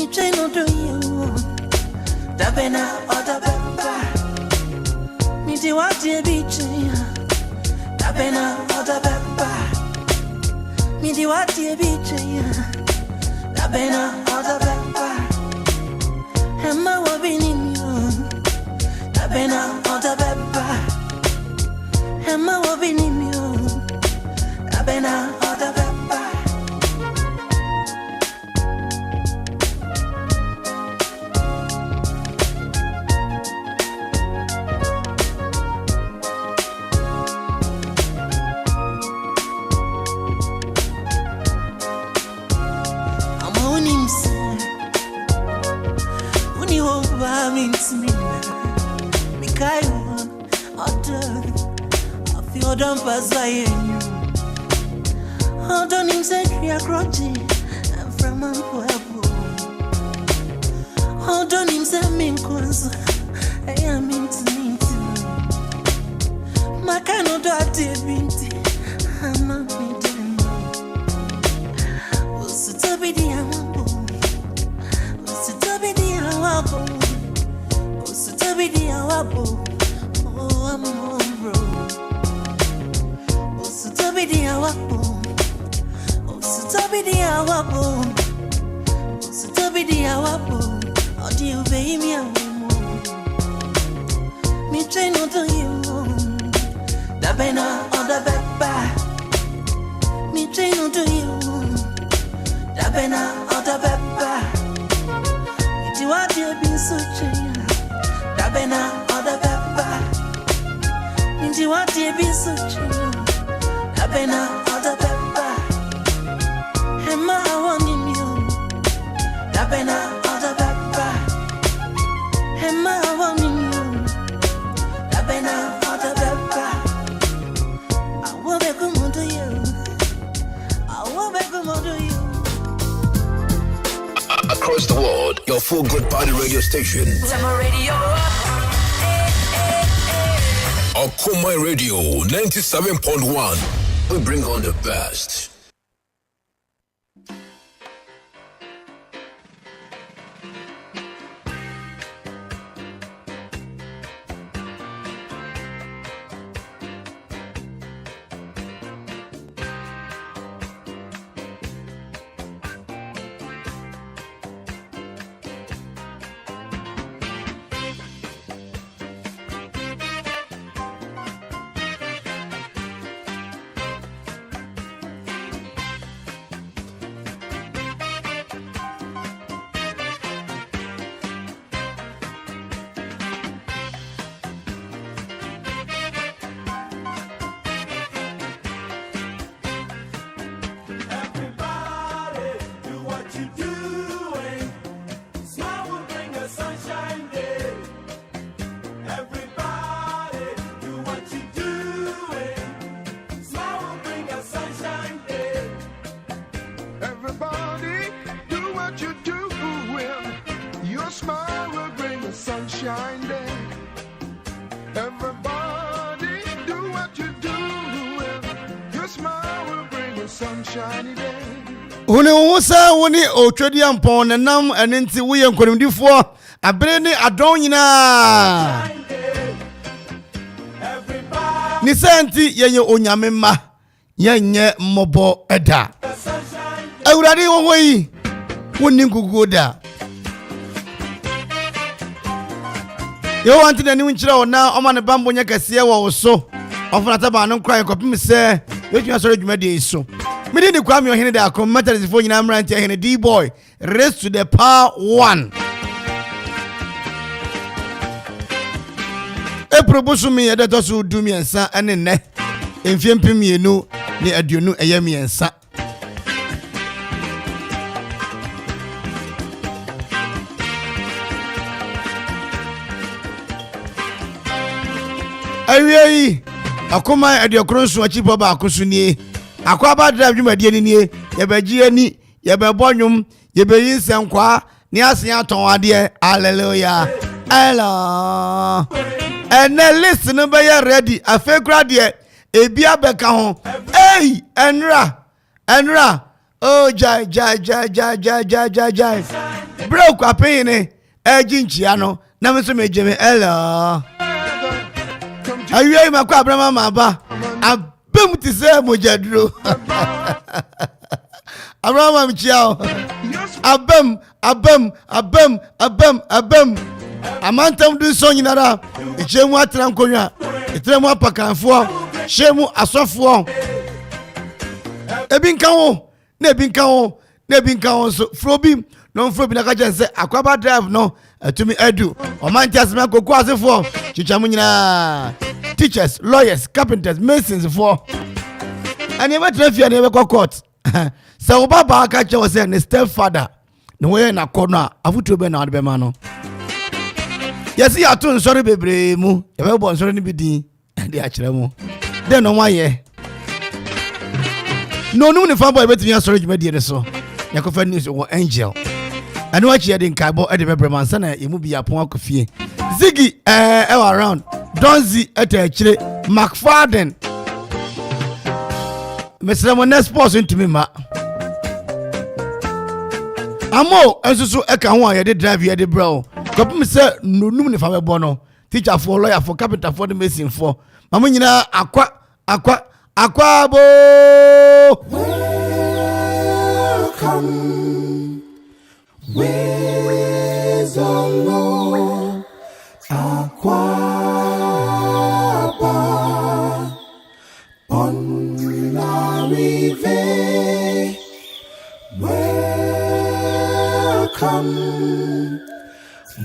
Me train no do you. Dabena or the beba. Me di what you be train. Dabena or the beba. Me di what you be train. Dabena or the beba. Emma will be in you. Dabena or the beba. Emma will be in you. Dabena or the beba. Don't pass by you. Hold on him say we are grudging from Amanfo. Hold on him say me cause I am into me too. My kind of dirty binti I'm a bit. What's it to be the amabo? What's it to be the awabo? What's it to be the awabo? Oh, I'm on bro. The awabo, oh, so to be the awabo, oh, so to be the awabo. How do you obey me? Me train no do you. Da bena or da beba. Me train no do you. Da bena or da beba. Me do what you been so train. Da bena or da beba. Me do what you been so train. Dabena or the beba. Emma I want you. Dabena or the beba. Emma I want you. Dabena or the beba. I will be good to you. I will be good to you. Across the world, your full good party radio station. Summer radio. Okoman Radio 97.1. We bring on the best. Hune wusa woni otwedi ampon nanam enenti wo ye nkonimdifo abere ni adon nyina ni senti yenye onyame ma yenye mmobo eda awurade wo hoyi woni ngugoda yo wanti na ni nkyira ona oma ne bambo nya kase wo so ofana taba no nkran kopim se yetwa soro dwumade iso Midi ni Kwame Ohene Darko matters for nyina mranti Ohene D boy raise to the power 1. E probosu mi e dato so du miensa ene ne emfiempim mienu ni aduonu eye miensa. Ayi akoma adiokronso achipo ba akoso nie Akwaaba drive dwumadie ni nie yebegie ni yebebonwum yebeyinsenkwa ni asen aton ade hallelujah hello ene list no be ready afekura de ebia beka ho hey enra oh jai Bro Kwapene, Ejinchia no, na me so me jeme hello. Ayi ma kwa Abraham maba. Abem ti se mojaduro. Abraham mchiao. Abem. Amantam du so nyinara. Echemu atran konwa. Etremu apakanfo. Shemu asofo. Ebi nka wo so frobi no frobi na ka jense Akwaaba drive no atumi edu omanti asema koku asefo chichamu nyina teachers lawyers carpenters masons for ani ebe trafia ni ebe court se wo baba aka che wo se ne stepfather ne wo na kono a afutu be na ade be ma no yesi ya to nsori bebre mu ebe bo nsori ni bidin de a kire mu de no waye no no ne fa boy betimi asori jumadi ne so yakofa news wo angel anu achi ya de nkaibo e de bebre man sana emu bi apon akofie ziggy around donzi etachire McFarden Mr. Mo next sports into me ma amo ensusu e ka ho a ye de drive ye de bro kopim se nonum ne fa be bo no teacher for lawyer for carpenter for the mason for mama nyina Akwaabo. Welcome, where's the Lord? Akwaaba, on la rive. Welcome,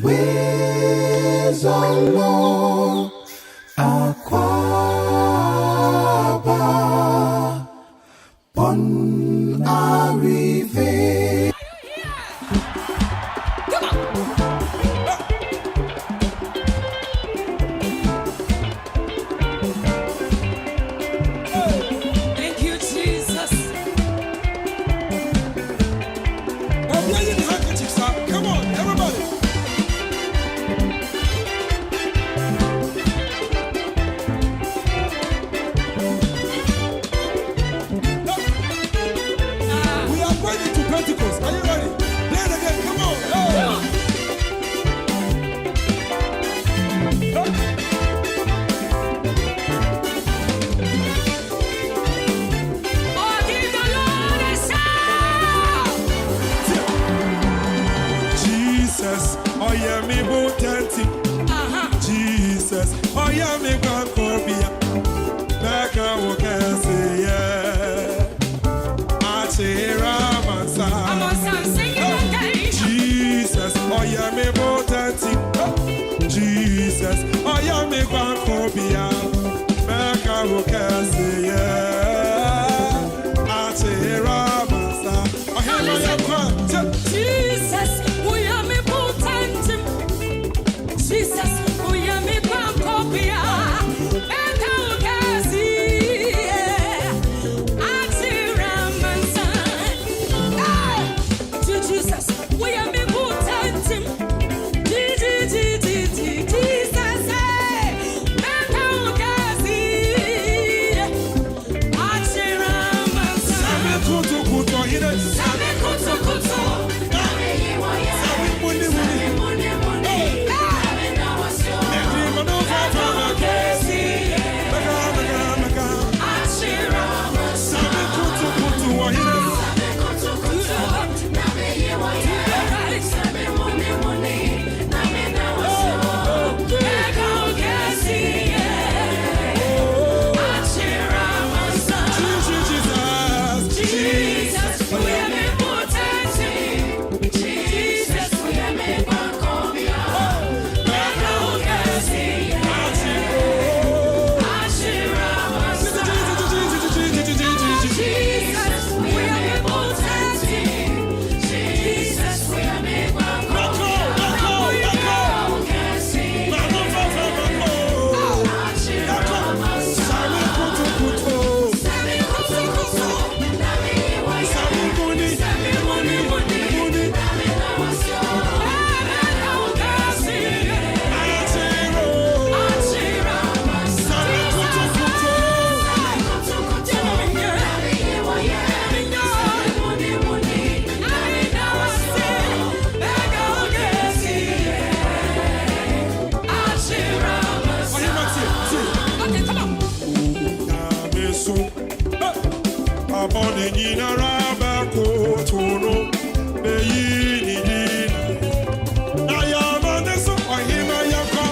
where's the Lord? Akwaaba, bon arrivé. Thank you, Jesus. Oh, yeah, you handkerchiefs, sir. Come on, everybody. We are going into Pentecost. Are you ready? Play it again. Come on. Oh, give the Lord a shout! Jesus, oh yeah, me bootanti. Jesus, oh yeah, me grand corbia. Naka wokase yeah. Achira mansa. Come on, son, sing it again. Jesus, oh yeah, me bootanti. Jesus, oh yeah, me grand corbia. Naka wokase yeah. Achira mansa. Oh yeah, no yeah, grand. Jesus, we are me potent. Jesus, we are me pancopia. Abode nyina rabako tono beyi ni dina. Na ya maneso ohima yako.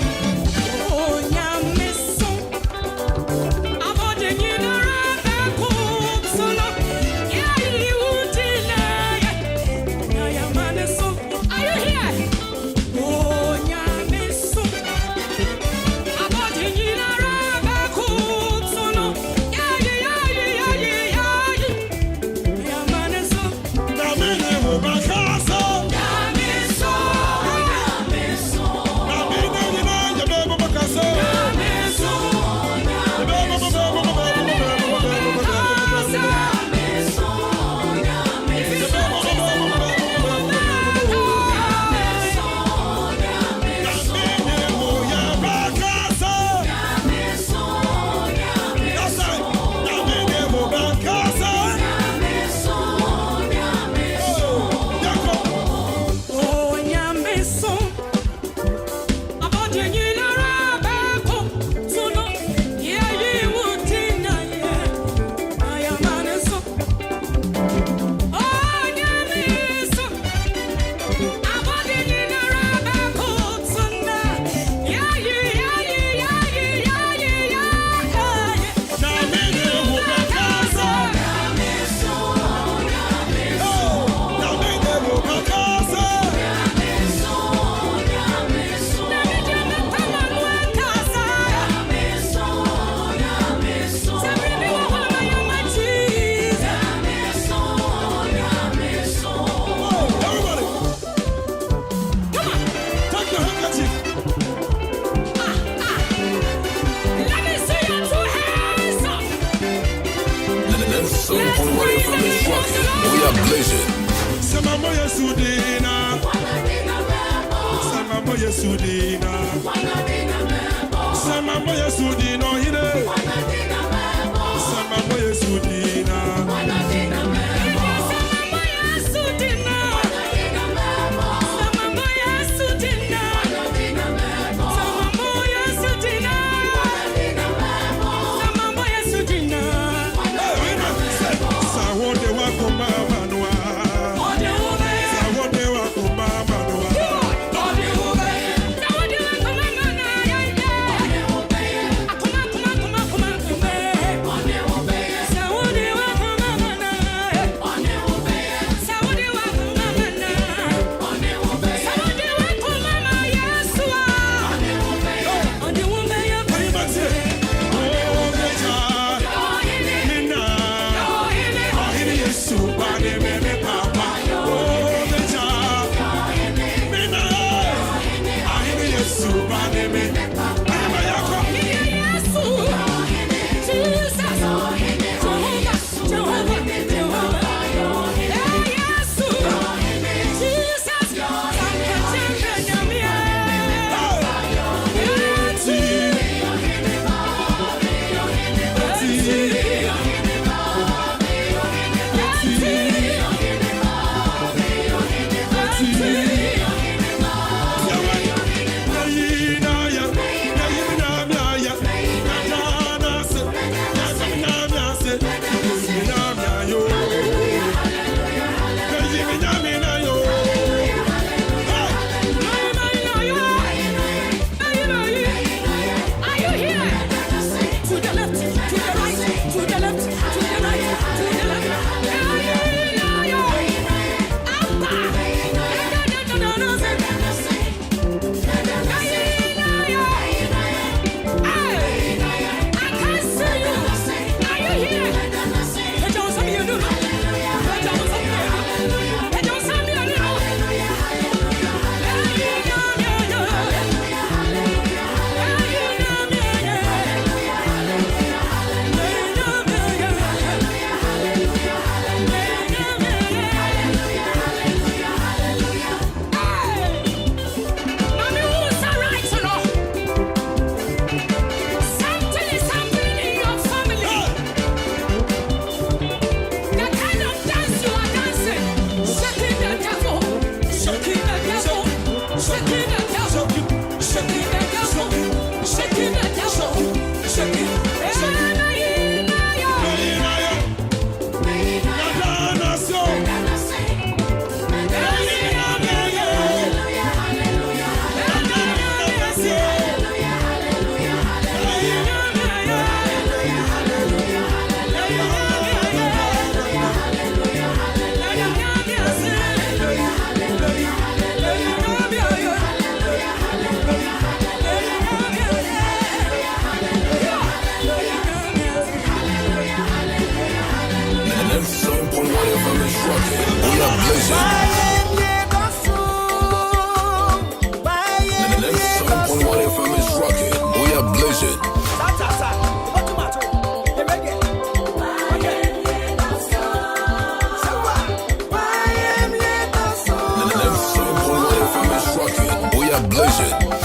are blazing.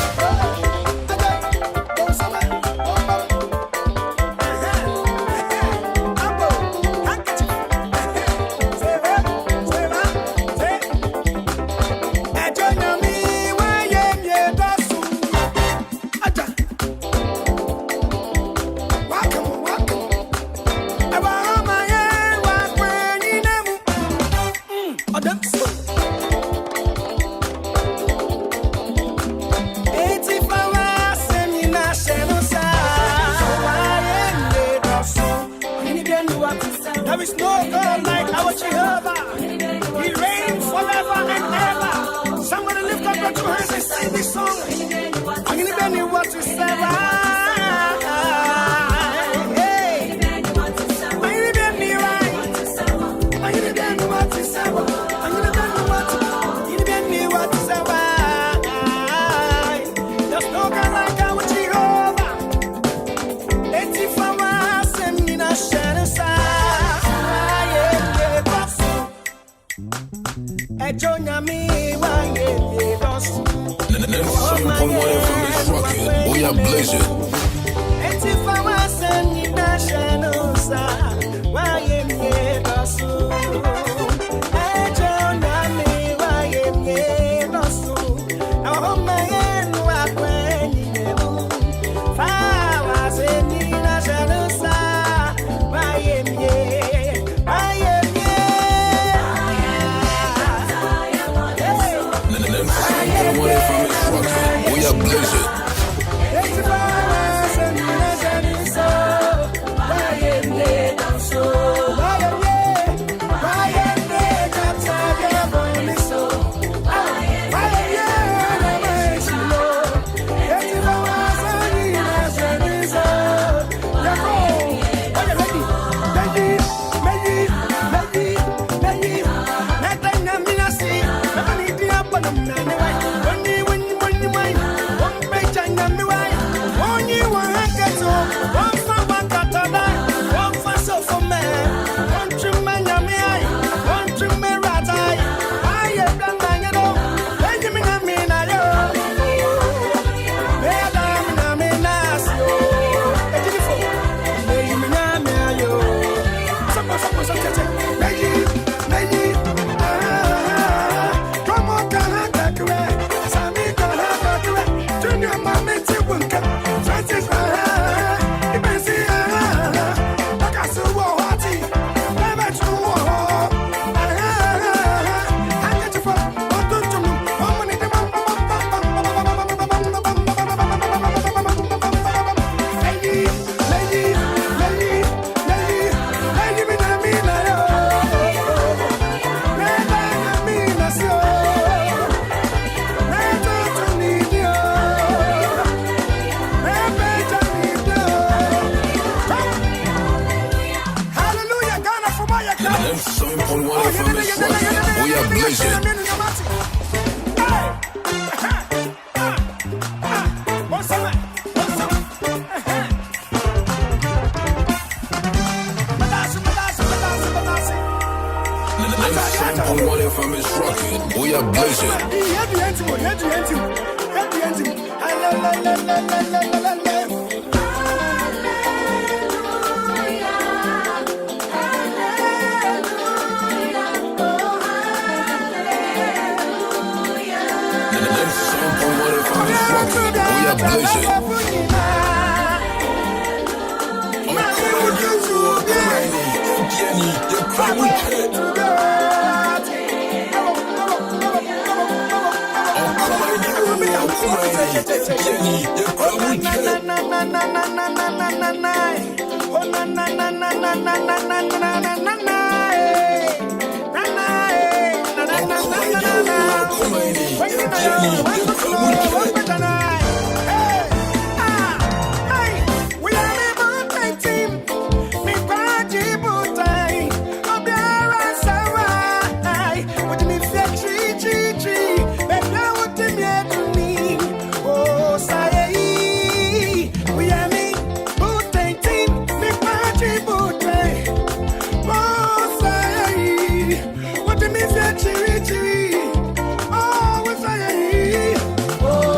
There is no God like our Jehovah. He reigns forever and ever. Somebody lift up your two hands and sing this song. I'm going to bend you what to say. We are blazing. We are blazing. We are blazing. FM is rocking. We are blazing. We are blazing. Oh,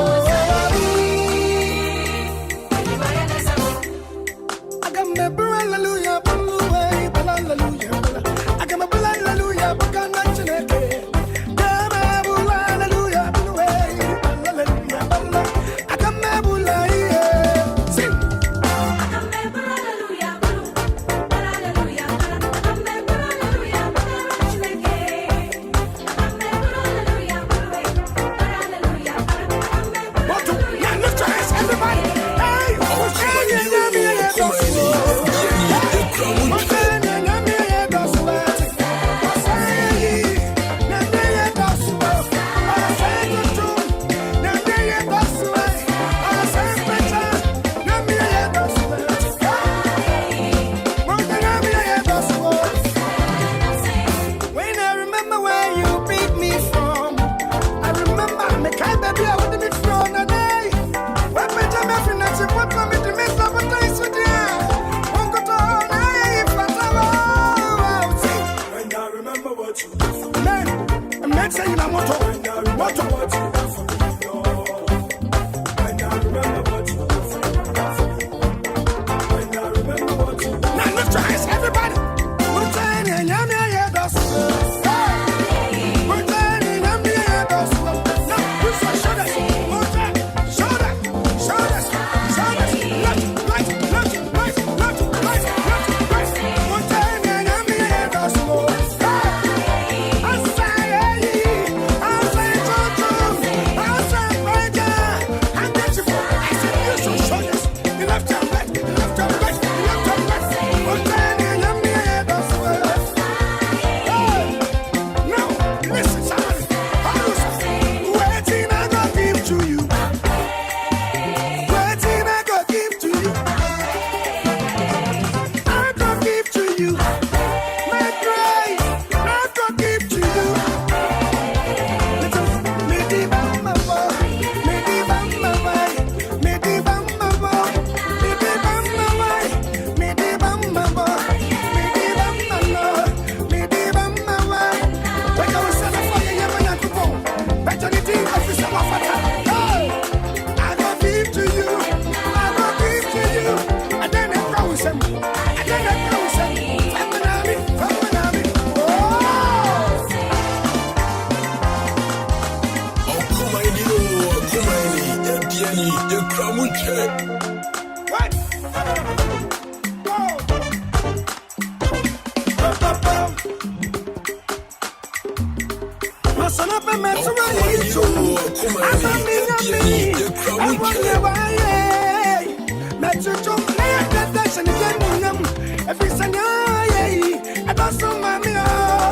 What you done for me, Lord. When I remember what you done for me. When I remember what you done. Now lift your hands, everybody. We're turning, I'm here, that's we're turning, I'm here, that's now, put your shoulders. Shoulders. Left, right. We're turning, I'm here, that's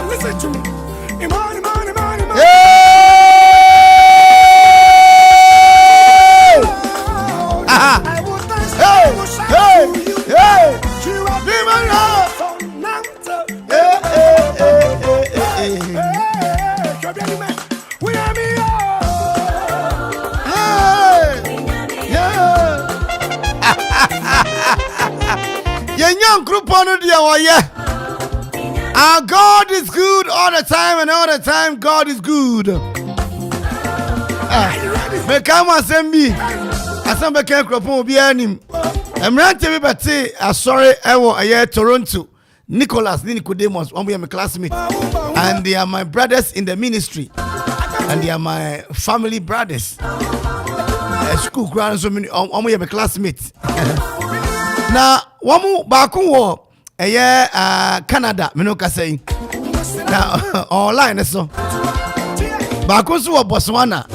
listen to me. Our God is good all the time, and all the time God is good. Mekama Sembi, Asamba Akropong Bianim. Emrante me bate sorry ewo aye Toronto. Nicholas Nicodemus, one of my classmates, and they are my brothers in the ministry, and they are my family brothers. School ground so many one of my classmates. Now, one more back wo Canada, me no ka say. Now online so. Back so Botswana.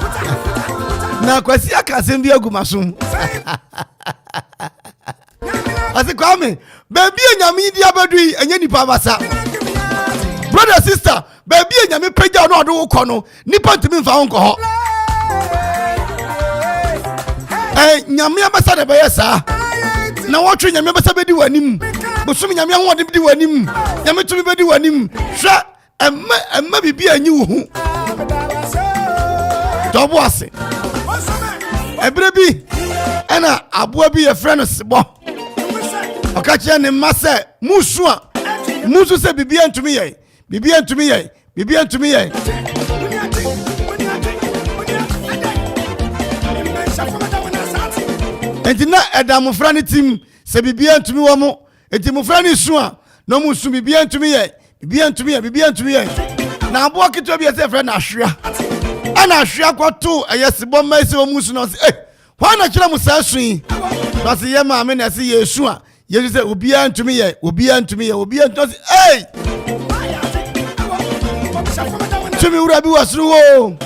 Na kwasi aka sembi agumasum. Ase kwame, baby enyame dia badui enye nipa basa. Brother sister, baby enyame pagya no odo wo no, nipa ntimi mfa wonko ho. Nyame abasa de be yesa. Na wotwe nyame abasa bedi wanim. Bosum nyame ho de bedi wanim. Nyame tumi bedi wanim. Hwa emma bibia anyi wo hu. Dobo ase. Ebre bi ena aboa bi ye friend sebo. Okache ne mase musu se bibia ntumi ye. Entina edamufra ne tim se bibia ntumi wo mo etimufra ne su a no musu bibia ntumi ye na aboa kitwa bi se friend ahwea ana ahwea kwato eyesebo mai se wo musu no se hwa na kira musa sui no se ye ma me na se yesu a yesu se obia ntumi ye tumi ura bi wasru wo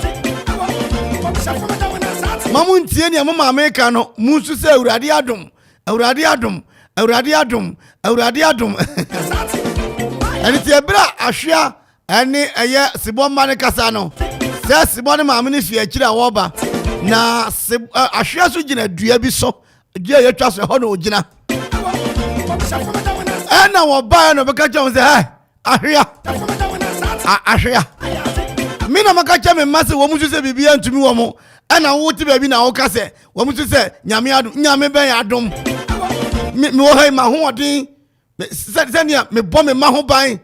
mamu ntie ne mama America no musu se urade adum ani tie bra ahwea ani eye sebo ma ne kasa no se sebo ne ma me ne fie akira wo ba na ahwea so gina dua bi so dua ye twa so ho na ogina ana wo ba no be ka jom se ahwea me na maka cha me mase wo musu se bibia ntumi wo mo ana wo ti ba bi na wo ka se wo musu se nyame ben adom me wo hai ma ho odin se nia me bo me ma ho ban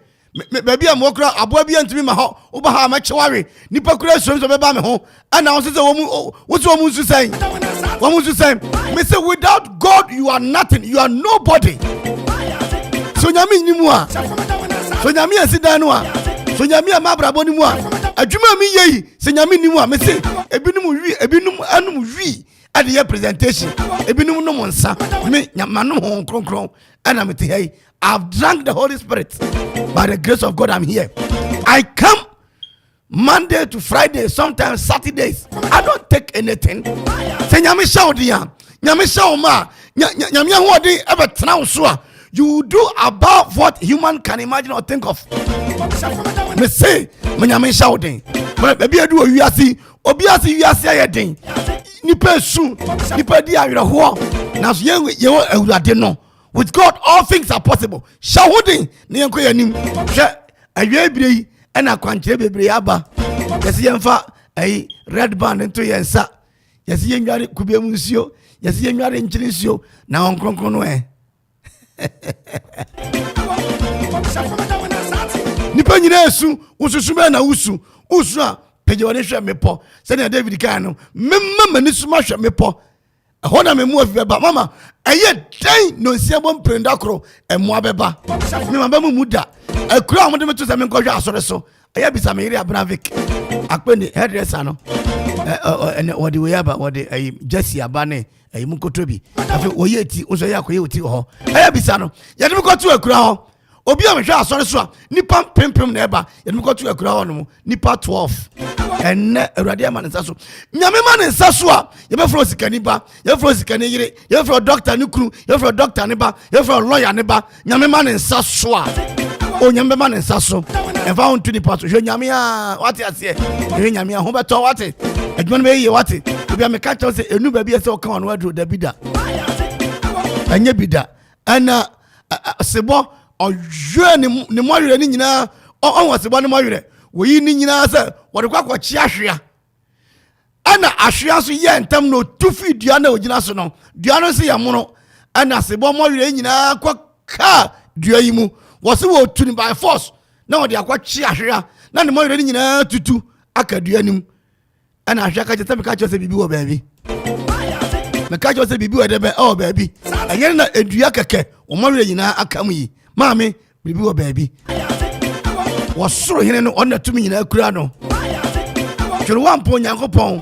baby am wokra abo bia ntimi ma ho wo ba ha ma cheware nipa kura so be ba me ho ana wo se wo mu nsu sen wo mu nsu sen me say without God you are nothing, you are nobody. So nyame nimu a so nyame asidan no a so nyame amabrabo nimu a adwuma mi yeyi se nyame nimu a me say ebinum anum wi ade ye presentation ebinum no monsa me nyamanom ho kronkron ana me te hey I've drank the Holy Spirit. By the grace of God, I'm here. I come Monday to Friday, sometimes Saturdays. I don't take anything. Say nyame shawdia, nyame shawma, nyame hodi ever transfer. You do above what human can imagine or think of. Me say, me nyame shawdin. But baby I do wiase, obiase wiase ayedin. Nipa su, nipa di awreho. Na so ye awurade no. With God, all things are possible. Shahudin, Nianko Yanim, a year and a quantity aba. Yes, Yanfa, a red band into Yansa. Yes, Yangari could be a museo. Yes, Yangari in Chilisio, now on Cronconway. Nipanina Su, Ususumana Usu, Usra, Pejonisha Mepo, Senator David Cano, Memma Nismasha Mepo. Hona me mu afeba mama eye den no nsiabom prendakro emo abeba me mama mu muda akura mo de meto se me nkɔhwe asɔre so eye bisa me ire abravik akpeni hairdresser no ene wodi we aba wodi Jesse abane mu kotobi afi oye ti unso ye akoye oti ho eye bisa no ye de me kɔto akura ho obi a me hwe asɔre so a nipa pempem na eba ye de me kɔto akura ho no nipa 12 enne awurade amanensa so nyame manensa so a ye be fro sikani ba ye fro sikani yire ye fro doctor ni kru ye fro doctor ni ba ye fro lawyer ni ba nyame manensa so a o nyame manensa so efa on to ni paso hwe nyame a wate ase hwe nyame a ho beto wate adwuma no be ye wate obi a me ka chawo se enu ba bi ese o kan ono adro da bida anya bida ana sebo ojwe ni moyere ni nyina on wasebo ni moyere we ni nyina se wode kwakwa chi ahwea ana ahwea so ye ntam no tufi dua na ogina so no dua no se ye mono ana sebo moyere nyina kwa ka dua yi mu wo se wo tu ni by force na wode akwa chi ahwea na ne moyere nyina tutu aka dua nim ana ahwea ka jeta me ka cho se bibi wo baabi me ka cho se bibi wo de be o baabi enye na edua keke wo moyere nyina aka mu yi maame bibi wo baabi wasoro hene no on na tumi nyina akura no twere wampo nyankopon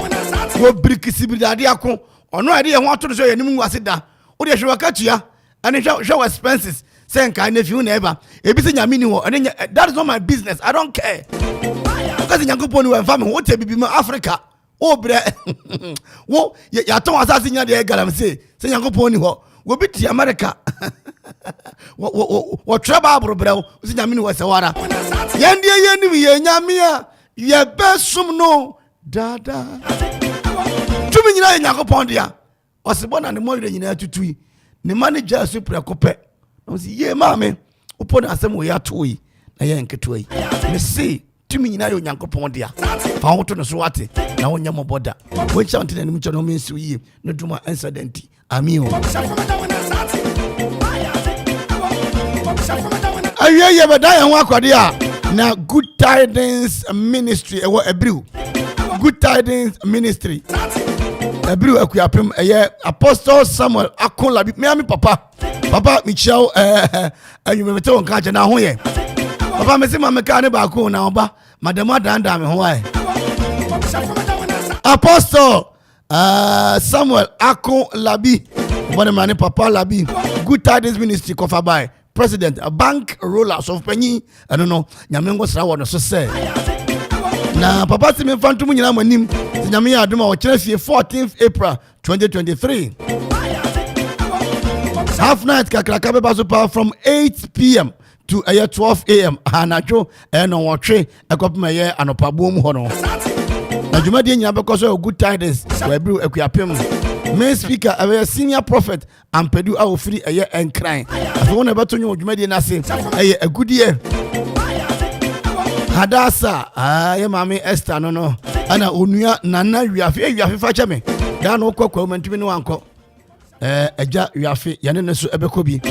wo birikisi bidade ako ono ade ye ho atoro so ye nim wase da wo de hwe wakatua ane hwe expenses say nka na fiu na eba ebi se nyame ni wo that is not my business, I don't care because nyankopon we mfa me wo te bibi ma Africa o bre wo ya ton asase nya de galam se nyankopon ni ho wo bi ti America wo traba abrobrel se nyame ni wo se wara yende yenim ye nyame a ye besum no dada tumi nyina ye nyakopon dia osebo na ne moyere nyina tutui ne manager so prekope no si ye maame opo na asem wo ya toyi na ye nketo yi me see tumi nyina ye nyakopon dia fa ho to no so wate na wo nyamo boda wo ncha ntene nim cho no me nsi yi no duma incident amio aye ye beda ye ho akwade a na Good Tidings Ministry ewo ebriu Good Tidings Ministry ebriu Akuapem eye Apostle Samuel Akonlabi me papa mi chiao anyumete won ka je na ho ye papa me se ma me ka ne ba ko na oba madam adanda me ho ai Apostle Samuel Akonlabi one man papa Labi Good Tidings Ministry kofa by President, a bank rollers of penny, I don't know, Yamengo Srawan, so say. Now, Papa Simon Phantom Yamanim, Yamia Duma, Chelsea, 14th April 2023. Half night, Kakrakabe Bazupa from 8 p.m. to 12 a.m. Hanacho, and on what tray, a copy my year and a paboom hono. Now, Jumadian Yabakoso, Good Tidings, where Brew Akuapem. Main speaker, a senior prophet, and Pedu our free a year and crying. I want about to know Jumadi Nasi, a good year. Hadasa, Mammy Esther, no, Anna Unia, Nana, you have fetched me. Down no cocoa, and to be no uncle. A ja, you have Yanesu Ebekobi.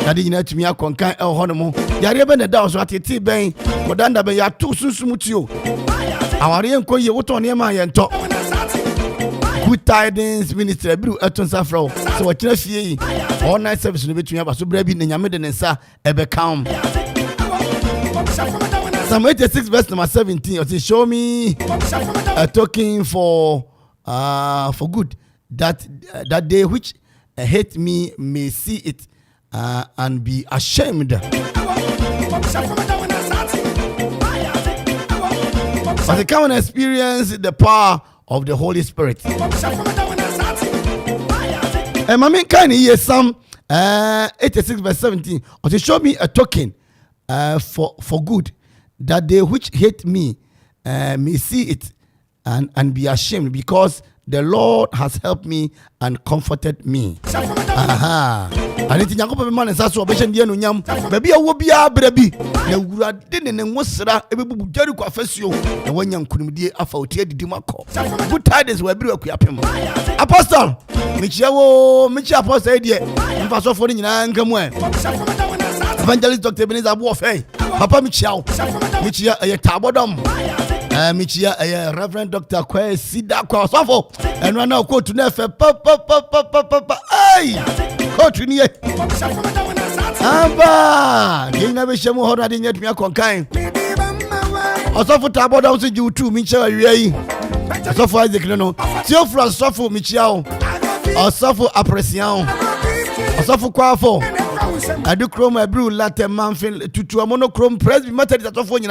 Daddy nyina tumi akonkan e ho no mo yare be na da so atete ben modanda ben ya to sunsumu tio aware enko ye woto ne ma ye nto Good Tidings Ministry biru eton safro so wakina fie yi all night service no betumi aba so bra bi na nyame de ne nsa ebe kam Psalm 86 verse number 17 it show me a token for good that they which hate me may see it and be ashamed. But they come and experience the power of the Holy Spirit. And my main kind of Psalm 86 verse 17. Or to show me a token for good that they which hate me may see it and be ashamed, because the Lord has helped me and comforted me. Aha. And it's Yakob man and Sasso Beshan Diano Yam. Maybe I will be a baby. The Guradin and Mosra, Ebu Jericho Affessio, and when young Kundi Afautia di Dimako. Good Tidings were Akuapem. Apostle, Michia Apostle, and Pastor for in Angamwe. Evangelist Dr. Beneza Warfare, Papa Michia, Michia a Tabodom. Michia Reverend Dr. Kwe Sida Kwasofo and run out to Nefe Papa ay go to near Amba Gina Bisham Hora didn't yet me a conkain Osofo Tabodom to you too Michia Osofo Isaac no Theophilus Sofo Michia Osofo Appreciation Osofo Kwafo I do chrome a brew latte manfin to a monochrome press be matter that of one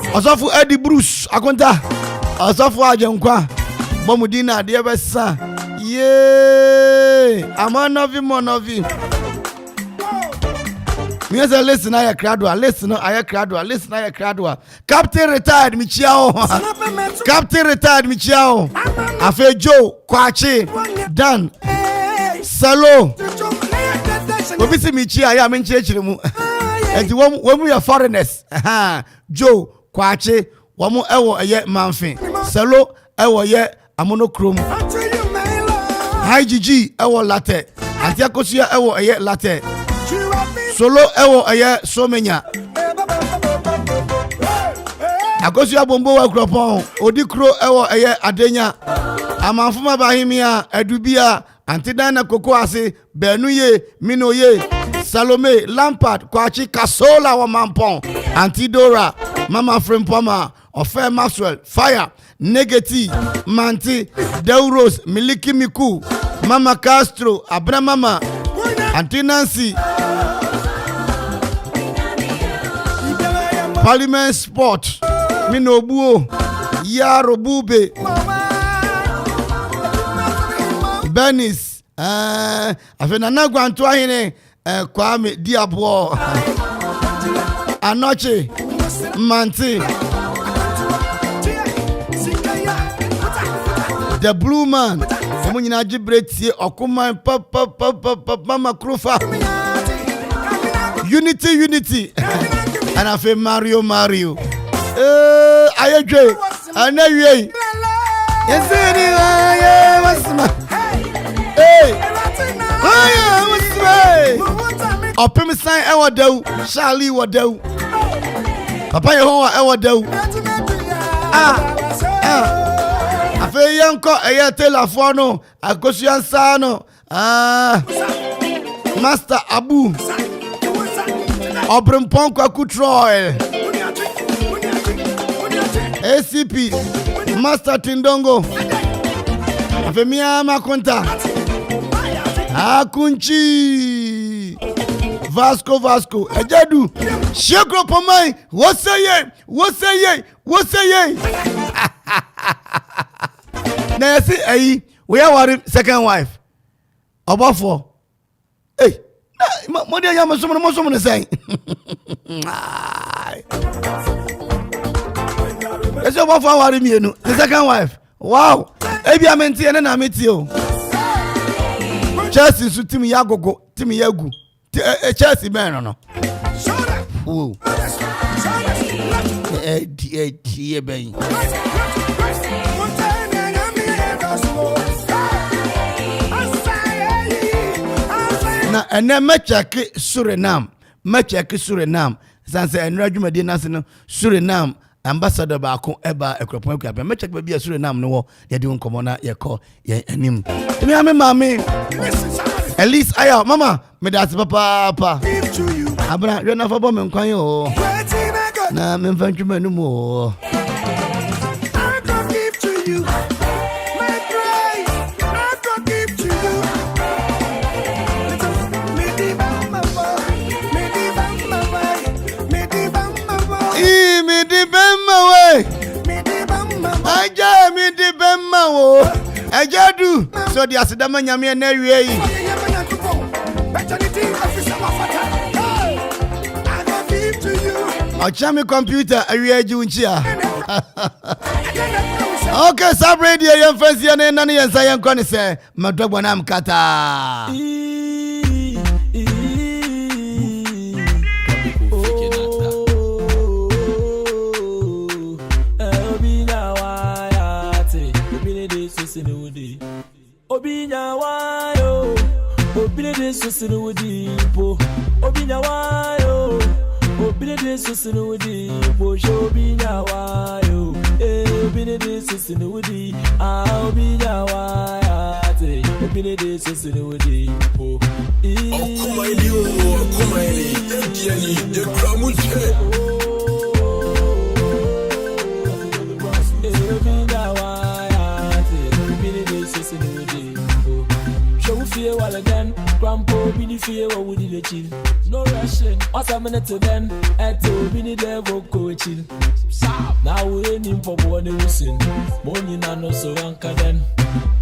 Asafu Eddie Bruce akonta Asafu ajenkwa bomudina de besa ye amanovi monovi me say listen I kradwa listen I kradwa listen I kradwa Captain retired Michiao Captain retired Michiao Afe Joe Kwachi Dan Salo Obisi Michia ya menchechire mu enti wo mu ya foreigners Joe Kwache wamu ewo eye manfin Selo ewo ye amonochrome IGG ewo latte Antiakosia ewo eye latte Solo ewo eye somenya Akosia bombo wa Akropong Odikro ewo eye adenya Amanfo mabahimia edubia Antidana kokoase benuye minoye Salome Lampard Kwachi Kasola wa Mampong Antidora Mama Frempoma Ofe Maxwell Fire Negati Manti Deuros Miliki Miku Mama Castro Abramama Auntie Nancy Parliament Sport Minobuo Yaro Bube Benis Afenana Twumhene Kwame Diabo Anoche Manti The Blue Man Omunyina Jibreti Okoman Mama Krufa Unity and I feel Mario Ayajwe Anaye Yes hey Opem sign ewa dew Charlie wa dew Papa Yehowa ewa dew Afe yanko eye telafo no Akosua nsa no Master Abu Akropong-Akuapem ACP Master Tindongo Afe miyama konta Akunchi Vasco Ejadu Shekro pomai What say ye Na yesi ayi we are worried second wife Obafo hey mo dia yam so mo say Yes Obafo worry me no the second wife wow ebi amenti ene na meti o Chelsea su timi yagogo timi yagu Chelsea man no oh ben na And then me check Suriname. Me check Suriname. Sanse enra dwumadi na se no Suriname ambassador ba ko eba Akropong-Akuapem. Me check baby Suriname no wo ye di nkomo na ye ko ye anim. Me ame mama. At least aya mama me dat papa. Abra you na fa bo me nkwan yo. Na me mfa ntwuma no mo. Ajadu so the asidama nyame na wie yi Ochami computer awie ji unchia Okay sabre die yem fancy na na yensa yen kwani se madogbo na mkata Obinyawayo, obinede susinu wodipo. Obinyawayo, obinede susinu wodipo. Obinyawayo, obinede susinu wodi. Obinyawayo, obinede susinu wodipo. Okoman, Ekiani, Ekramuche. While again, Grandpa Bini fear what would you chill? No rushing, what's a minute to then? At two Bini devil coaching. Now we're in for one listen. Morning, I know so anchor then.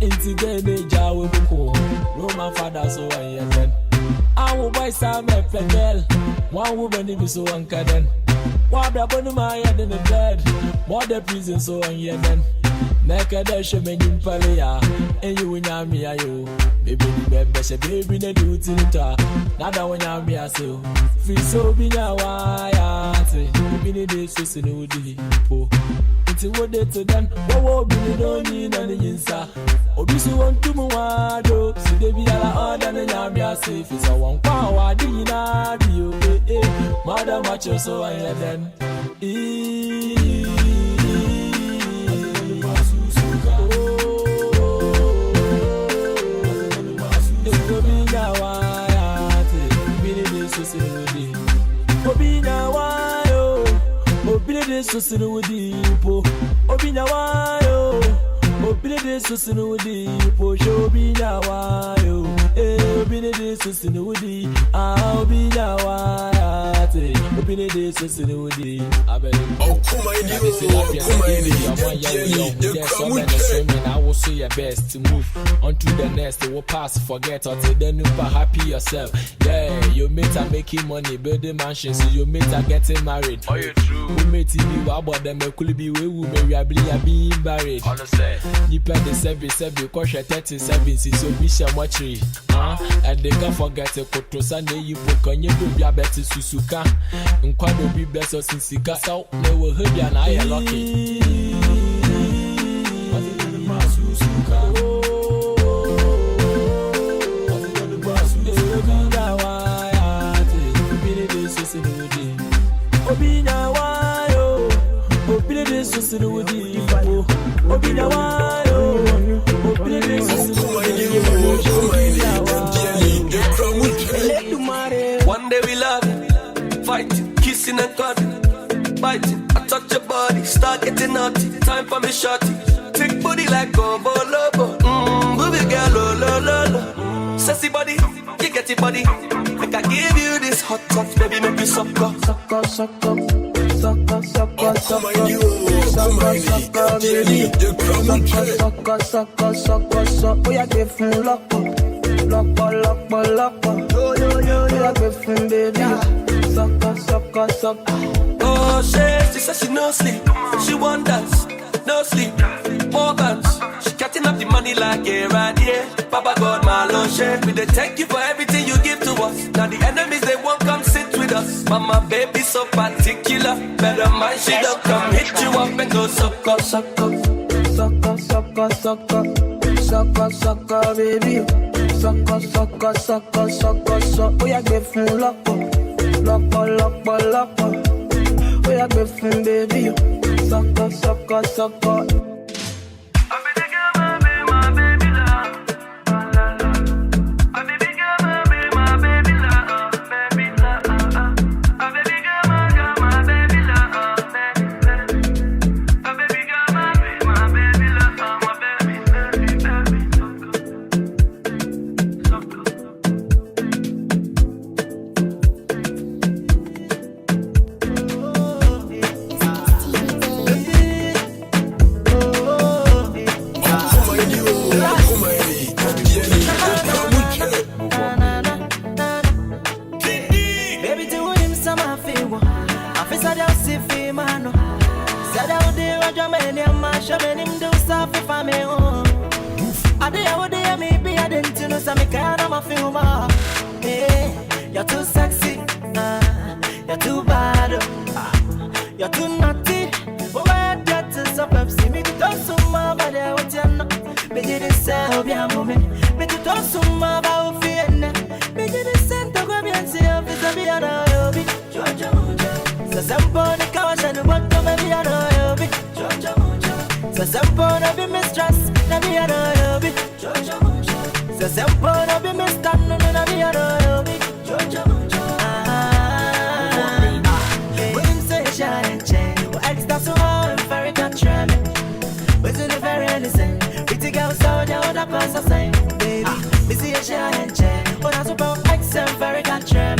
Into the jar will be cool. Roman father, so I am then. I will buy some pedal. One woman, if you so anchor then. Why be upon my head in the bed? More the prison, so I am then. Nakadasha menim palea, and you win me, ayo. Baby, the baby, the duty, nada when I'm here, so free so be now. I say, be the system would be poor. It's what they to them, what be the only and the inside. Obisu want to move, so they be all than the Yamia safe. It's a 1 power, dinner, Madam Macho, so I had them. Obinyawayo, obinede susinu wodipo. Obinyawayo, obinede susinu wodipo. Obinyawayo, obinede susinu wodi. Obinyawayo, obinede susinu wodi. Okoman, I will say your best to move on to the next. They will pass, forget, or till then you happy yourself. Yeah, your mates are making money, building mansions. Your mates are getting married. Oh, you true. Who made TV? What about them? Could be we will marry. I being married. Honestly, you pay the service, cost 37. So be some watchery. And they can't forget the Koto Sunday. You book on your baby, I bet Susuka. And quite will be best since you got out. They will hurt you and I are lucky. Obinyawayo, obinede susinu wodi. Obinyawayo, obinede susinu wodi. One day we love it, fighting, kissing and cuddling, biting. I touch your body, start getting naughty. Time for me shorty, thick body like Gombo Lobo. Movie girl, lo lo lo lo. Sassy body, you get it body. Make I give you this hot touch, baby, make you suck up, suck up, suck up, suck up, suck up, suck up, suck up, suck up, baby, suck up, suck up, suck up, suck up. Oh, you give me lock up, lock up, lock up, lock up. Yo, you give me baby, suck up, suck up, suck up. Oh, she says she no sleep, she want dance, no sleep, more bands. She cutting up the money like a right here. Papa God, my Lord, we they thank you for everything you give to us. Now the enemies, they won't come sit with us. Mama, baby, so particular. Better mind, she don't come hit you up and go suck up, suck up, suck up, suck up, suck up, suck up, suck up, baby. Sucker, sucker, sucker, sucker, sucker. Oh, yeah, give me loco. Loco, loco, loco. Oh, yeah, give me baby. Sucker, sucker, sucker. You're too sexy, you're too bad, you're too naughty. Why that is a Pepsi? Me to talk so much about what you know. Me did it say, be a moment. Me to talk so much about fear. Me did it say, to go be and see if it's a be a hobby. Georgia Mojo. So some the couch and the bottom of be a hobby. Georgia Mojo. So some be mistress, na be a hobby. Georgia Mojo. So some be mistress, na be a hobby. Georgia Mojo. When him say shine and change, well extra so hard, very country. But in the very innocent, pretty girls so the other pass a sign, baby. Me see a shine and change, but I'm super extra, very country.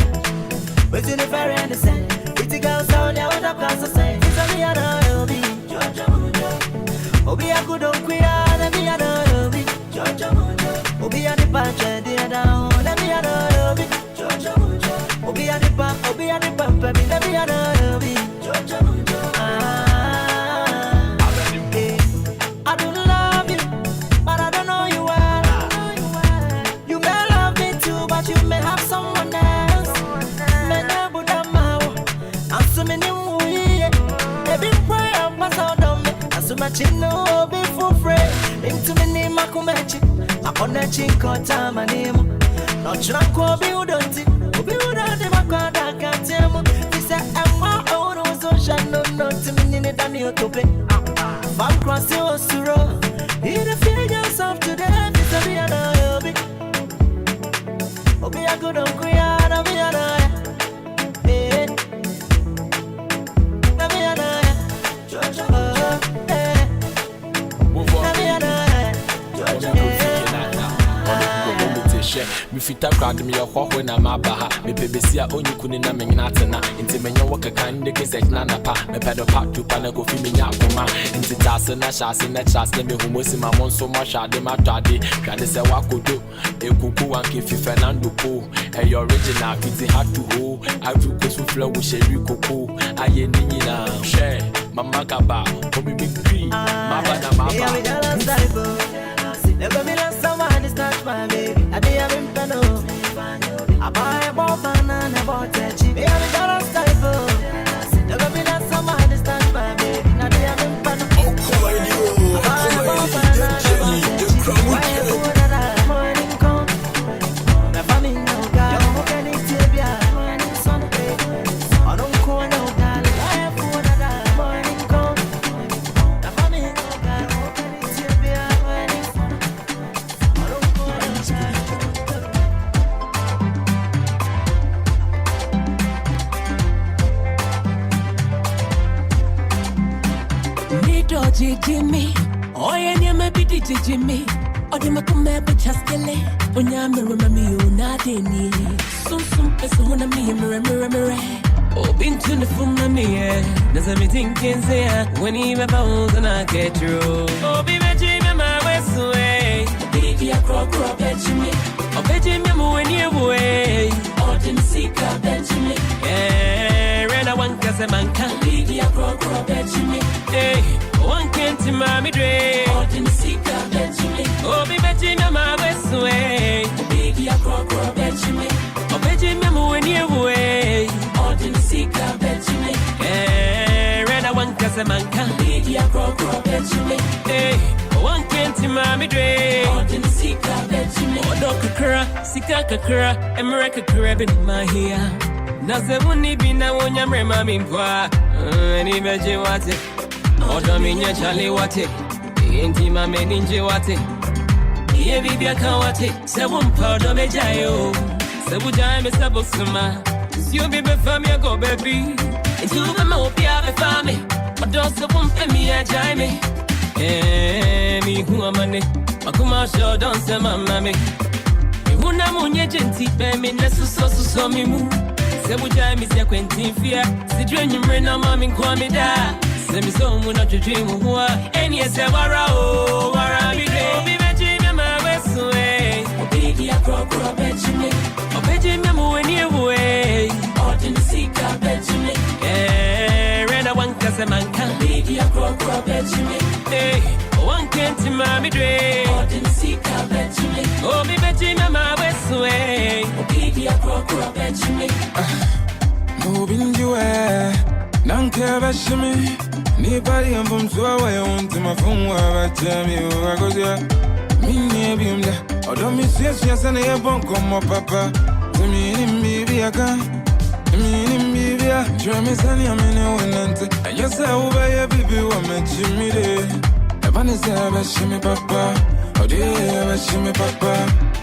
But in the very innocent, pretty girls so the other pass a sign. It's a me and I'll be Georgia Mojo. Oh, be a good on queer, let me and I'll be Georgia Mojo. Oh, be a the punch and the other, let me and I'll be Georgia Mojo. Oh, be a the pump, let me and I'll be Georgia Mojo. I don't love you, but I don't know you well. You may love me too, but you may have someone else. I'm so many every prayer pass out on me. I'm so much in no be for free. Into me name I come at you. I on that chinko time my name. Not drunk or be udonti. Be udonti back I can't tell me. He said I'm my own social no to me in it and you to play. From cross your suro. In the figures of today, it's a be a hobby. Oh, be a good uncle, I'll be a me fita crowd me your ho when I'm abaha me pebesia only kuni na me nyatena nti me nyo waka kan de gezet na na pa me pedo pa tu pa na go fi me nya koma nti tase na shase na chase me humosi ma monso ma shade ma twade twade se wakodo ekuku wanke fi Fernando po e original fiti hard to ho avu ko so flow wo sheri koko aye ni nyina share mama kaba ko mi big tree ma ba na ma ba never me last someone is not my baby. I be having fun. I buy a ball banana, I bought a cheap. Me have a dollar style. Never me last someone is not my baby. I be having fun. Okoman Akwaaba, morning come. My family no God. Young can eat tibia. Morning sun. I don't call no darling. I have food that morning come. My family no God. Young can eat tibia. Morning sun. I don't call no Jimmy, oh yeah, near my bitty Jimmy. Oh, the Macumba Chaskele, when you remember me, you not any. So person when I remember. Oh, been to the phone, there's a meeting can say when he bounds and I get through. Oh, be my Jimmy, my west way. Baby, I crock, Benjamin. Oh, Benjamin, when you away. Oh, didn't see Benjamin. Yeah, ran a one Casamanca. Baby, I crock, Benjamin. Hey. One can't see mommy Dre. Oh, didn't see Benjamin. Oh, be Benjamin, my west way. Baby, I crock, Benjamin. Oh, Benjamin, when you away. Oh, didn't see Benjamin. Eh, ran a one Casamanca. Baby, I crock, Benjamin. Hey, one can't see mommy Dre. Oh, didn't see sika Benjamin. Odo kakra, sika kakra, America kakra in my hair. Naze wuni bina wonya mrema mimpwa. Ni beje wate. Odo minya chale wate. Inti mame ninje wate. Iye bibia kawate. Sebu mpado mejayo. Sebu jai me sebu suma. You be family go baby. Into the mouth ya be family. Odo sebu mpemi ya jaime. Mi huwa mane. Makuma show don't say mama me. Mi huna munye genti pe mi nesu so mi mu. Sebu jai mi siya kwentin fia. Si drenyi mrena mami kwa mi da. Se mi so muna chujimu huwa. Eni ese wara o wara mi de. Obi meji me ma wesue. Obi ya kro Benjamin. Obi me mu eni ewe. Odin sika Benjamin. Rena wanka se manka. Obi ya kro Benjamin. One can't mami dre. Odin sika Benjamin. Obi meji me ma wesue. Obi ya kro Benjamin. Moving you Nanke bashimi ni bari ambum tuwa ya unti mafungwa bachami uwagoja Mini bimla Odo misiyesu ya sana ya bonko mo papa Mini mbibiyaka Mini mbibia Jwa misani ya mene wenante Ayasa uba ya bibi wa mechimide Ebani se bashimi papa Odi bashimi papa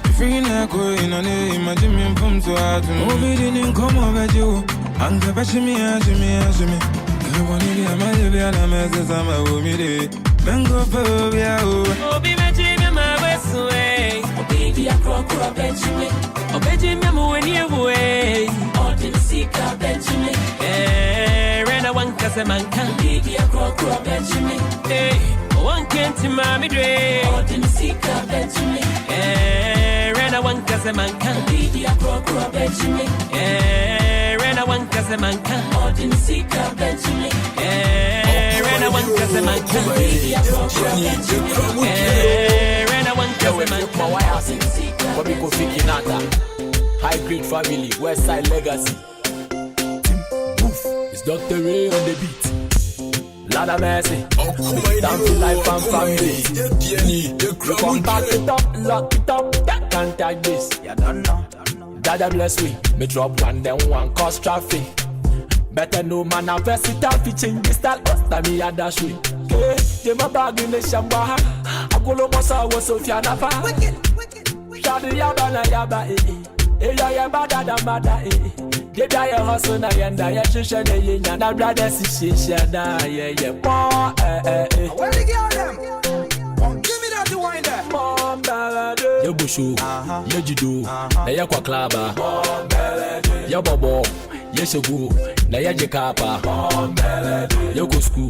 Ifina ko inane imajimi mpumtu atu Mubidi ni nkomo bajiu Anke bashimi ajimi Kewani ya majibi ya na meze sama umide Bengo po ya uwe Obi meji me ma wesue. Obi ya kro Benjamin. Obi me mu eni ewe. Odin sika Benjamin. Rena wanka se manka. Obi ya kro Benjamin. One can't mami dre. Odin sika Benjamin. Rena wanka se manka. Obi ya kro Benjamin. Rena wanka se manka. Odin sika Benjamin. Rena wanka se manka. Obi ya kro Benjamin. Rena wanka se manka. Bobby Kofi Kinata, high grade family, West Side legacy. Poof, it's Dr. Ray on the beat. Lada Mercy, down to life and family. Come back it up, lock it up, that can't take this. You don't know. Dada bless me drop one, then one cause traffic. Better no man, I verse it out, fi change this style, but me a dash way. They my bag in the shamba, I go lo mosa was so fianapa. Shadi yaba na yaba ya yaba da mada They die a hustle na yanda ya shisha de yinya na brother si shisha da yeah pa Where the girl them? Give me that the wine there. Mom belade Yo bushu Yo jidu Na ya kwa klaba Mom belade Yo bobo Yo shegu Na ya jekapa Mom belade Yo kusku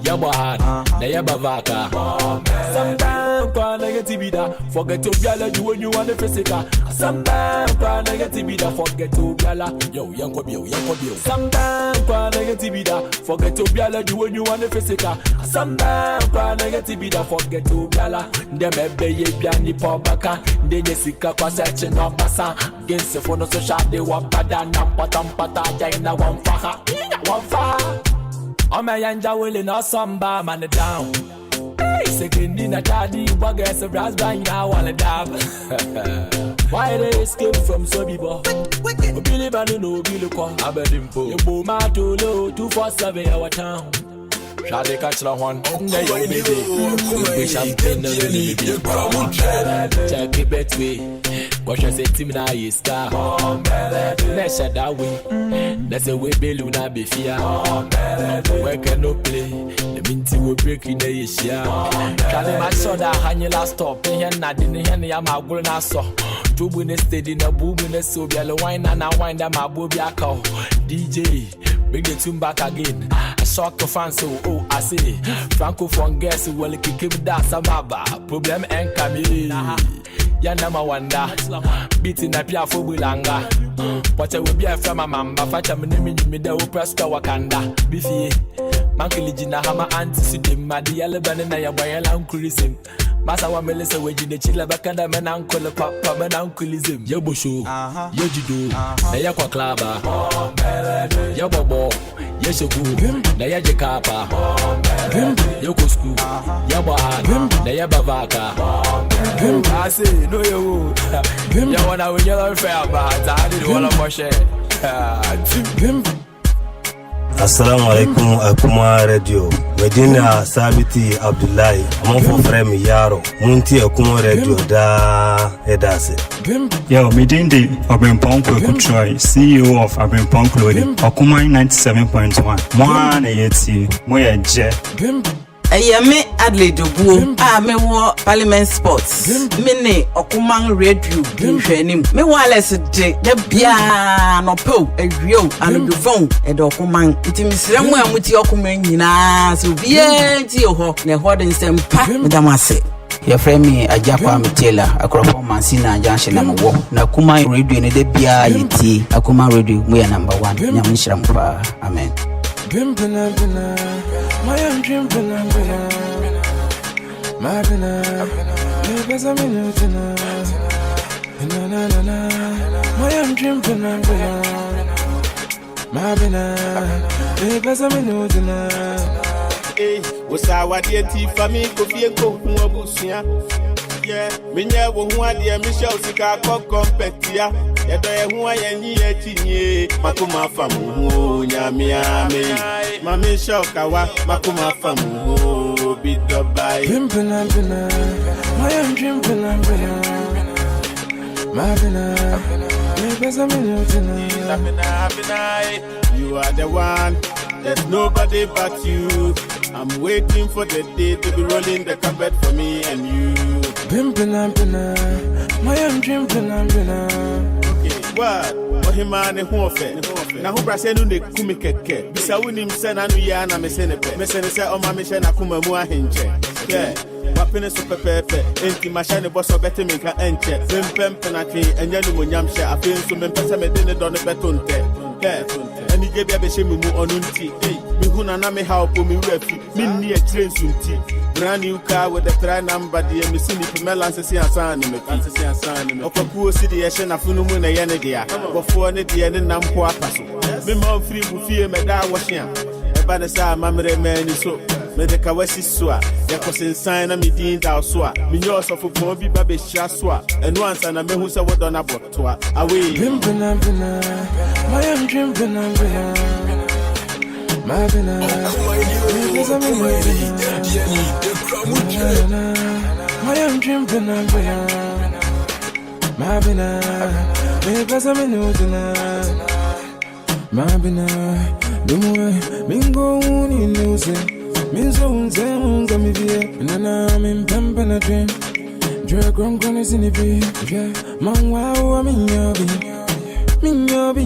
Yo bahad Na ya bavaka Mom belade Sometimes kwa na get tibida Forget to biala you when you want the physical Sometimes kwa na get tibida Forget to biala Yo yanko bio Sometimes kwa na get tibida Forget to biala you when you want the physical Sometimes kwa na get tibida Forget to biala Ndemebe ye biani po baka Ndenye sika kwa search no basa Gense fono so shade wapada Nampata jaina wamfaha Ome yanja wili no samba man down Second in a daddy, bugger, so brass bang now on a dab. Why they escape from Sobibo? Billy Banano, Billy Kong, Aberdimpo, your Boma to low, 247 our town. Shall they catch the one? They champagne, check it between. Watch us a team now is car. Let's shut that way. That's a way Beluna be fear. Where can no play? The minty will break in the Asia. Can I saw that hanging last stop? And I didn't hear me. I'm a good nassau. Two winning steady in a boom in a so yellow wine and I wind up my booby cow. DJ, bring the tune back again. I shock the fans, so I say. Franco from guess who will kick him that Samaba. Problem and Camille. Yanama wanda beating up ya for bulanga. What I will be a from my mamba, Facha me the Opresta Wakanda. Biffy, Mankili Jina Hama Anti Sidim, Madi Alabana, Yabayala, Kurisim. Masa wa melese weji de chila bakanda men uncle papa men uncleism. Yo bushu, yo jido, na ya kwa klaba. Yo bobo, yo shogu, na ya jekapa. Yo kusku, yo bahad, na ya bavaka. I say no yo. Ya wana we yellow fair but I did all of my share. Assalamu alaikum Akuma Radio. Medina Sabiti Abdullahi. Amanfo frame Yaro. Munti Akuma Radio da edase. Yo, Medindi Akropong-Akuapem, CEO of Akropong-Akuapem. Akuma 97.1. Mwana yeti. Moya je. Me Adelaide Obuo me wo Parliament Sports me Okoman Radio nhwenim me wireless de bia no po awio anu do phone e do Okoman ntimisire mu amuti Okoman nyina so bia ti ho na ho de nsempa medamase your friend me Ajakwa Mitela Akropong-Masina Junction na mo na Akuma Radio ne de bia yiti Akuma Radio mu ya number 1 nyamishira mpa amen. Pimpin' my own dream, my pina, because I'm in it my own dream, my pina, because I'm in it. Hey, what's our dear tea for me? Coffee and coke, yeah, Minya won't want dear Michelle Sika Competia. Yada who I am here, Makuma Famu, Yamiami, Mammy Shokawa, Makuma Famu, beat the by Pimpin' my own dream, my pina, because I'm in it. You are the one, there's nobody but you. I'm waiting for the day to be rolling the carpet for me and you. Pimpin' my own dream, what? Ohimane hofe. Na hu brase nu ne kumi keke. Bisa wonim se na nu ya na mesene pe. Mesene se o ma me hye na kuma mu ahenche. Yeah. Wapene so pepepe. Enti ma hye ne boso bete me ka enche. Pempem na twe enya nu monyam hye. Afen so me pese me de ne do ne betonte. Yeah. Ani ge bia be hye me mu onunti. Hey, me hu na me ha opo me rafi. Me ni e train sunti. Brand new car with the try number the me see ni melance see asan me Okakuo see the hye na funu mu na ye ne dia. Before ne dia ne nam ko apaso. Me ma free bu fie me da wo hye a. E ba ne sa mamre mani so. Me de ka wasi so a. Ya ko sensan na me din da so a. Me nyo so fofo bi ba be hia so a. Enu ansa na me hu se wo do na boto a. Away. Pimpin' my own dream, my pina, because I'm in my own dream, my pina, because I'm in my pina, Mingo in losing, Minzo Zan, Gamivia, and I'm in Pampanatrin. Dragon is in the beat, Man, wow, I'm in Yobi, Minyobi.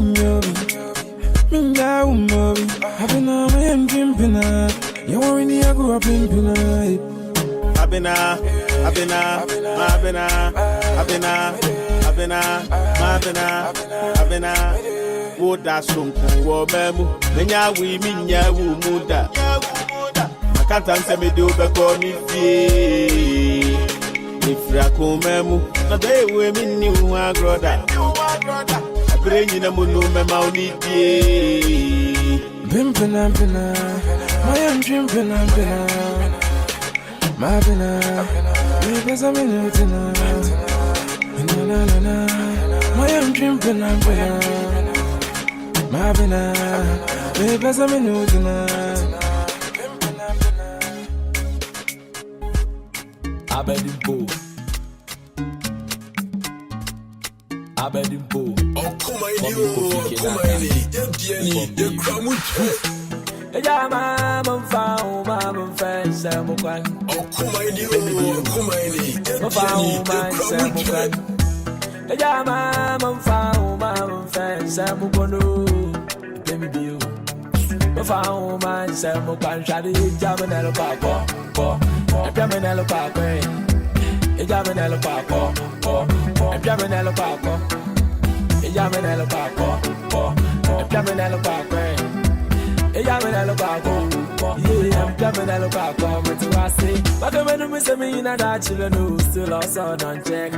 Minga umobi, Abena, my own dream pina. You are in the Akropong pina. Abena, Woda sunku wo bemu. Menya wi minya wu muda. Makanta nse me do be ko ni fie. Ifra kumemu. Na dey we minni wu agroda. Bring na munu me mauniti. Pimpin' my own dream, my pina, because I'm in it my own dream, my pina, because I'm in it Abedimpo. Okoman Ejama mfao mama mfensa mukwan. Okoman Mfao mfensa mukwan. Ejama mfao mama mfensa mukono. Baby biu. Mfao mfensa mukwan shadi ejama nelo pako. Ejama nelo pako. Ejama nelo pako. Ejama nelo pako. Ejama nelo pako. Ejama nelo pako. Ejamina Lopako, yeah, Jamina Lopako, but I say, but the men who say me in that children still also on check,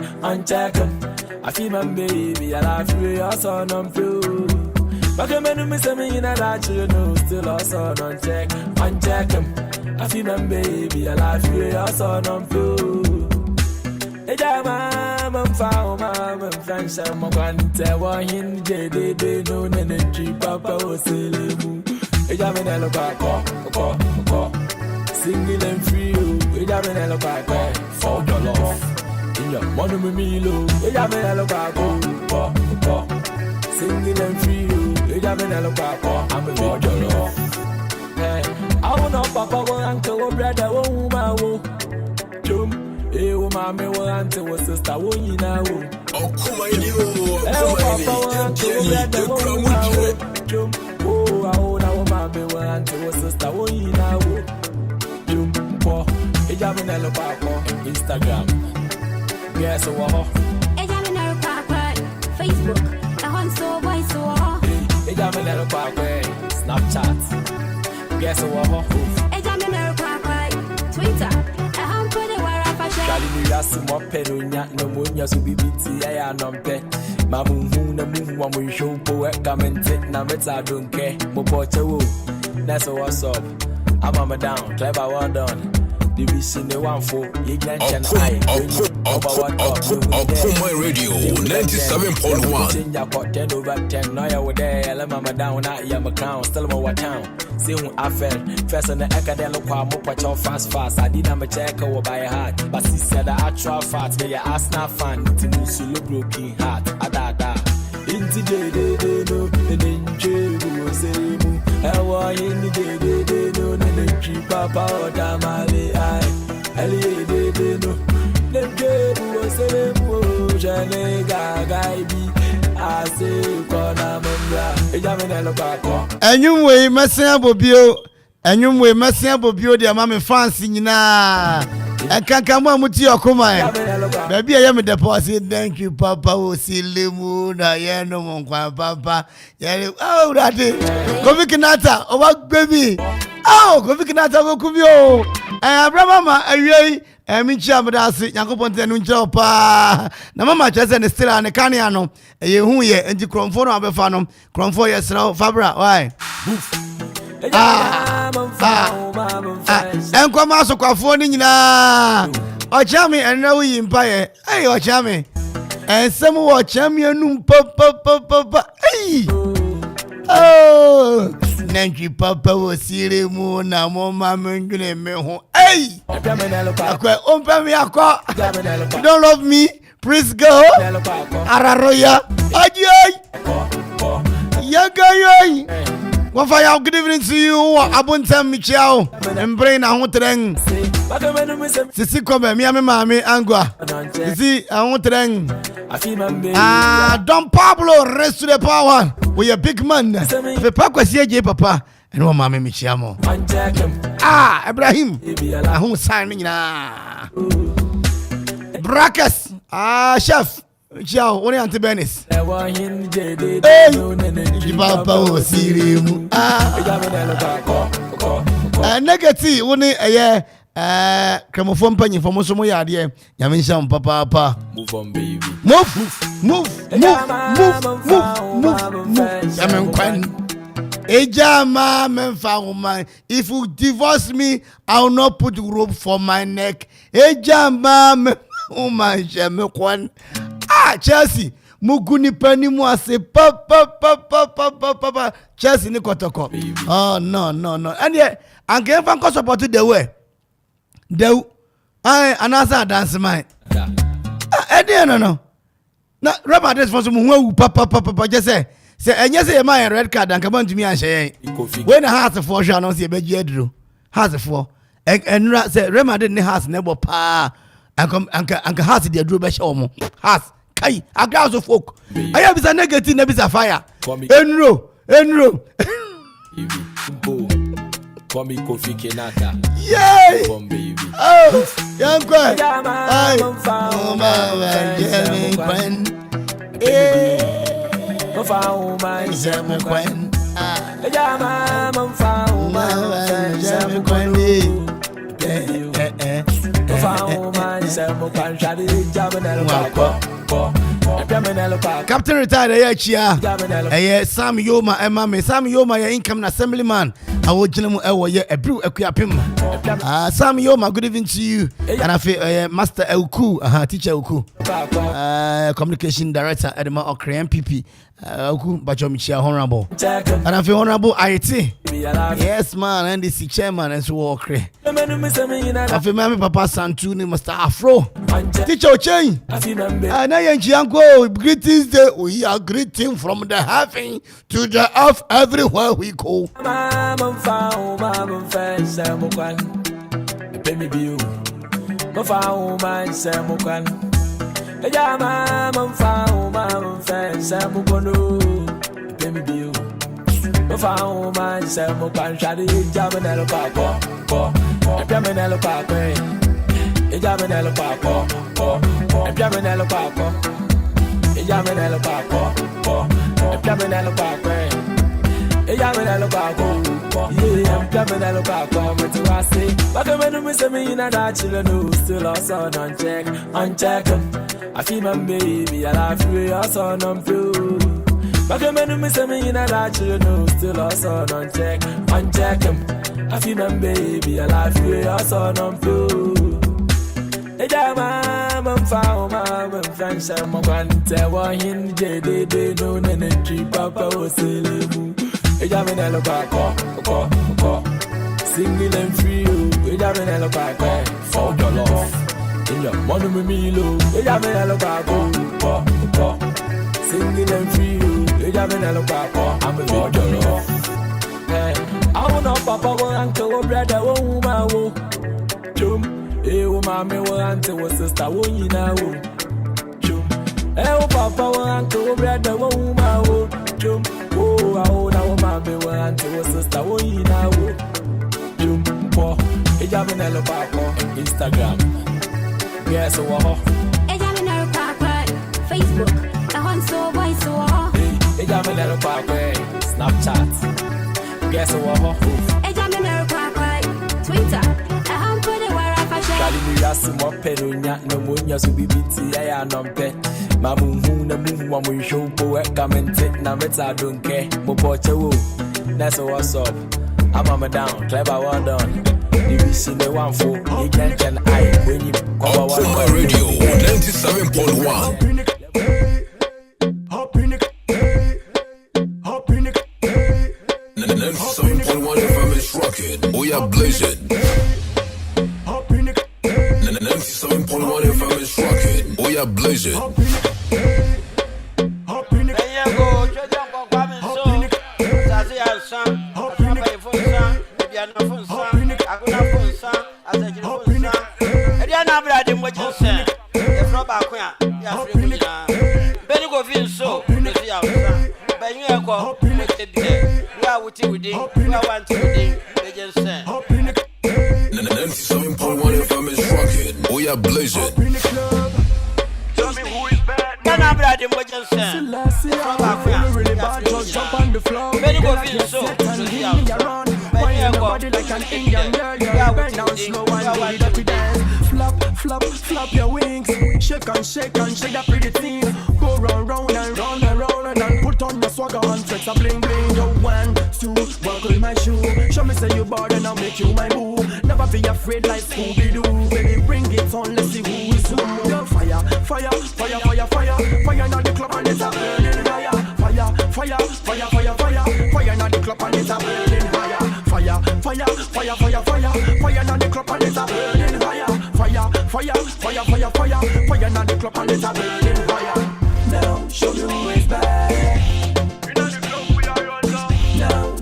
I feel my baby, I love you, also on flu. But the men who say me in that children still also on check, I feel my baby, I love you, also on flu. Ejama, I'm found, I'm French, I'm a quantity, one in the day, no, and tree, Papa was silly. Ejamina Lopako, single and free, Ejamina Lopako, for your love. In your money, Milo, Ejamina Lopako, single and free, Ejamina Lopako, I'm a your love. I will not papa, uncle, brother, oh, my woe. Eh, oh, mommy, until was sister, oh, you know. Oh, come on, you. Oh, papa, until brother, oh, my oh, I own our mommy, until was sister, oh, you know. Jumpo, Ejamina Lopako, Instagram. Yes, oh, Ejamina Lopako, Facebook, a Honso voice, oh, Ejamina Lopako, Snapchat. Yes, oh, Ejamina Lopako, Twitter. Yes, more perunya, no munya so BBT, I am not pet. Mamu, no move one we show poet, come and take, now I don't care. Mopocho, that's what's up. I'm a down, clever well done. Division the one for Ignan Okoman Radio 97.1. Change your pot 10 over 10. Now you're there, let mama down at your account, still more town. See who I felt. First on the academic, Mopacho fast. I didn't check over by heart. But she said I try fast, may you ask not fun to Musulu broken heart. Adada. Into the no, and then Jay will say, I want in the day, no, and then Papa or Damali. Ali de no, then Jay will say, Jane Gagai. I say, Conamanga, Ejamina Lopako. And you way messing up with you, and you way messing up with you, dear mammy fancy na. I can't come on with your Okoman. Baby, I am a deposit. Thank you, Papa. Oh, see Limu, I no more, Papa. Oh, that is Kovikinata. Oh, what baby? Oh, Kovikinata will come you. And Mama, I mean, Chabadasi, Yakoponte, Nunchopa. Na Mama Chesen still on the Caniano. A year and the Cromforo of a phantom. Cromfo, yes, no, Fabra. Why? And come out of Aquafo na. Ochami and no empire. Hey, Ochami. And some more champion papa. Hey. Oh, Nancy Papa was silly moon. Now, Mamma, me. Hey, you don't love me. Please go. Araroya. Yaga. Wafaya, good evening to you. Abunta Michel and Brain and Hotreng. Sisi come, me and Mammy Angua. See, I want Reng. Don Pablo, rest to the power. We a big man. The Papa was here, Papa, and one Mammy Michamo. Ibrahim. I won't sign me now. Brackets. Chef. Ciao, only Auntie Benis. Hey, Papa was serious. Negative, only a year. Gramophone penny for most of my idea. Yamin Papa. Move on, baby. Move. Yamin Quen. Ejama men. If you divorce me, I will not put rope for my neck. Ejama oh my Jamaican. Chelsea. Muguni penny mo say papa. Chelsea ni kotoko. Oh no. And yet, I can't find cause support the way. I another dance mine. No. Now, Robert, this for some who papa just say, and yes, my red card and come on to me and say, when a house for shall not see a bed yet. Has for and say, Rema didn't has never pa and come and has the drew bash almost has. Kai, a glass of folk. I have a negative, never a fire. Enro. Call me Kofi Kenata. Yay! Baby. Oh, young Quen. Oh, my Jeremy Quen. Eh, oh, my Jeremy Quen. Captain retired Sam Yoma Emma Sam Yoma income assemblyman I will general a brew Akuapem. Sam Yoma, good evening to you. And I feel Master Elku, teacher Elku, communication director at the Okre MPP. Elku Bajomichia Honorable. And I feel Honorable IT. Yes, man, and this chairman and so Okre. I feel Mammy Papa Santuni, Master Afro. Teacher Chain. And I and Jango, greetings there. We are greeting from the heaven to the earth everywhere we go. I feel my baby, I love you, your son on blue. But the men who say me in a lot, you know, still also on check him. I feel my baby, I love you, your son on blue. Hey, I'm found my friends and my grandmother were in the day, they know the tree, Papa was silly. Hey, I'm in a look, single and free, hey, I'm in a look, for your love. In your money, me low, hey, I'm in a look, single and free, hey, I'm in a look, I'm a for your love. I want no papa, uncle, brother, oh, my woe. Hey, mammy, auntie, sister, you know. Hey, papa, uncle, brother, oh, my woe. Oh, I own our mammy, auntie, sister, you know. Hey, Jaminello Papa, Instagram. Yes, Hey, Jaminello Papa, Facebook, the Honso Voice. Hey, Jaminello Papa, Snapchat. Guess what? Hey, Jaminello Papa, Twitter. Hallelujah, more perunya, no munya subibiti, I am non pet. Mamu, the moon, one will show poet, come and take Nameta, don't care. Mopocho, that's what's up. I'm a down, clever one done. You will see the one for you can I when you call my radio 97.1. Hop in it, 97.1 FM is rocking. We are blazing. 97.1 FM is rocking. We are blazing. We are blazing. Tell me who is bad. Really bad, just jump on the floor. Body like an Indian girl, you bend down slow and do the dirty dance. Flap your wings. Shake and shake that pretty thing. Go round and put on your swagger and flex a bling bling. You 1, 2, buckle my shoe. Show me say you bored and I'll make you my boo. Never be afraid like Scooby-Doo. Baby, bring it on, let's see who is who. Fire now the club and it's a burning fire. Fire now the club and it's a burning fire. Fire now the club and it's a burning fire. Fire now the club and it's a burning fire. Now show me who is back. Now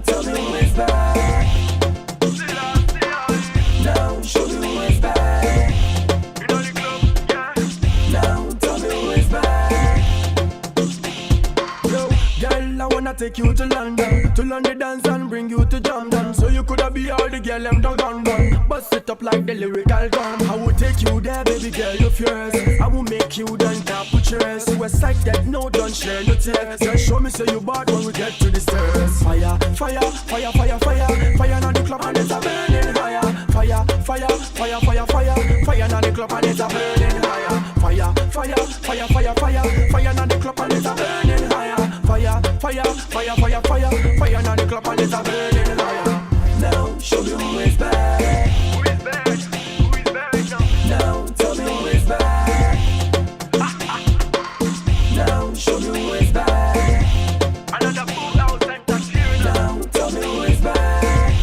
tell me who is back. Now show me who is back. Now tell me who is back. Yo, girl, I wanna take you to London dance and bring you to Jamdan. So you coulda be all the girl them dog on gun. Bust it up like the lyrical gun. I will take you there, baby girl, you fierce. I will make you done tap put your ass. You a sight that no don't share no tears. Just show me say you bad when we get to the stairs. Fire, fire, fire, fire, fire. Fire on the club and it's a burning higher. Fire, fire, fire, fire, fire. Fire on the club and it's a burning higher. Fire, fire, fire, fire, fire. Fire on the club and it's a burning higher. Fire, fire, fire, fire, fire. Fire on the club and it's a burning higher. Now show me who is bad. Who is bad? Who is bad now? Now tell me who is bad. Now show me who is bad. Another fool outside that's here now. Tell me who is bad.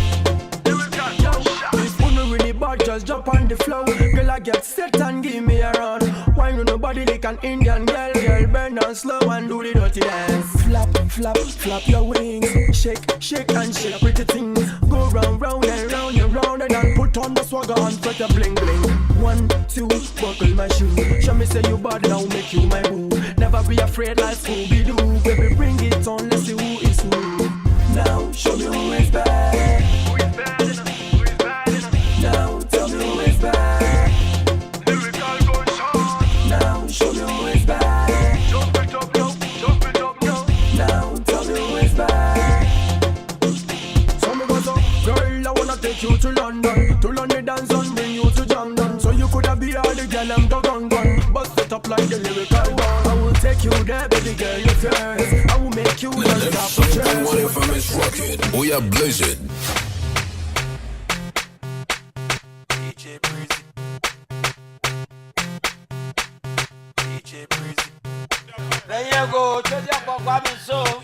If you really bad, just jump on the floor. Girl, I get set and give me a run. Why no nobody like an Indian girl? Girl, burn down slow and do the dirty dance. Flap, flap, flap your wings. Shake, shake and shake pretty things. Go round, round and round and round and then put on the swagger and put a bling bling. 1, 2, buckle my shoe. Show me say you bad now, make you my boo. Never be afraid like Scooby-Doo. Baby, bring it on, let's see who is who. Now, show me who is bad. Who is bad enough? Who is bad enough? Now, tell me who is bad. Lyrical gunshot. Now, show me who is bad. Jump it up now, jump it up now. Now, tell me who is bad. So me goes up, girl, I wanna take you to London dance and bring you to Jamdan. So you coulda be all the girl I'm dog on gun. Bust it up like the lyrical gun. I will take you there, baby girl, you first. I will make you dance up for chest. We are blazing. DJ Breezy. DJ Breezy. There you go, check your programming so.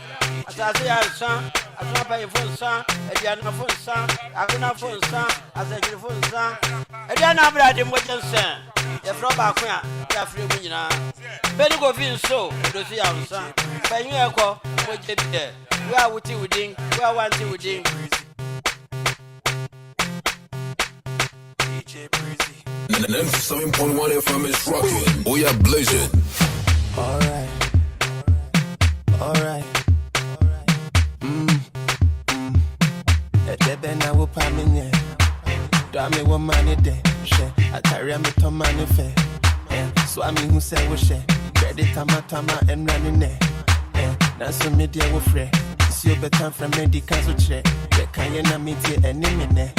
As I say, I'm son. I don't pay for son. If you're not for son, I don't have for son. I said, you're for son. If you're not blood, I'm what you're saying. You're from Bakuya, you're free with you now. Benny go feel so, you see our son. But you are called, what you did. We are with you within, we are wanting within. DJ Breezy. 97.1 FM is rocking. We are blazing. Alright. Alright. Now we'll pay me there. Do me one money there. Share. I carry me to money fair. So I mean who say we share. Credit tama and running there. Now some media will free. It's your better from medical so check. The can you meet your enemy ne.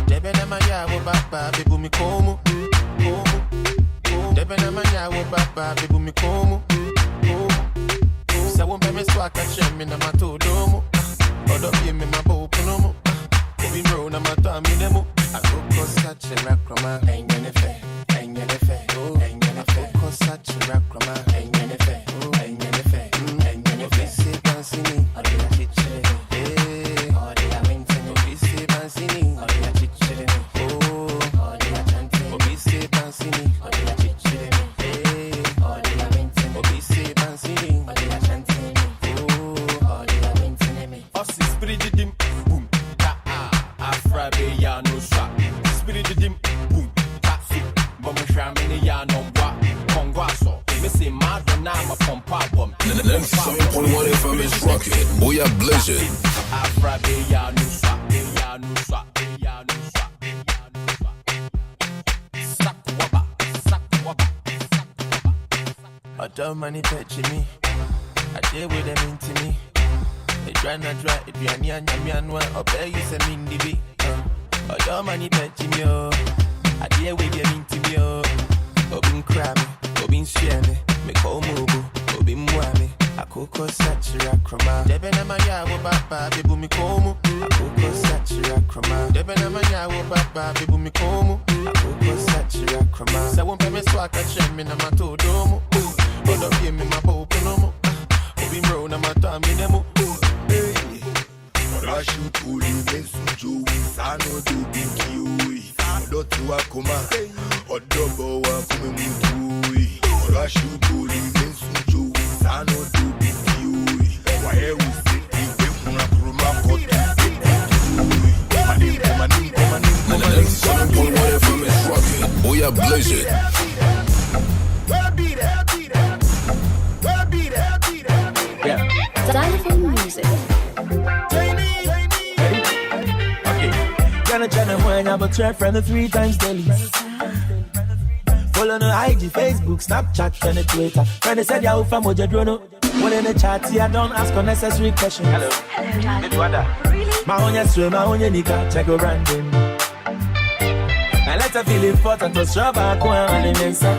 Debe my ya wo baba bebu mi komu. Debe my ya wo baba bebu mi komu. So won't be me swag a me na matodomo. Odo be me my bow punomo. Obi bro na matami demo. I go such a rackrama. Ain't gonna fair. Ain't gonna fair. Ain't gonna fair. Go such a rackrama. Ain't gonna fair. Ain't gonna fair. Ain't gonna fair. Say Bansini. Or the chiche. Hey. Or the Amintino. Obi say Bansini. Or the chiche. Oh. Or the Achante. Obi say Bansini. Or the chiche. Hey. Or the Amintino. Obi say Bansini. Or the Achante. Spiridim boom ta afra be ya no swa spiridim boom ta bom shramini ya no wa kongwaso me say madonna ma pompa bom 97.1 FM is rocking. We are blazing. afra be ya no swa sakwaba Odo money touch me I deal with them into me. They try not dry, if you're near Yamianwa, or bear you some indie. Or your money petting you. I deal with your into me. Or being crabby, or being shammy. Make home move, or being mwami. I cook such a rackrama. Debenamaya wo baba, bibu mi komu. I cook such a rackrama. Debenamaya wo baba, bibu mi komu. I cook such a rackrama. So I won't pay me swag a shame in a matodomo. But don't give me my bow punomo. Obi bro na matami demo. Rashu tuli mesuju sano do bikiui Odotu wakoma Odobo wakume mutui Rashu tuli mesuju sano do bikiui Wae usiti wefuna kuruma kotu We are blazing. Yeah. have a thread friend 3 times daily. Follow no IG, Facebook, Snapchat, and Twitter. Friend said ya ufa moja drono. One in the chat here, don't ask unnecessary questions. Hello. Baby, what that? My own swim, my own nika, check your random. And let her feel important to strap back one and then say.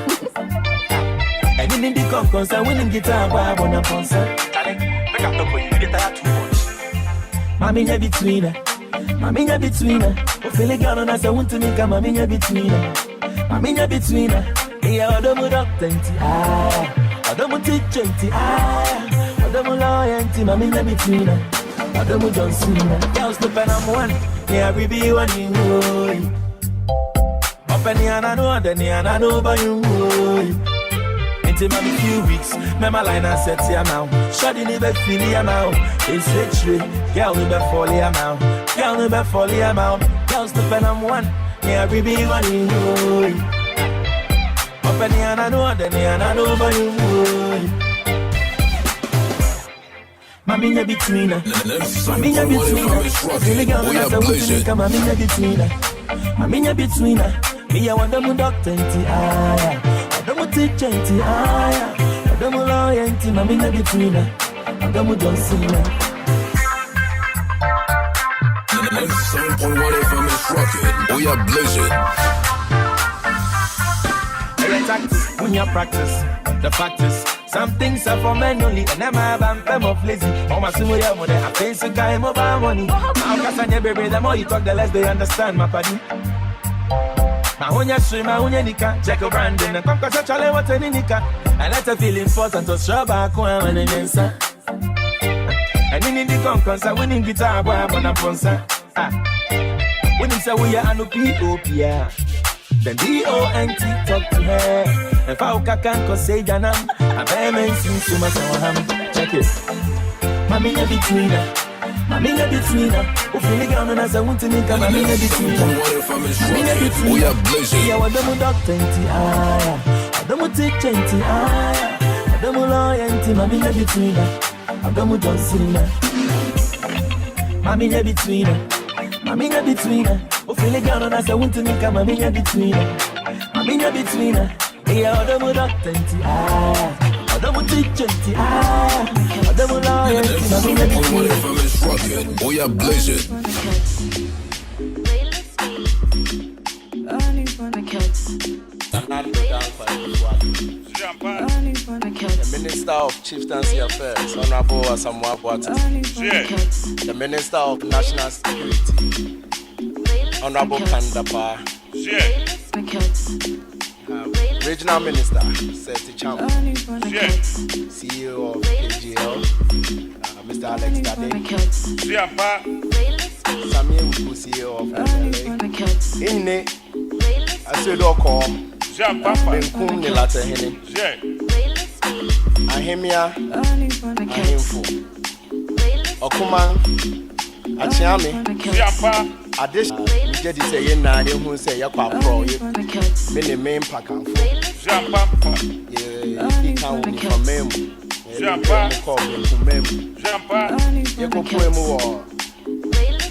And in the concert, winning guitar, boy, I want a concert. Pick up the boy, you get that too much. Mammy, you're between her. Mammy, you're between her. Oh, feeling gone on as I want to make a mammy, you're between her. Mammy, you're between her. Yeah, I don't up 20. I don't teach 20. I don't loyalty, mammy, you're between her. I don't John Cena. Girls, the pen, I'm one. Yeah, we be one in you. Up and I know, then I know by you. Into maybe few weeks, me my line and set here now. Shawty never feel here now. It's rich, girl never fall here now. Girl never fall here now. Girls the pen I'm one, yeah we be one in you. Up and I know, then I know by you. Mami ya between her, mami ya between her. Feel the girl that's a woman to come, mami ya between her, mami ya between her. Me I want them doctor into I don't teach into I don't loyalty, mami ya between her. I don't John Cena. 97.1 FM is rocking. We are blazing. Hey, tactics, when you practice, the fact is, some things are for men only, and I'm of lazy. Oh, my senior, I pay some guy more money. Now, cause I never baby, the more you talk, the less they understand, my paddy. My own stream, my own nika, check your branding, and come cause I challenge what's in nika. And let her feel important to show back one and then, sir. And in the concourse, I winning guitar, boy, I'm on a sponsor. When you say we are no P.O.P.A. Then D.O.N.T. talk to her. And Fauka can't say Janam. I bear men sing to my son. Check it. Mammy, you're between her. Mammy, you're between her. Who feel the gun as I want to make a mammy, you're between her. Mammy, you're between her. Yeah, I don't dog 20. I don't take 20. I don't loyalty. Mammy, you're between her. I don't John Cena. Mammy, you're between her. Mammy, you're between her. Oh, feel the gun as I want to make a mammy, you're between her. Mammy, you're between her. Yeah, I don't dog 20. I don't take 20. I don't loyalty. Mammy, you're between her. We are blazing. The Minister of Chieftaincy Affairs, Honorable Asamoah Boateng. The Minister of National Security, Honorable Kandapa. Regional Minister, Seti Cham. CEO of KGL, Mr. Alex Dade. Samuel Uku, CEO of LA. Ine, Asedoko, Benkum Nilatehene. Ahemia, Amanfo. Okoman Akwaaba. Adish, Jedi say yena de hu say yakwa pro ye. Me ne main pakanfo. He can win from mem. Call me from mem. Yeko poemu wo.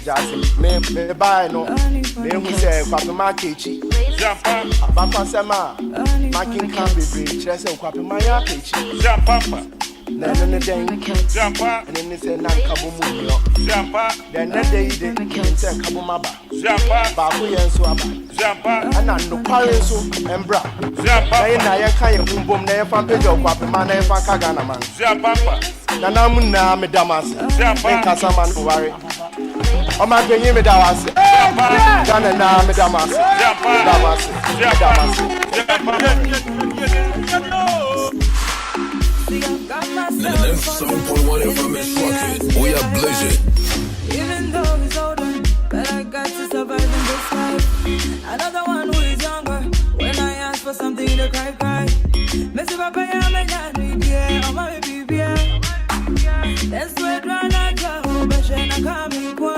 Just me buy no. Me hu say kwapema kechi. Papa sema making can be free. Chese kwapema ya kechi. Na no den jampa and then say na kabomu yo jampa then na dey dey say kaboma ba jampa ba ko yen so aba jampa ana no kware so embra jampa na ye kan ye bumbom na ye fa page of kwapema na ye fa kaga na man jampa na na mu na me damas jampa kasa man ware o ma gbenyi me dawase jampa na me damas jampa 97.1 FM is rocking. We are blazing. Even though it's older, but I got to survive in this life. Another one who is younger. When I ask for something to cry. Messi papa ya me gani dia, oma me bibia. Then sweat run out to be shena kami kwa.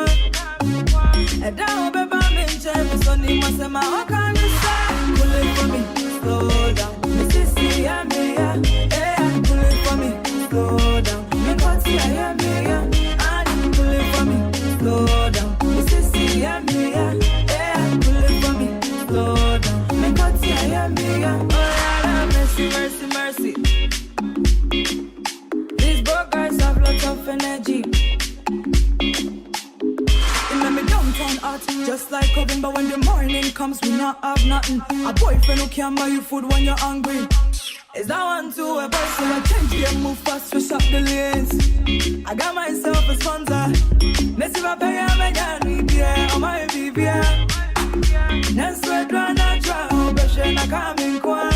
And down be ba me nche, so ni masema o kan say. Pull it for me, slow down. Missy ya me ya, pull it for me. Slow down, me can't see I am me, and pull it for me. Slow down, you see I am me, pull it mercy. These broke guys have lots of energy. It made me downtown hot, just like oven. But when the morning comes, we not have nothing. A boyfriend who can't buy you food when you're hungry. Is that one too? A boy so I change game, move fast, switch up the lanes. I got myself a sponsor. Messi va payer me gani bien, on my BBA. Next week run a trial, but she na coming kwa.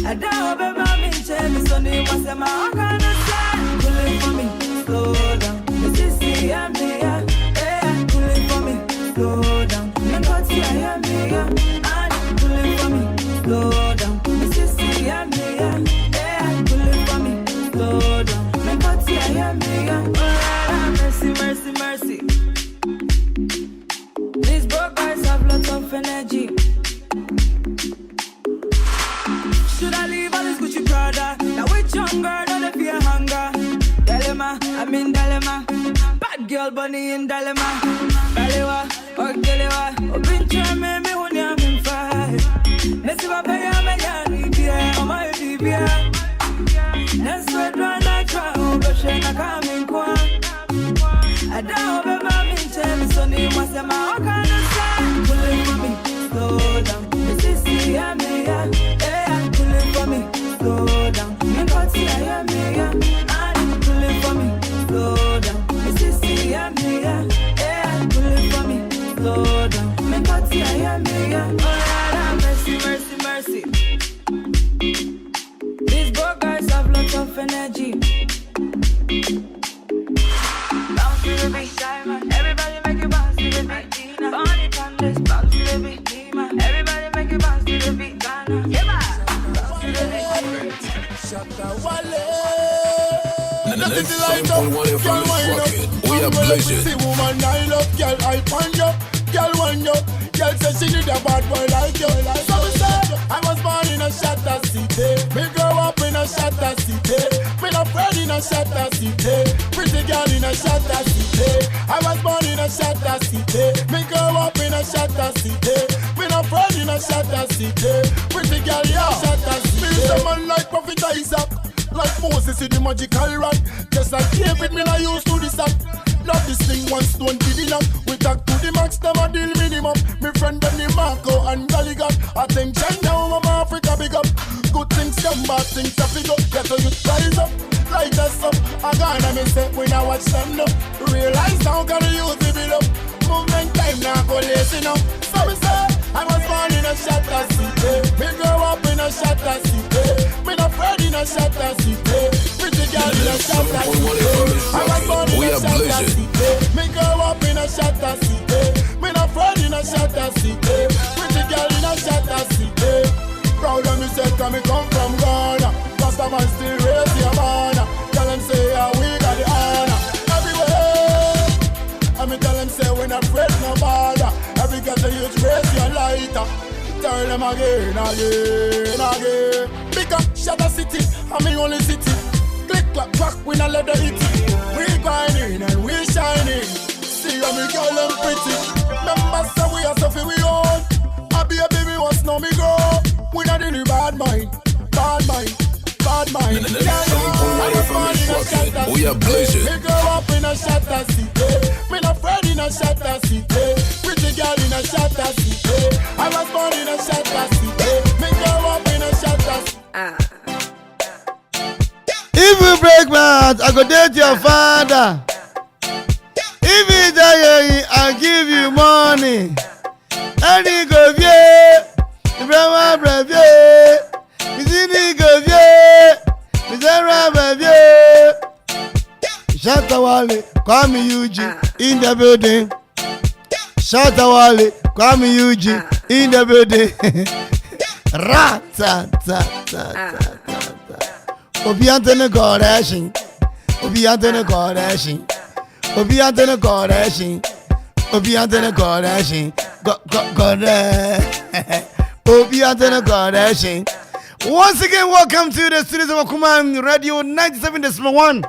I don't have my minche, me sonny was a man kind of sad. Pull it for me, slow down. This is the idea. Pull it for me, slow down. Me got the idea. Pull it for me, slow down. This is the idea. Pull it for me, slow down. Me got the idea. Mercy, mercy, mercy. These broke guys have lots of energy. Should I leave all this Gucci Prada? Now which young girl don't they fear hunger? Dilemma, I'm in dilemma. Bad girl bunny in dilemma. Balewa, or Galewa, or Pincha, me when you're in fight. Let's see what I am again, on my BBA. Let's wait run a trial, but she not coming qua. I don't have a minche, so name was a man kind of sad. Pull it for me, slow down. This is the idea. Pull it for me, slow down. Me got the idea. Pull it for me, slow down. This is the idea. Pull it for me, slow down. Me got the idea. Mercy, mercy, mercy. These broke guys have lots of energy. Bounce to the beat, diamond. Everybody make you bounce to the beat. Bonnie Pandas, bounce to the beat. Everybody make you bounce to the beat. Ghana, yeah, bounce to the beat. This is like up, girl, wind up. We are blessed. See woman, I love, girl, I find you. Girl, wind up. Girl said she need a bad boy like you. So we say, I was born in a shatter city. Me grow up in a shatter city. Me not afraid in a shatter city. Pretty girl in a shatter city. I was born in a shatter city. Me grow up in a shatter city. Me not afraid in a shatter city. Pretty girl in a shatter city. Me someone like Prophet Isaac. Like Moses in the magical rock. Just like David, me not used to this act. Love this thing one stone to the knock. We talk to the max, them a deal minimum. Me friend Benny Marco and Galligan. Attention now, Mama Africa big up. Good things come, bad things have to go. Get to you rise up, light us up. I gonna me say when I watch them now. Realize now gonna use the bill up. Movement time now go lazy now. So we say, I was born in a shatter city. Me grow up in a shatter city. Me not afraid in a shatter city. Pretty girl in a shatter city. I was born in a shatter city. Me grow up in a shatter city. Me not afraid in a shatter city. Pretty girl in a shatter city. Proud of me say, come me come from Ghana. Pastor man still raise your banner. Tell them say, yeah, we got the honor. Everywhere. I me tell them say, we not afraid no bother. Every girl the youth raise your lighter. Tell them again, again, again. Big up, shatter city, I'm the only city. Click, clap, crack, we not let the hit it. We grinding and we shining. See how me girl them pretty. Members say we are stuffy we own. I be a baby once now me grow. We not in the bad mind, bad mind, bad mind. We are blessed. Me grow up in a shatter city. Me not afraid in a shatter city. Pretty girl in a shatter city. I was born in a shatter city. Me grow up in a shatter city. If you break my heart, I go date your father. If you die, I'll give you money. And he go, yeah. The brother, brother. Is it he go, yeah. Is that right, yeah. Shatawale, Kwame Eugene in the building. Shatawale, Kwame Eugene in the building. Rat-ta-ta-ta-ta-ta. Obi Antene Correction. Obi Antene Correction. Obi Antene Correction. Obi Antene Correction. Obi Antene Correction. Once again, welcome to the studios of Okoman Radio 97.1.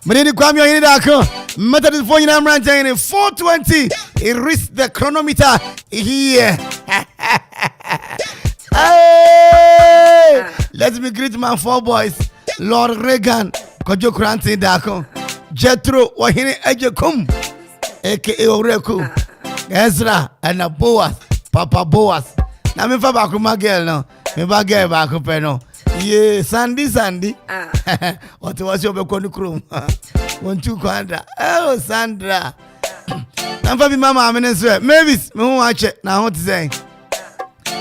My name is Ohene Darko. Method is for you. I'm ranting 420. It reached the chronometer here. Hey, Let me greet my 4 boys. Lord Reagan, Kojo Ohene Darko, Jethro Ohene A.K.A. Oreku, Ezra, and Boaz, Papa Boaz. Now me fa back my girl no. Me ba girl back up no. Yeah, Sandy. What was your bekonu krum? 1-2 kwanda. Oh, Sandra. I'm for mama amene Mavis, me who watch it. Now what to say?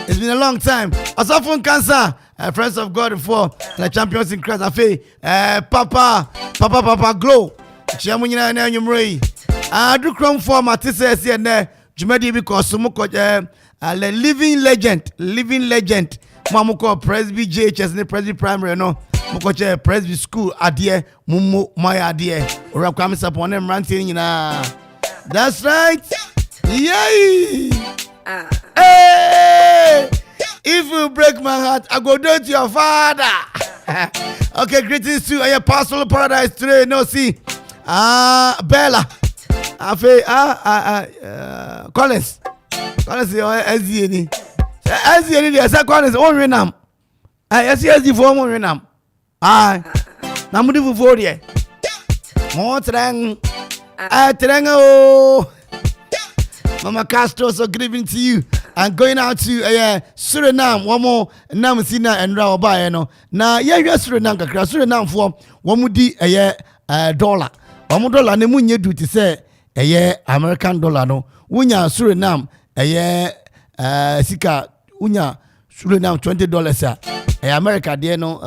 It's been a long time. Asafun Cancer, Friends of God for the champions in Christ. Papa Glow. Chiamunyina na nyumrei. Do chrome for Matisse here there. Jumedi because sumuko the living legend. Mamuko Presby JHS ne Presby Primary no. Muko Presby School adie mumu my adie. Ora kwame sapon them ranting nyina. That's right. Yay! Hey! If you break my heart, I go do it to your father. Okay, greetings to your pastoral paradise today. No, see. Bella. Collins. Collins, SDN. SDN, yes, Collins, on Renam. SDN for one Renam. Namudu for 40. More trang. Trango. Mama Castro, so good evening to you. I'm going out to Suriname. One more Namusina and Rawabayano. Now, Suriname, Suriname for one would be $1. $1 Nemunya do to say American dollar. No, Unya Suriname, Sika, Unya Suriname $20. America, dear no,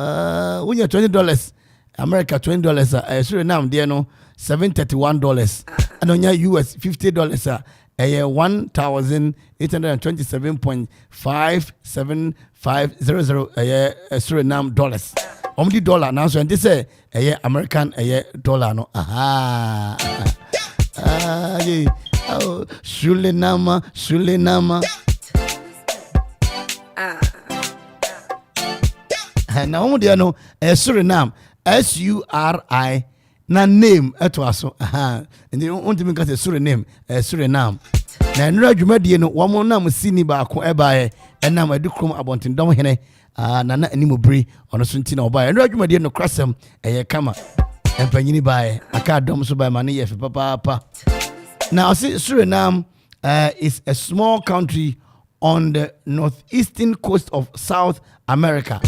Unya $20. America $20. Suriname, dear no, $731. And on your US $50. $1,827.57500 Suriname dollars. Only dollar now, so and this American dollar no. Aha. Oh, Suriname. Now they know Suriname. SURI. Na name etwaso and they want me get a Suriname Suriname na nra dwumadie no wo mo na mo sini ba ko eba e na ma dukrum abontin Twumhene na na animobri ono so nti na oba nra dwumadie no krasem kama empanyini ba aka dom so ba ma ne yefe papa now Suriname is a small country on the northeastern coast of South America.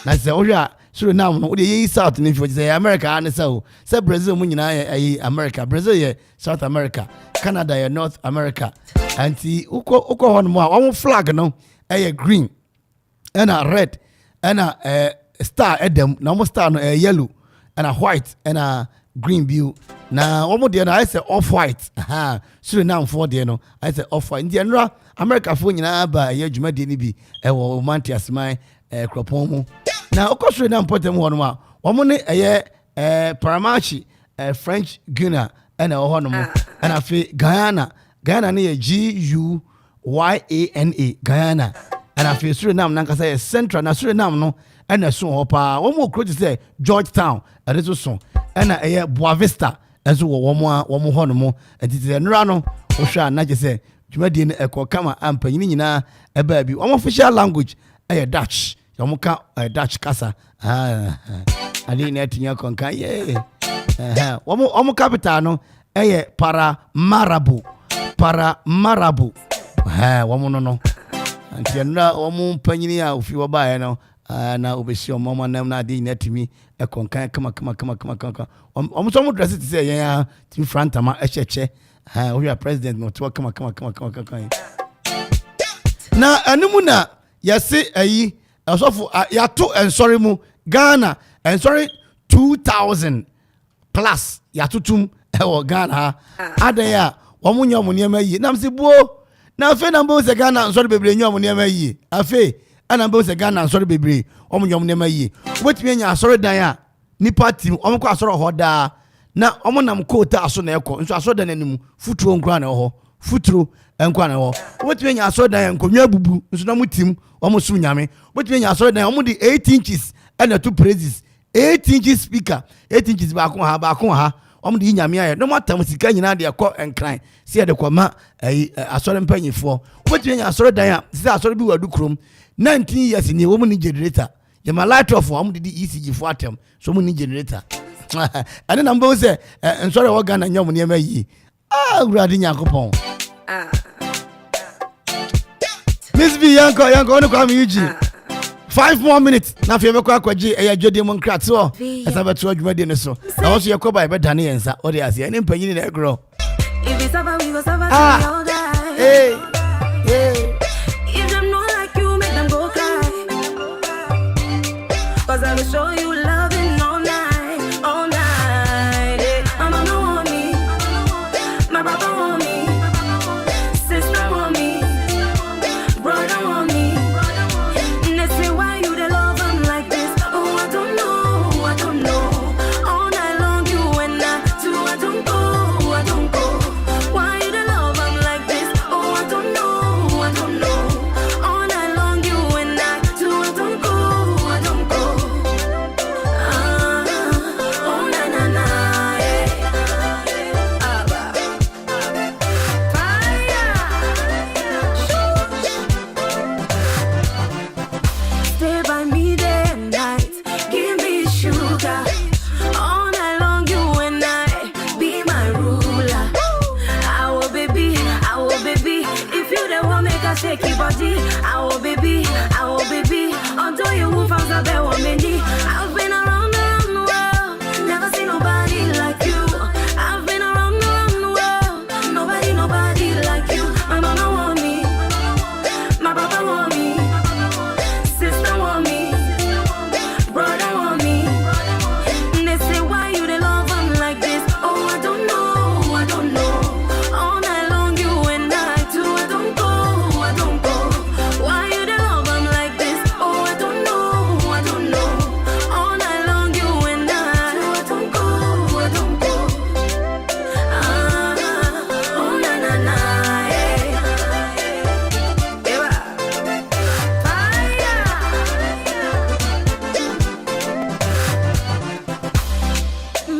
Na se oja Suriname no dey South in America and so Brazil mu nyina America, Brazil South America, Canada North America. And uko hon mo a flag no green and a red and a star edem na mo star no yellow and a white and a green view. Na omo dey na I say off white. Suriname for dey no I say off white. Ndi enra America for nyina ba dwumade ni bi wo Mantias man Akropong. Now, of course, we don't put them one more. One money Paramachi, French Guiana, and a Honoma, and I feel Guyana near GUYANA, Guyana, and I feel Suriname, Nanka say Central, and Suriname, no, and a soon opa. One more could say Georgetown, a little song, and a Boa Vista, as one more Honomo, and it is a Rano, Osha, not just say, Jumadin, a Kokama, and Penina, a baby, one official language, a Dutch. Yomuka Dutch casa. I didn't net in your conca. Yeah. Omo capitano. Para marabu. Woman no. And you're not omo penny if you were by no. Now we see your mama name na di net me. A conca. Come. Almost almost dress it to say, yeah, to front of my echeche. We are president. No, to come. Now, Anumuna, yes, say, so for yato and sorry mu Ghana and sorry 2,000 plus yatutum Ghana adaya wamunya omuniema yi na mse buo na afe na mbo se Ghana and sorry bebre nya omuniema yi afe ana mbo se Ghana and sorry bebre omunya omuniema yi wetimi nya sorry dan a nipa team omko asoro hoda na omonam kota aso na ekọ nso aso dan anim futuro nkwa na ho futuro enkwa na ho wetimi nya aso dan nkonwa bubu nso na mutim omusu nyame wetimi nya aso dan omudi 8 inches and 2 praises 8 inches speaker 8 inches ba ko ha omudi nyame aye no matam sika nyina de ekọ enkran se de kwama asore mpanyifo wetimi nya aso dan a se asore bi wadu krom 19 years ni wo mu ni generator You my light off one did the ECG for them. So many generator. And then I'm both say, and sorry, what gun and young near me. Ah, Gradin Yakupon. Miss B, Yanko, Yanko, come Eugene. 5 more minutes. Now, if you ever crack a J Democrat, so as I've told you, ready so. I also your call by Danny and or the Asia and penny in that girl. If it's ever, we go suffer all day. Hey. If them not like you, make them go cry. Cause I will show you loving all night, all night. My mama want me, my papa want me, sister want me, brother want me. And they say, why you the love them like this? Oh, I don't know. All night long you and I too, I don't go. Why you the love them like this? Oh, I don't know. All night long you and I too, I don't go. Oh, na na na, yeah. Stay by me day and night, give me sugar. All night long you and I, be my ruler. I will baby. If you the one make a shaky body, I will baby. Although you will find a better woman, I've been around the world, never seen nobody like you. I've been around the world, nobody like you. My mama want me, my papa want me, sister want me, brother want me. And they say, why you the love them like this? Oh, I don't know. All night long you and I too, I don't go. Why you the love them like this? Oh, I don't know. All night long you and I too, I don't go. Oh, na na na, yeah.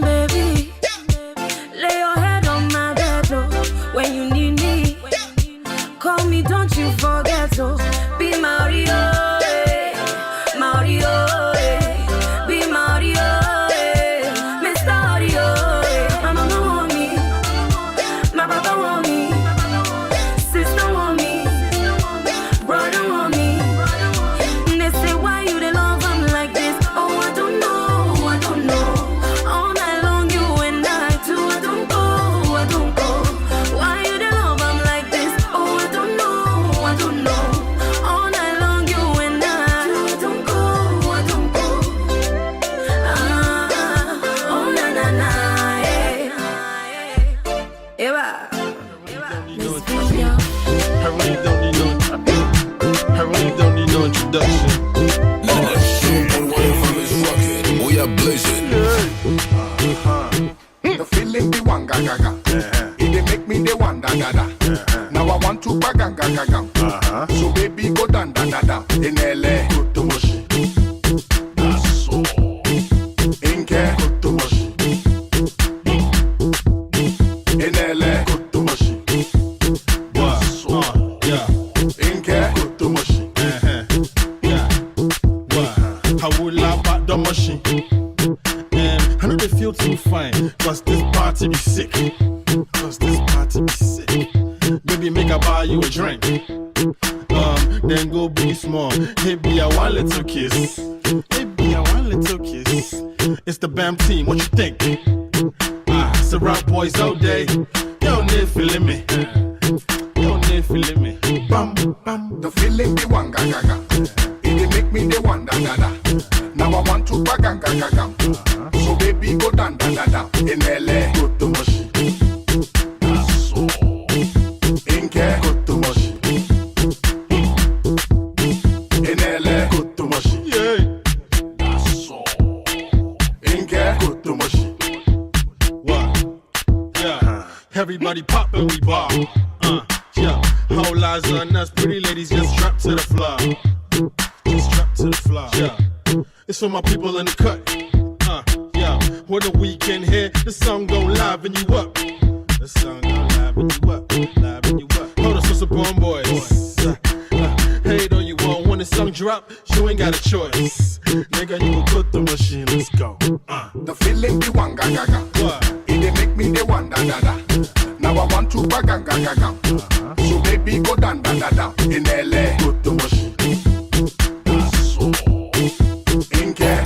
Baby, lay your head on my bed, oh. When you need me, call me, don't you forget, oh. Be Mario, be Mario, Mr. Mario. My mama want me, my papa want me, sister want me, brother want me. And they say, why you the love them like this? Oh, I don't know. All night long you and I too, I don't go. Why you the love them like this? Oh, I don't know. All night long you and I too, I don't go. Oh, na na na, yeah. I really don't need no introduction. We are blazing. The feeling the one gaga. It dey make me the one da. Now I want to gaga. So baby go down da. In LA, go to Moshi. That's all. Inke, go to Moshi. In LA, go to Moshi. That's all. Inke, go to Moshi. How will I back the machine? I know they feel too fine, cause this party be sick. Baby, make I buy you a drink. Then go be small. Hey, be a one little kiss. It's the BAM team, what you think? It's a rap boys all day. Yo, need feeling me. Bam. The feeling the one gaga. It dey make me the one da. Now I want to gaga. So baby go down da. In LA, go to Moshi. That's all. Inke, go to Moshi. In LA, go to Moshi. Yeah. That's all. Inke, go to Moshi. What? Yeah. Everybody pop and we bar. Yeah. Whole eyes on us, pretty ladies just strapped to the floor. Yeah. It's for my people in the cut. Yeah. When the weekend here, the song go liven you up. Hold on, so some boys. Hate on you all when the song drop. drop, you ain't got a choice. Nigga, you can put the machine, let's go. The feeling the one ga ga ga. It dey make me the one da da da. Now I want to ga ga ga ga. So baby go down da da da. In LA, put the machine. So in care.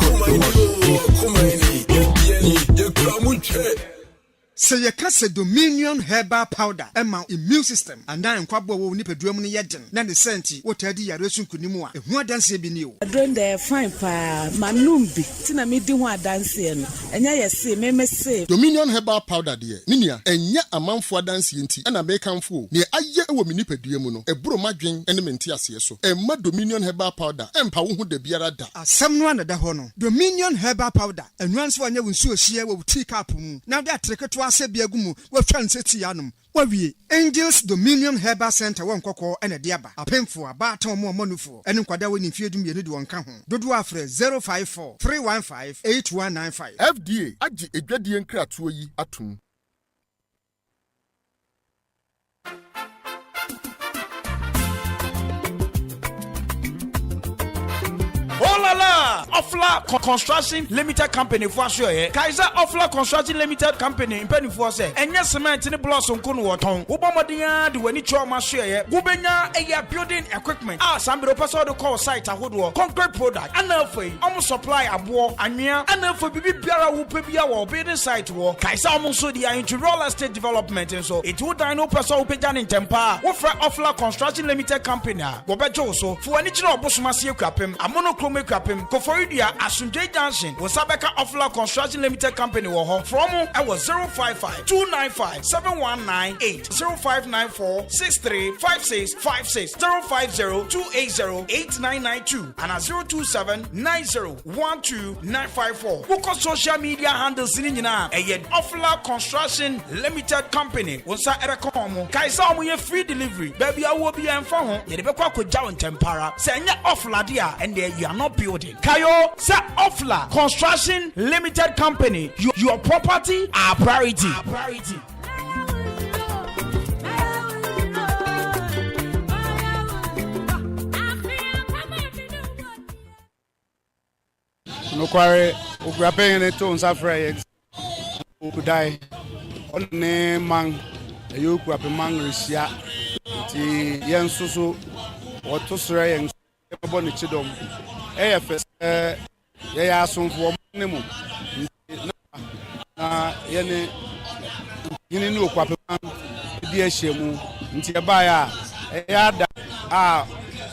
Say you can say Dominion Herbal Powder, Emma immune system, and I am Quabo will nip a drum in Yadden, Nanny Senti, what I did, Yaresun Kunimua, if one dance be new. I drink the fine pa, Manumbi, Tina me do one dancing, and I say, me say Dominion Herbal Powder, dear, Ninia, and ya Amanfo dancing tea, and a American fool, near a year will nip a diamono, a broma drink, and a mentias so, and my Dominion Herbal Powder, and Pawu de Biara da. Someone at the Hono, Dominion Herbal Powder, and once one you will see a share will take up. Now that trick to us. Biagumu, what transit yanum. What we Angels Dominion Herbal Center, one cocoa and a diaba, a pen for a baton more monufo, and Quadawin in Field Mid one Cajon. Dodo Afre 054 315 8195. FDA, Aji a Gadian Kratui Atum. Oh la la! Offla Construction Limited Company for sure. Kaiser Offla Construction Limited Company in Penny for say. And yes, cement in the blossom kun waton. Ubomodia do any trauma share. Gubenya a building equipment. Somebody person to call site a hoodwo. Concrete product. And almost supply a war and near. And for Bibi Biara who pebia or building site war. Kaiser almost so the into real estate development and so it would dino person who pejan in Tempa. Offer Offla Construction Limited Company. Bobejo so for any job Busmasi Akuapem. Amonochrome Akuapem. Koforidia Asunjay Junction. Wasabeka Offla Construction Limited Company wo from I was 055 295 7198 0594 635656 050 280 8992 and 027 90 954. Who social media handles in a Offla Construction Limited Company. Once I erekomo Kaiser mo ye free delivery. Baby I will be enfo ye de bekwa ko jaw Tempara. Say nya Offla dia and there you are not building. Kayo say Offla Construction Limited Company. Your property our priority. Our priority. No quarry, Ukraine to Safra, who die on name man, a yoke up among Russia, the young Susu, or to Sray and Bonnie Chidom. AFS, they are some for minimum. Yenny, you know, Quapaman, dear Shemu, until Baya, a yard,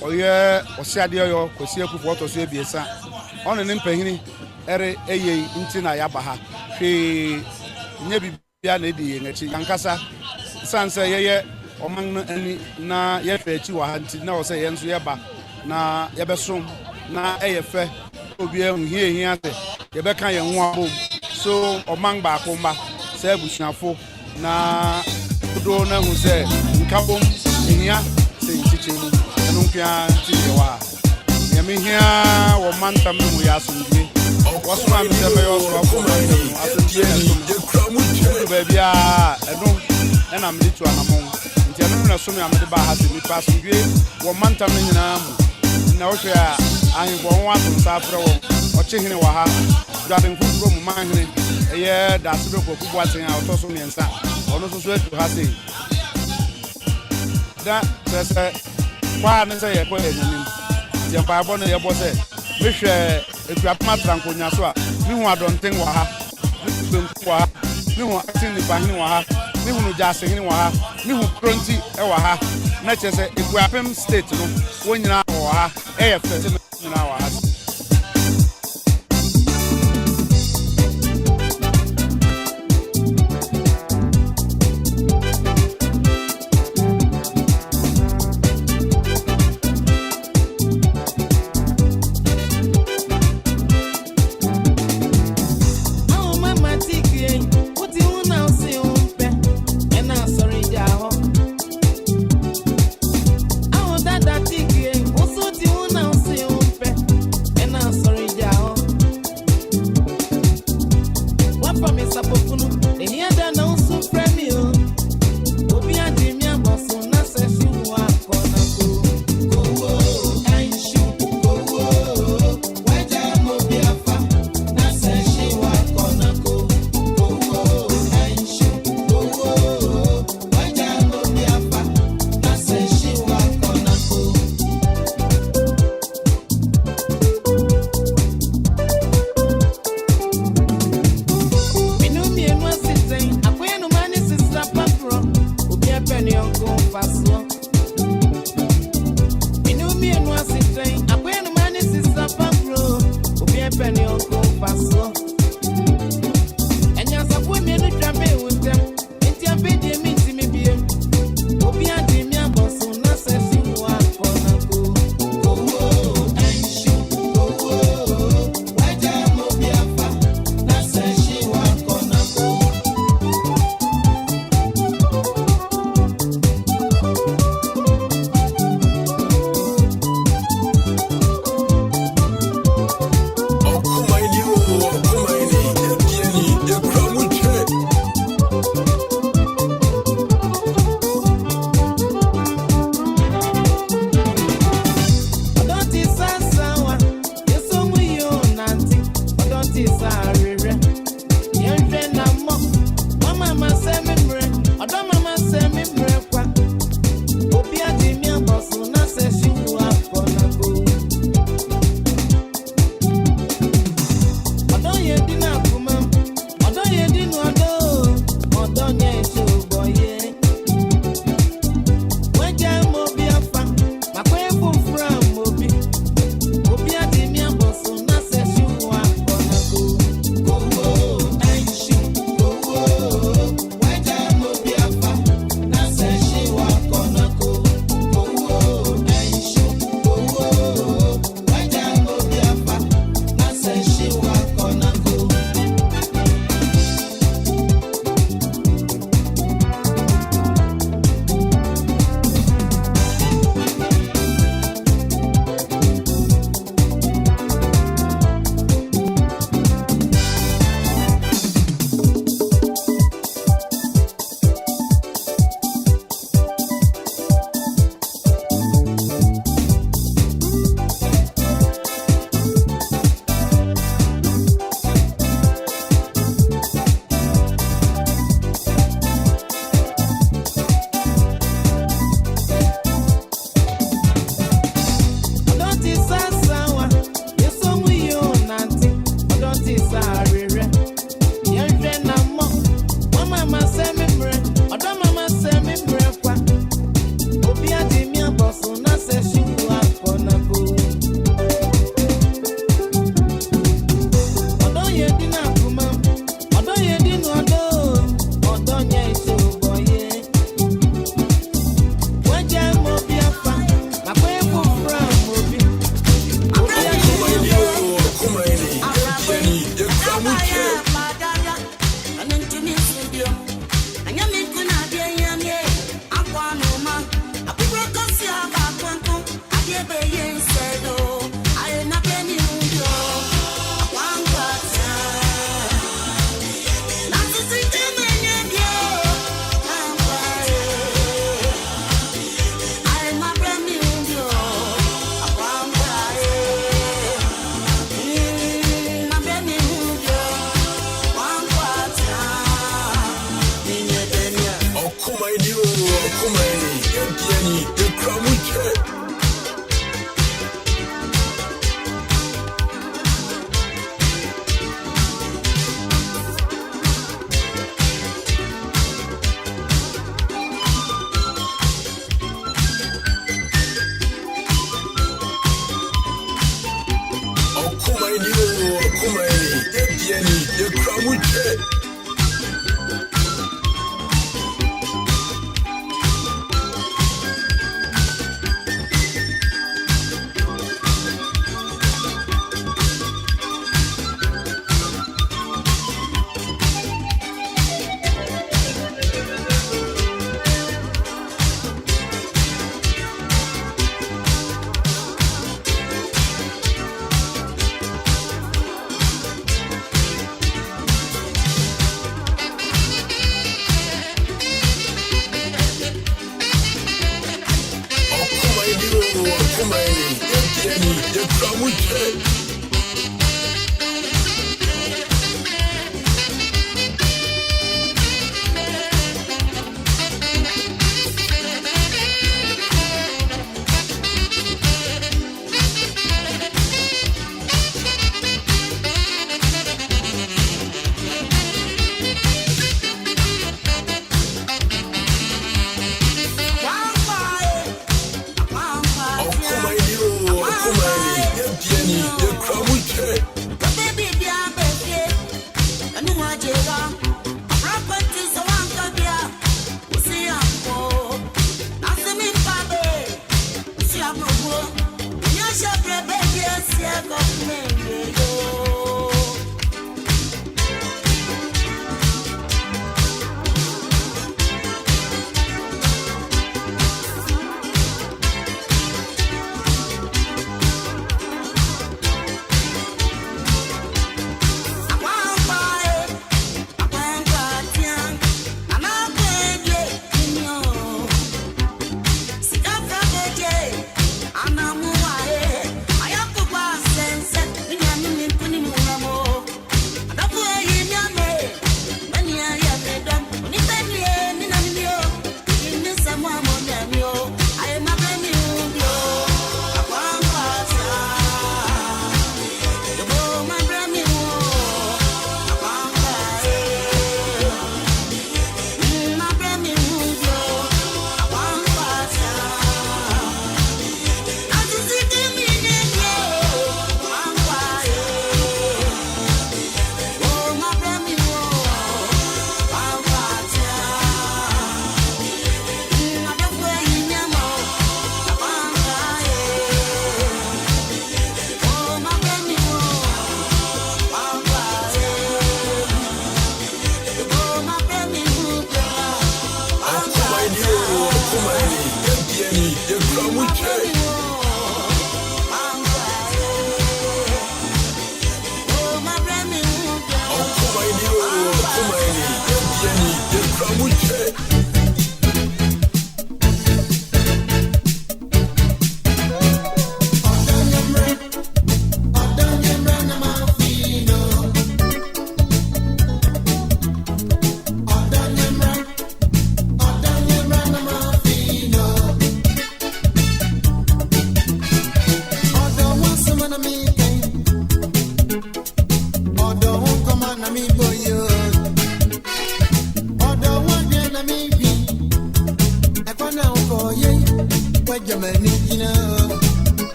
or yeah, or Sadio, or Siaku Photo Sabiasa. On an impehini, ere intina yabaha. She nebi bianedi in a Yankasa, Sansa ye, or man any na yefe chiwa, now say Yansuyaba, na Yabasum, na AFE, Obium here, Yabeka and one so or mang bakomba, Sebusnafo, na Udona who said, Kabum, Inia, saying teaching, and Umpia Tiwa. Yami here or Manta we are some day. What's my baby? And I'm little among. Until assuming I'm the bar has to be passing grade or Manta Minam. Now, I am going one from Safro or Chicken Waha, grabbing food from Mangling. A year that's the book of watching our Tossum and Sam. Or also sweat to Hassi. That says, why not say a question? Yampa bona yebo se mehwe ekuapma tranko nyaso a mehu adonten wa ha mehu wa ha mehu atin ni bahini wa ha mehu no jase hini wa ha mehu pronti e wa ha na chese ekuapem state no wonyina wa ha e yefete nyina wa ha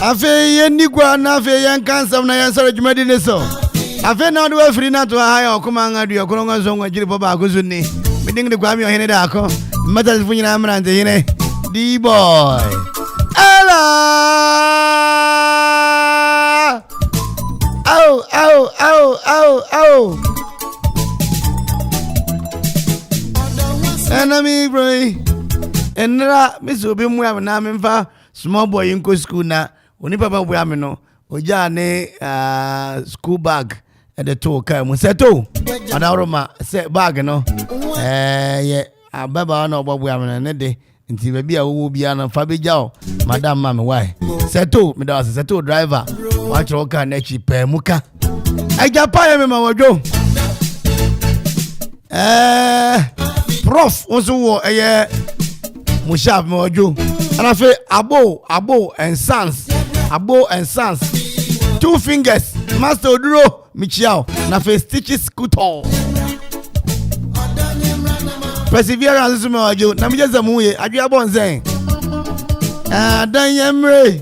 Afe yenigwa na afe yenkansam na yensare dwumadi ne so. Afe na do afiri na to ha Okoman Akwaaba koronga zo nwa jiri papa akuzuni. Miding de kwami Ohene Darko. Mata funyina amrante hine. D boy. Ella. Ow. Enemy bro. Enra miss obi mu am na memfa small boy in school na oni papa boy am no oja ne school bag at the toe kai mu seto adaroma se bag no ye ababa na obo boy am na de nti ba bia wo bia na fa beja o madam ma me why seto me da seto driver wa chro ka na chi pe muka eja pa ye me ma wojo prof also wo Mushaf Mojo. And I say Abo and Sons. Two fingers. Master Oduro Michiao. And I say Stitches Kuto. Perseverance Mojo. Namijaza Muye. Adriabon Zeng. Danyemre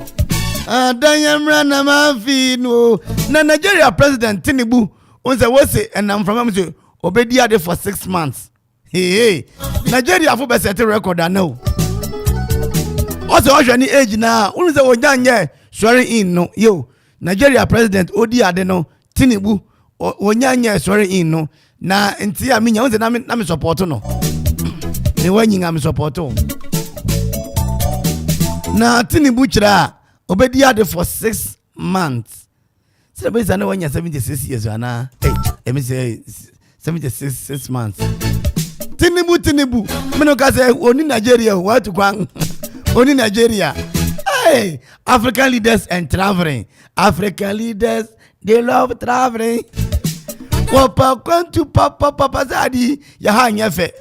Namafi no. Na Nigeria President Tinubu. Once I was say and I'm from Amazon. Obedia there for 6 months. Hey. Nigeria for best record I know. Also, any age now. Only the Onyanye swearing in no. Yo, Nigeria President Odi Adeno Tinubu Onyanye swearing in no. Na ntia minya onse na me support no. Ne wanyinga me support. Na Tinubu chira obedi ade for 6 months. So the na wanya 76 years ana. Hey, let me say 6 months. Tinubu. Me no ka say oni Nigeria what to kwang. Only Nigeria. Hey, African leaders and traveling. African leaders, they love traveling. Papa Zadi, Yaha Nyefe.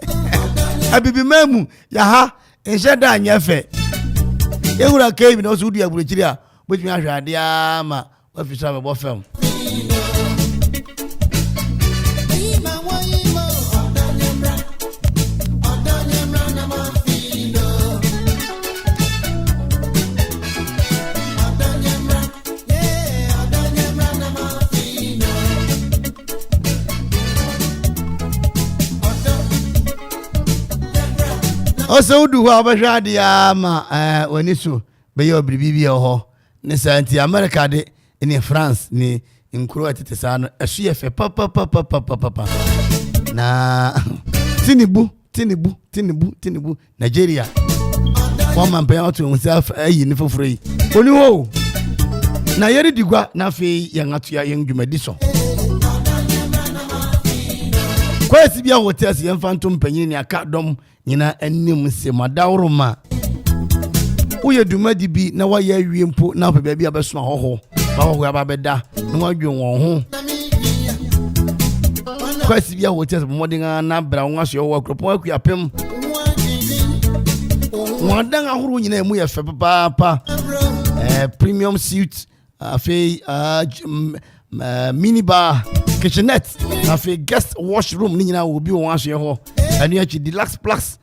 Abibi Memu, Yaha, and Shada Nyefe. Yahura came in also Udia Buria, which me Diama, what you have about film. Also do abahwa dia ma wani so be yo bribibi ho ne santi America de ni France ni nkuro atete sa no esu ye fe papa na Tinubu Nigeria one man pay out to himself ayi ni foforo yi oni ho na yeri digwa na fe yan atoya yan dwumadi so kwesi bia hotels yan phantom panyin ni aka dom nyina anim se madawroma uye dumadi bi na waya wiempo na pa bia abesoma hoho ba hoho ababeda na wadwen won ho kwesi bia hotels modinga na bra won aso wo Akropong-Akuapem wadan ahuru nyina emu ye fe papa premium suite minibar kitchenette afi guest washroom ni nyina obi won aso ho anu achi deluxe plus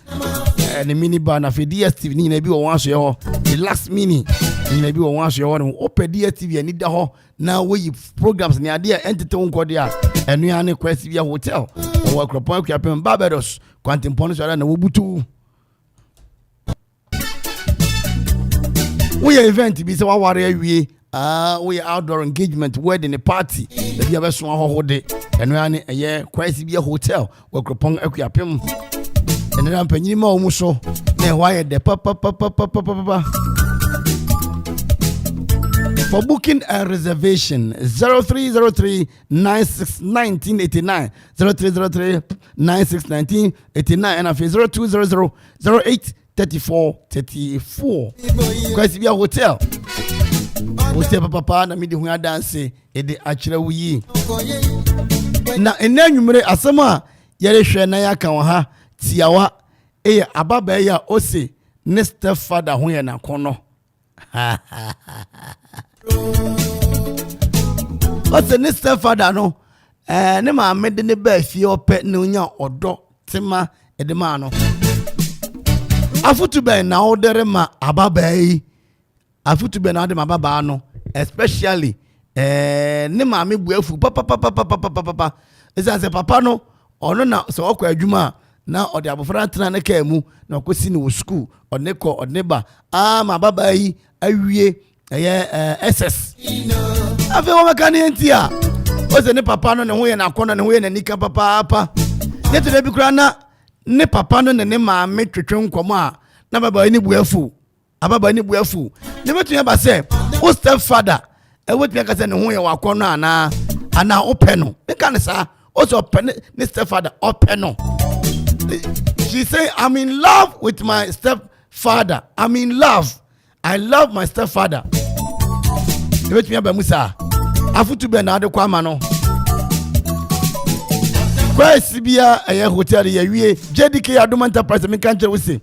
the minibar na afi DSTV ni nyina bi won aso ho deluxe mini ni nyina bi won aso ho no open DSTV ani da ho na we programs ni ade entertain ko dia anu ya ne kwesi bia hotel o Akropong-Akuapem Barbados kwantimpon so na wobutu we event bi se wa ware awie we outdoor engagement wedding a party the bia be so ho de enu ane eye kwesi bia hotel Akropong-Akuapem enu ran panyin ma omu so na why de papa for booking a reservation 0303-96-1989 0303-96-1989 and 0200-08-34-34 kwesi bia hotel papa na midi hu dance ede akire wuyi na enanwumre asema yere hwe na yaka wo ha tiawa ababa ya ose ne stepfather hu ye na kono ose ne stepfather no ne ma mede ne ba fie ope ne onya odo tema ede ma no afutu ben na odere ma ababa yi afutu be na de mababa no especially ne maame buafu papa esa se papa no ono na se okwa adwuma na ode abofra tena ne ka mu na okosi ne wo school one ko one ba mababa yi awie SS afi wo maka ne ntia o se ne papa no ne ho ye na akona ne ho ye na nika papa ne te bi kura na ne papa no ne maame twetwe nkomo a na baba yi ne buafu ababa ni buafu ne betuya ba se o stepfather e wetuya ka se ne ho ye wakono ana ope no me kan sa o so ope ne stepfather ope no. She say I'm in love with my stepfather. I'm in love. I love my stepfather. Ne betuya ba musa afutu be na de kwama no kwa sibia hotel ye wie JDK Adom Enterprise me kan je we say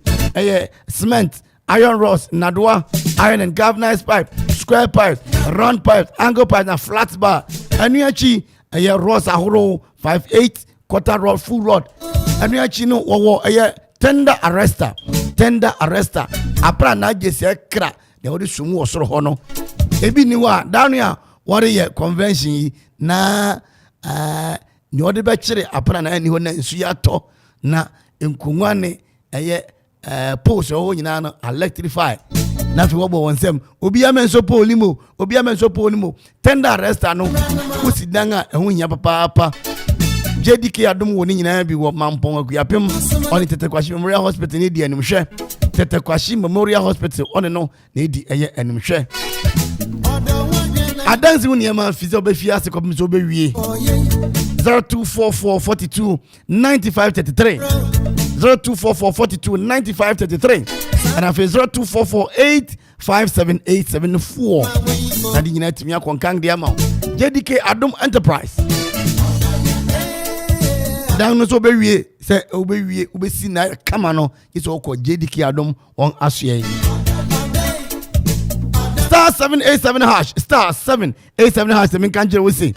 cement, iron rods, nadwa, iron and galvanized pipe, square pipe, round pipe, angle pipe, and flat bar. And you actually rods ahoro 5/8 quarter rod, full rod. And you actually know tender arrestor. Apra na jese kra. The odi sumu osoro hono. Ebi niwa down here. What ye convention na ni odi be chire apra na ni ho na nsu ya to na nkungwane post o nyina no electrify na fi wo bo wonsem obi amenso polimo tender arrester no usidanga ehun nya papa JDK Adom woni nyina bi wo Akwaaba oni Tetekwashi Memorial Hospital ni di animhwe Tetekwashi Memorial Hospital oni no na di animhwe adansi woni ma fizo be fi ase kopim so be wie 0244 42 9533 0244-42-9533 and I feel 0244-857-874. And you know to me I can the amount. JDK Adom Enterprise. Down so be say we see na come on. It's all called JDK Adom on Asye. Star 787 hash. Star 787 hash. I mean can't we see.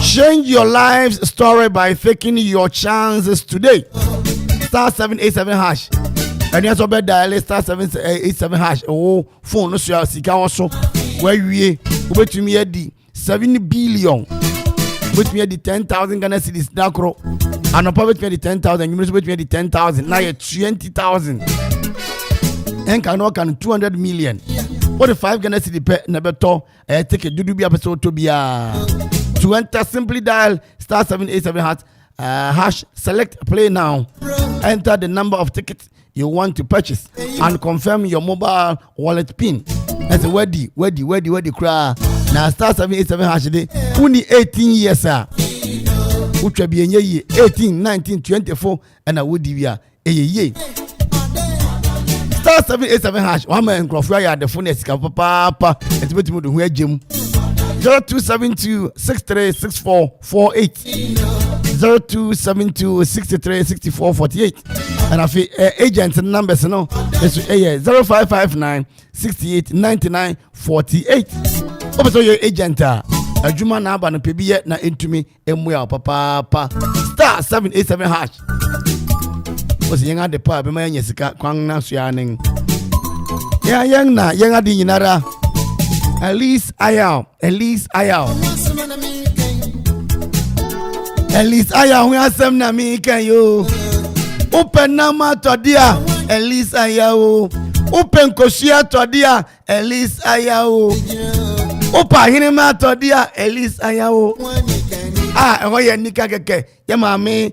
Change your life's story by taking your chances today. Star 787 hash. And you also better dial star 787 hash. Oh, phone no so sika also. Where we to me the 7 billion. With me the 10,000 Ghana cedis Darko. And on with me the 10,000. You must with me the 10,000. Now you 20,000. And can 200 million. What the 5 Ghana cedi per never to take a dudu episode to be to enter, simply dial star 787 hash, select play now, enter the number of tickets you want to purchase and confirm your mobile wallet pin. That's ready cry. Now star 787 hash day only 18 years sir. Which will be 18, 19, 24 and I would be star 787 hash. One man crofra the phone is papa it's waiting to where Jim 0272-636448 0272-636448 and I feel agent numbers no it's 0559-689948 so your agent adwuma na aba no pebi na entumi emua papa star 787 hash was yenga de pa be ma nya sika kwan na so ya nen ya yang na yenga di nyinara Elise Ayao we asem na mi kan yo open na ma to dia Elise Ayao open kosia to dia Elise Ayao opa hine ma to dia Elise Ayao e ye nika keke ye mama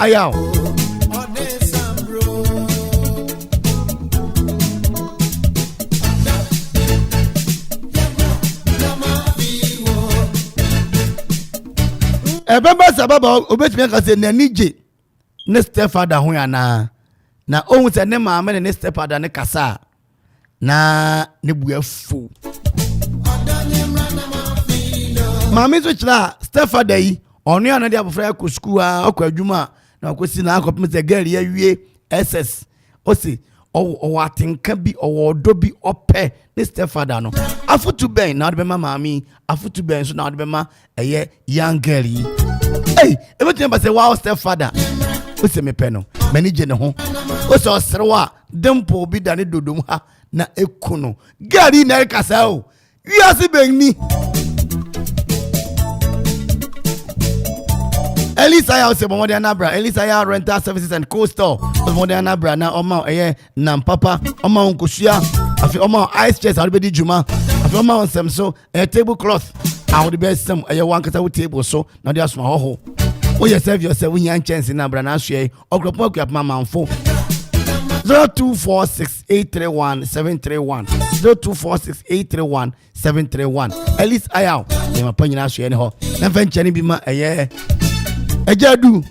Ayao Ebeba sababa obetumi ka se nanije ne stepfather ho yana na ohun se ne maame ne stepfather ne kasa na ne buafu maame so kira stepfather yi onu yana dia bofra ko school akwa adwuma na akosi na akopem se girl ya wie SS osi o atinka bi o odo bi ope ne stepfather no afutu ben na de be maami afutu ben so na de be ma eye young girl yi everything but say wow stepfather o se me pe no manage ne ho o so srewa dempo bi da ne dodom ha na ekuno gari na kasa o wiase benni Elisa ya ose bomo de anabra Elisa ya rental services and co-store bomo de anabra na oma eye na papa oma onkosua afi oma ice chest aribedi juma afi oma onsem so table cloth I would be some a one kata table so na dia sma ho o ye serve yourself we yan chance na bra na hwe Akropong-Akuapem Amanfo 0246831731 0246831731 Elise ayaw me mapanyi na hwe ne ho na fa nchani bi ma eye ejadu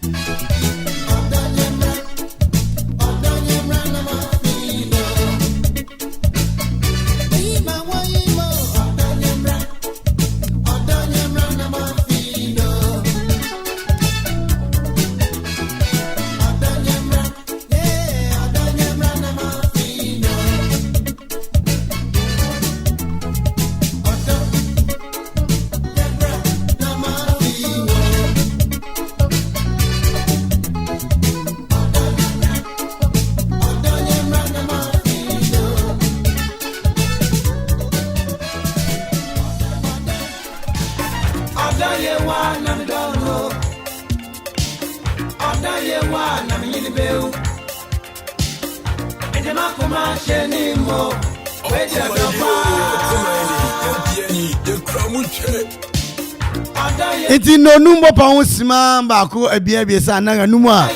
Iti no numbo pa wosima baako abia sa na numu a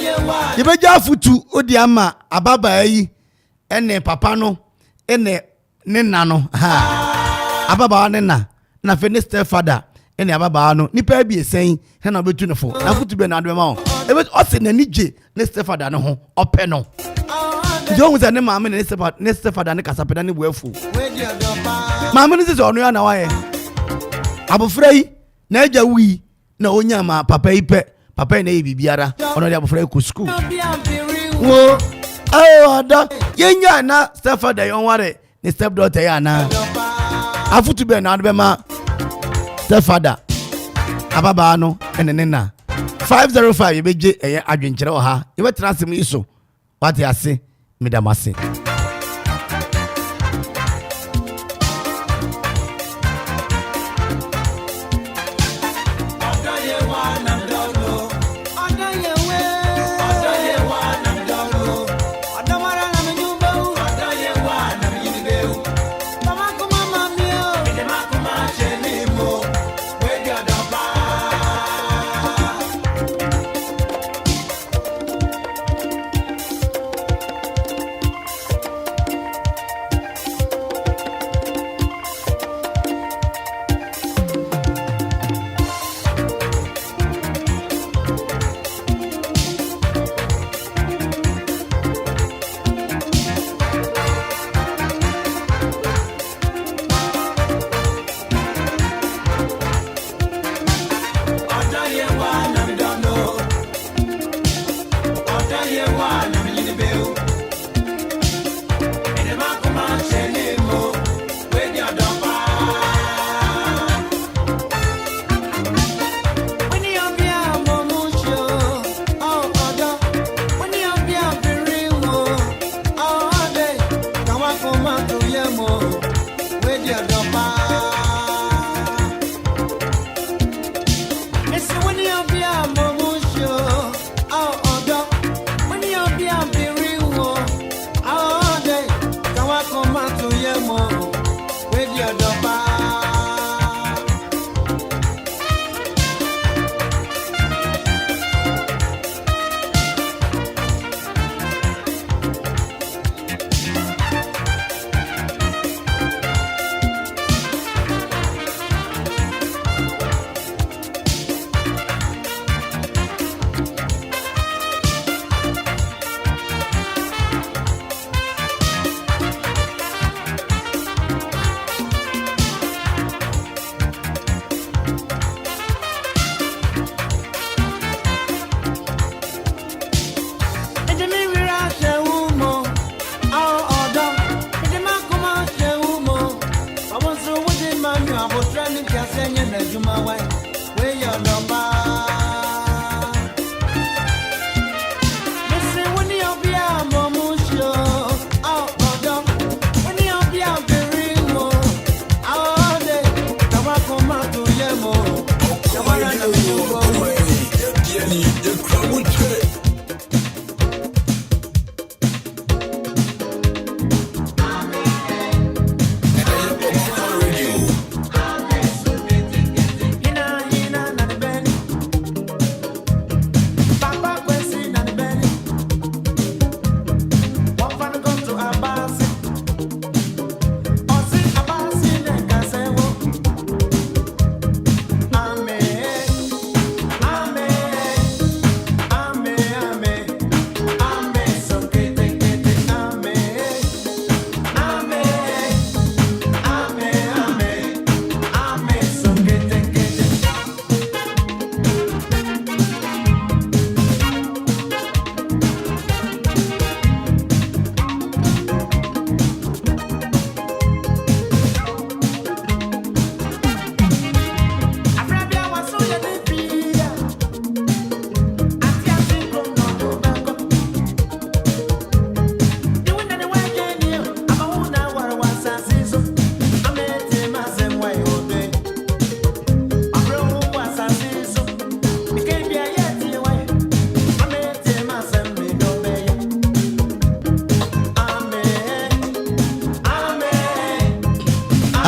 yebeja futu odi ama ababa yi ene papa no ene ne na no ha ababa ne na fe ne stepfather ene ababa no nipa abia sen he na betu ne fo na futu be na do ma o ebe o se na nije ne stepfather ne ho ope no jo se ne maame ne stepfather ne kasapeda ne buafu maame ne se ono ya na waye abofra yi na eja wi na onya ma papa ipe papa na bibiara ono dia abofra ku school wo ada yenya na stepfather yon ware ni stepdaughter ya na afutu be na be ma stepfather ababa no enene na 505 yebeje eye adwenkyere oha yebe transem iso wate ase medamase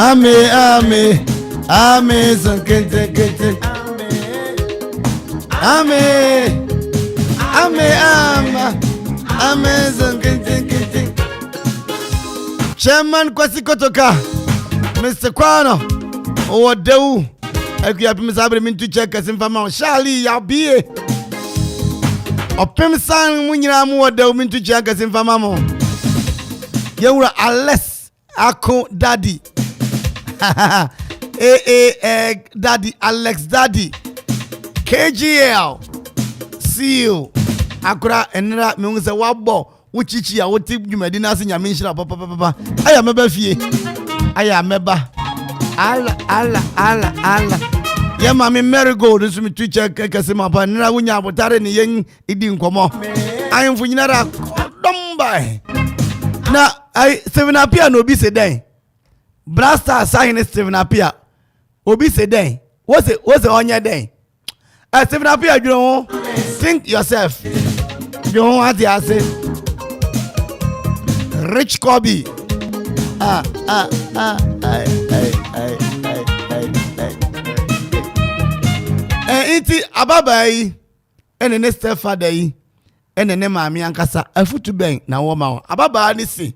Ame son kente kente. Ame son kente kente. Chairman Kwasi Kotoka, Mr. Kwano, Owadeu, Akuapem sabre mintu check asimfama Charlie Yabie. Opem san munyina mu Owadeu mintu check asimfama mo. Yewura Alex Ako Daddy. Daddy Alex Daddy. KGL. CEO. Akura enra me se wabo. Uchichi ya woti dwumadi na ase nyame nhira papa aya meba fie aya meba ala ye mami marigold nso mi tuche kekese mapa nra wunya abotare ne yen idi nkomo ayemfo nyinara domba na ai Steven Apia no obi se den Blaster sign Steven Apia obi se den wose onye den Steven Apia dwon think yourself dwon ati ase Rich Kobe. Iti ababai ene ne stepfather yi ene ne maami ankasa afutu ben na wo ma ho ababa ni si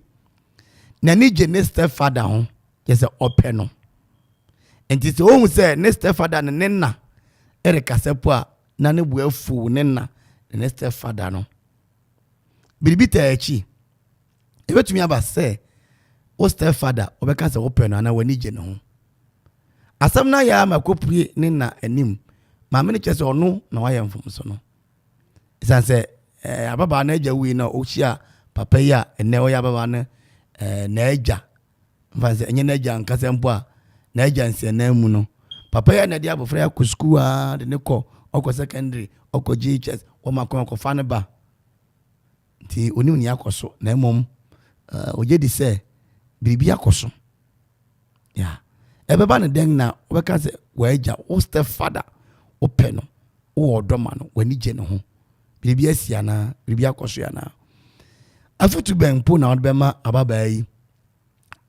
na ni je ne stepfather ho je se ope no enti se ohun se ne stepfather ne nna ere kasepo a na ne bu afu ne nna ne stepfather no biribi ta echi ebetumi aba say o stepfather obeka say open no na wani je ne ho asam na ya makopue ne na anim ma me ne chese ono na wa yemfom so no isan say ababa na eja wi na ochia papa ya ene o ya baba na eja mfanse enye na eja nkasa mpo a na eja nse na mu no papa ya na dia abofra ya ku school a de ne ko oko secondary oko GHS o makon ko fa ne ba ti onim ni akoso na emom oje di se bibi akoso ya ebeba ne den na obeka se waja o stepfather open no o odoma no wani je ne ho bibi asia na bibi akoso ya na afutu ben po na odbema ababa yi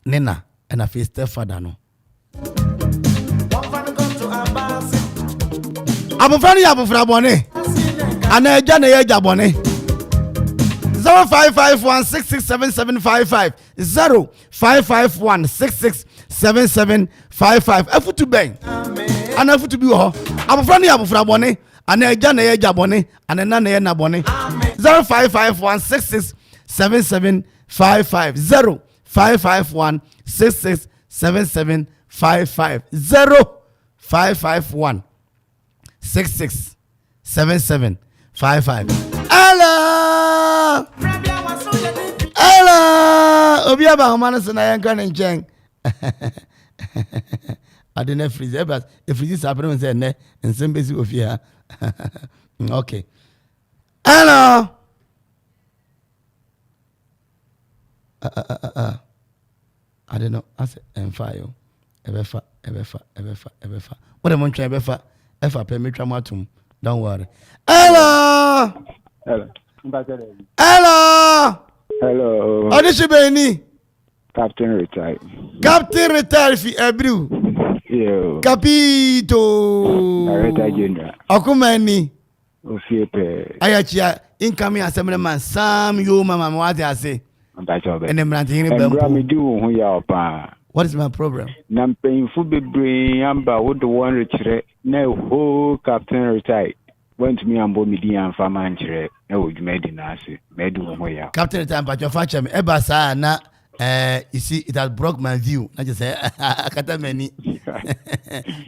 nena na face stepfather no abofra ni abofra bone ana eja na eja bone 0551667755 0551667755 afutu ben ana afutu bi ho abofra ni abofra bone ana eja na eja bone ana na na na bone 0551667755 0551667755 0551667755 Hello obi aba homana se na yanka ne nchen ade na freeze eba e freeze sapere se ne nsembesi ofia okay hello I don't know as enfire ebefa what am I trying ebefa efa permit matum don't worry hello Odishibeni Captain retired fi Ebru yo Capito retired general Okumani Ofiepe ayachia incoming assemblyman Sam you mama what I say and then what is my problem? Nam painful be brain amba would the one rich no whole captain retired. Went me and Bomidi and Famanchre, no, you made in Nasi, made you Captain retired, but your father, Ebasa, na you see, it has broke my view. I just say, I can't many.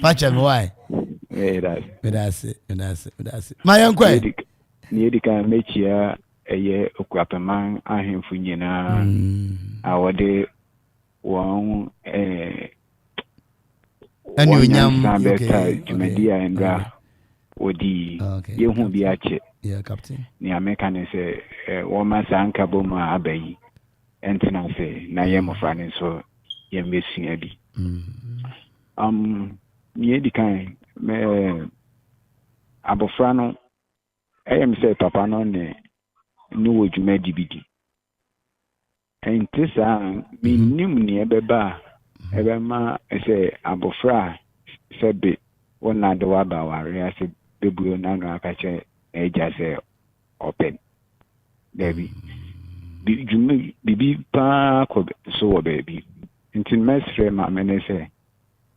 Father, why? That's it. My uncle, Niedica make you a year Akuapem I him for Yena. Our day one and you yam Jumedia and Gra. Odi ye hu bi ache yeah captain ni American say woman sanka boma abayi entina say na ye mofra ni so ye mesin abi ye di kan me abofra no ayem say papa no ne ni wodwuma dibidi entisa mi nim ni ebeba Ebema say abofra sebe wona de waba ware ase bebuo na no akache eja say open. Baby. Bibi pa ko so baby. Nti mesre ma mene say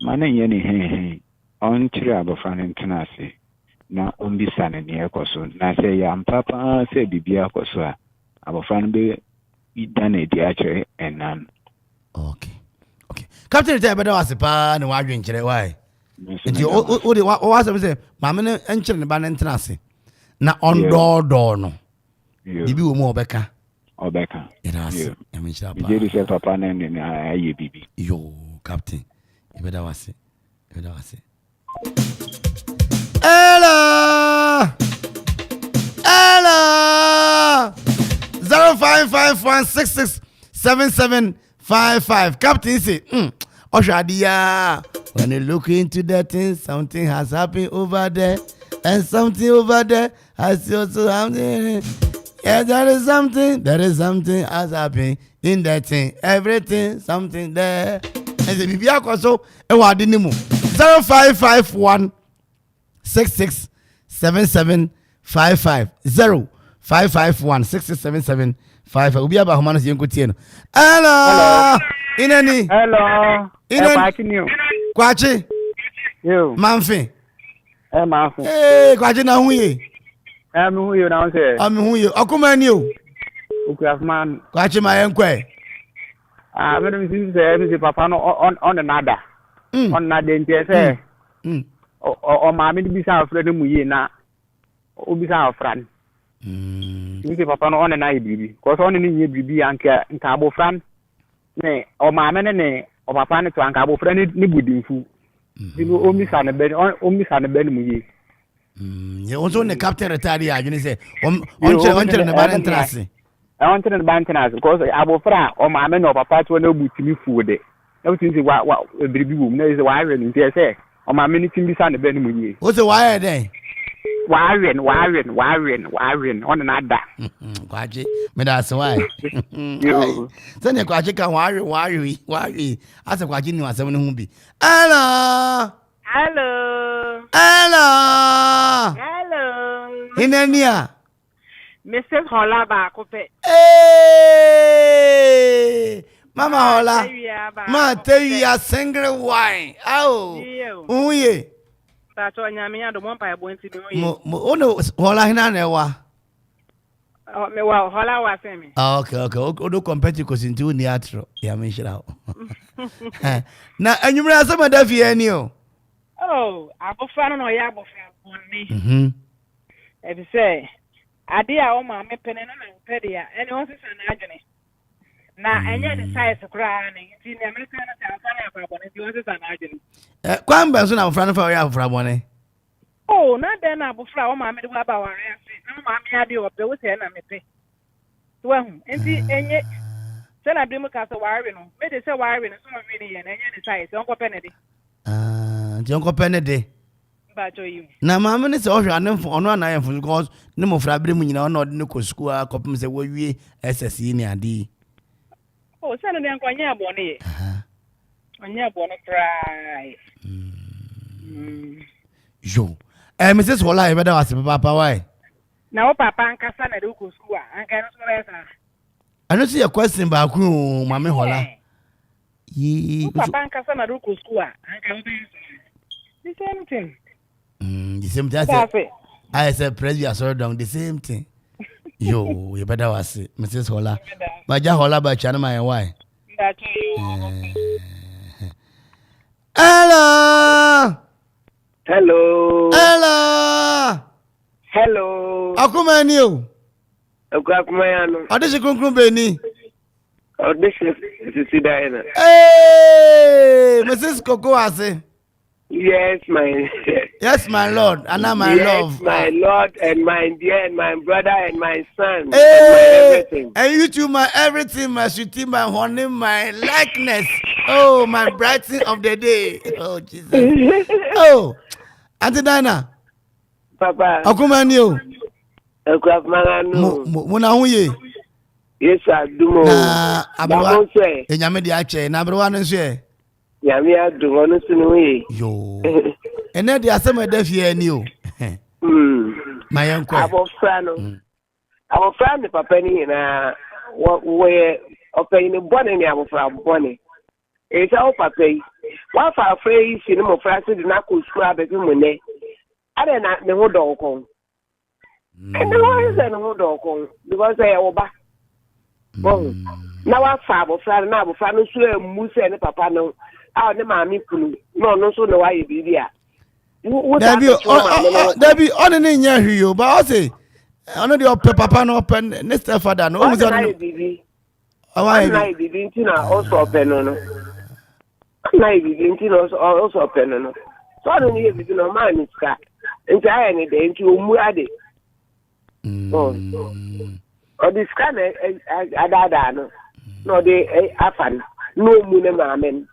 mana yene he on chire abofra ntena ase. Na ombisa ne ne ekoso na say ya mpapa say bibia akoso a abofra no be idane di akere enan. Okay. Captain tell better was pa na wa dwen kire why. Nti o de wa say ma me nkire ne ba ne ntena ase. Na ondo no. Bibi wo mu obeka. Yes. I mean chapa. Bibi say papa na ne aye bibi. Yo, Captain. You better was it. Ella 0551667755. Captain say, Oshadia, when you look into that thing, something has happened over there, and something over there has also happened. Yeah, there is something has happened in that thing. Everything, something there. And the Bibia Koso, and what did you 0551 667755 0551 667755. We'll be about Humanas Yankutiano. Hello. Inani. Hello. Inani. Kwachi. You. Manfi. Manfi. Hey, Kwachi na huye. Who you now say? Who you? Okoman you. Akuffo. Kwachi ma yenkwe. Madam say papa no on another. On another say. O ma me bisa afra no muye na o bisa afra n nti papa no on na ibibi cause on ni nye bibi anka abofran ne o ma me ne o papa ne to anka abofra ni budinfu dinu o misa ne be muye ye onso ne captain retire adwene say on chere ne ba entrance on chere ne ba entrance cause abofra o ma me ne o papa to na butimi fu de na butinzi wa bibi wum na is wa re nti say o ma me ni timbisa ne be ni muye o say why then Warren on another. Kwaji, me that's why. Send your kwaji can worry. As a kwaji ni wasem no bi. Hello. Inania. Mrs. Hola ba ko pe. Hey! Mama Hola. Ma tell you a single wine. Oh. Uye. Tacho nyame ya do mo pa ebonti mi mo ono hola hina na wa me wa hola wa semi okay odo compete ko sinti uni atro ya me shira na anyumre asema da fie ni o abofra no ya abofra bonni e bi say ade a o ma me pene no na pede ya ene o sisa na adwene na enye ne size kura ni ti ne America na ta na abofra bonni ti o sisa na adwene kwamba so na abofra no fa ya abofra bonni na den abofra o ma me de wa ba ware afi na ma me ade o pe wo se na me pe to hu enti enye se na bi mu ka so ware no me de se ware no so ma me ni ye na enye ne size on ko pene de ti on ko pene de ba jo yi na ma me ne se o hwa ne fo ono na ye fo because ne mo fra bere mu nyina ono de ne ko school akopem se wo wie SSE ni ade se no de ankwanye abone ye anya abone try yo Mrs. Hola, you better ask Papa why. Now, Papa and Cassandra do go school. I cannot answer. I don't see a question about you, Mammy Hola. Papa and Cassandra do go school. I cannot the same thing. The same thing. I said, President, saw down the same thing. Yo, you better ask Mrs. Hola. But ya Hola by China, my why? Hello. Akuma ni o. Akuma ya no. Adese konkron be ni. Adese sisi dai na. Mrs. Koko ase. Yes, my Lord, and my love. Yes, my Lord and my dear and my brother and my son. Hey, and my everything. And you too, my everything, my sweetie, my honey, my likeness. Oh, my brightening of the day. Oh, Jesus. Oh, Auntie Dinah. Papa. Akuma ni o. Akuffo Muna huye. Yes, I do. Na abrowa. Enyame di ache. Na abrowa no nso e. Ya mi adu onu sunu yi. Yo. Ene di asema da fie ni o. Ma yankwe. Abofra no. Abofra ne papa ni na we open ni bone ni abofra bone. E sa o papa yi. Wa fa afra yi si ni mo fra se di na ko skul abebi mu ne. Ade na ne ho do kon. And why is that no dog? Because I oba. Now I fab of Fran now, Fran, Moose and Papa no. I'll never mammy kunu. No, so no, I be there. Debbie, on an in you, but I say, I know your papa no open, next father, no, was I be. Oh, I didn't also open on. I didn't also open on. So I don't need to know mine is cat. And I any day into Muade. Oh, this kind of no, they afan no moon mamen.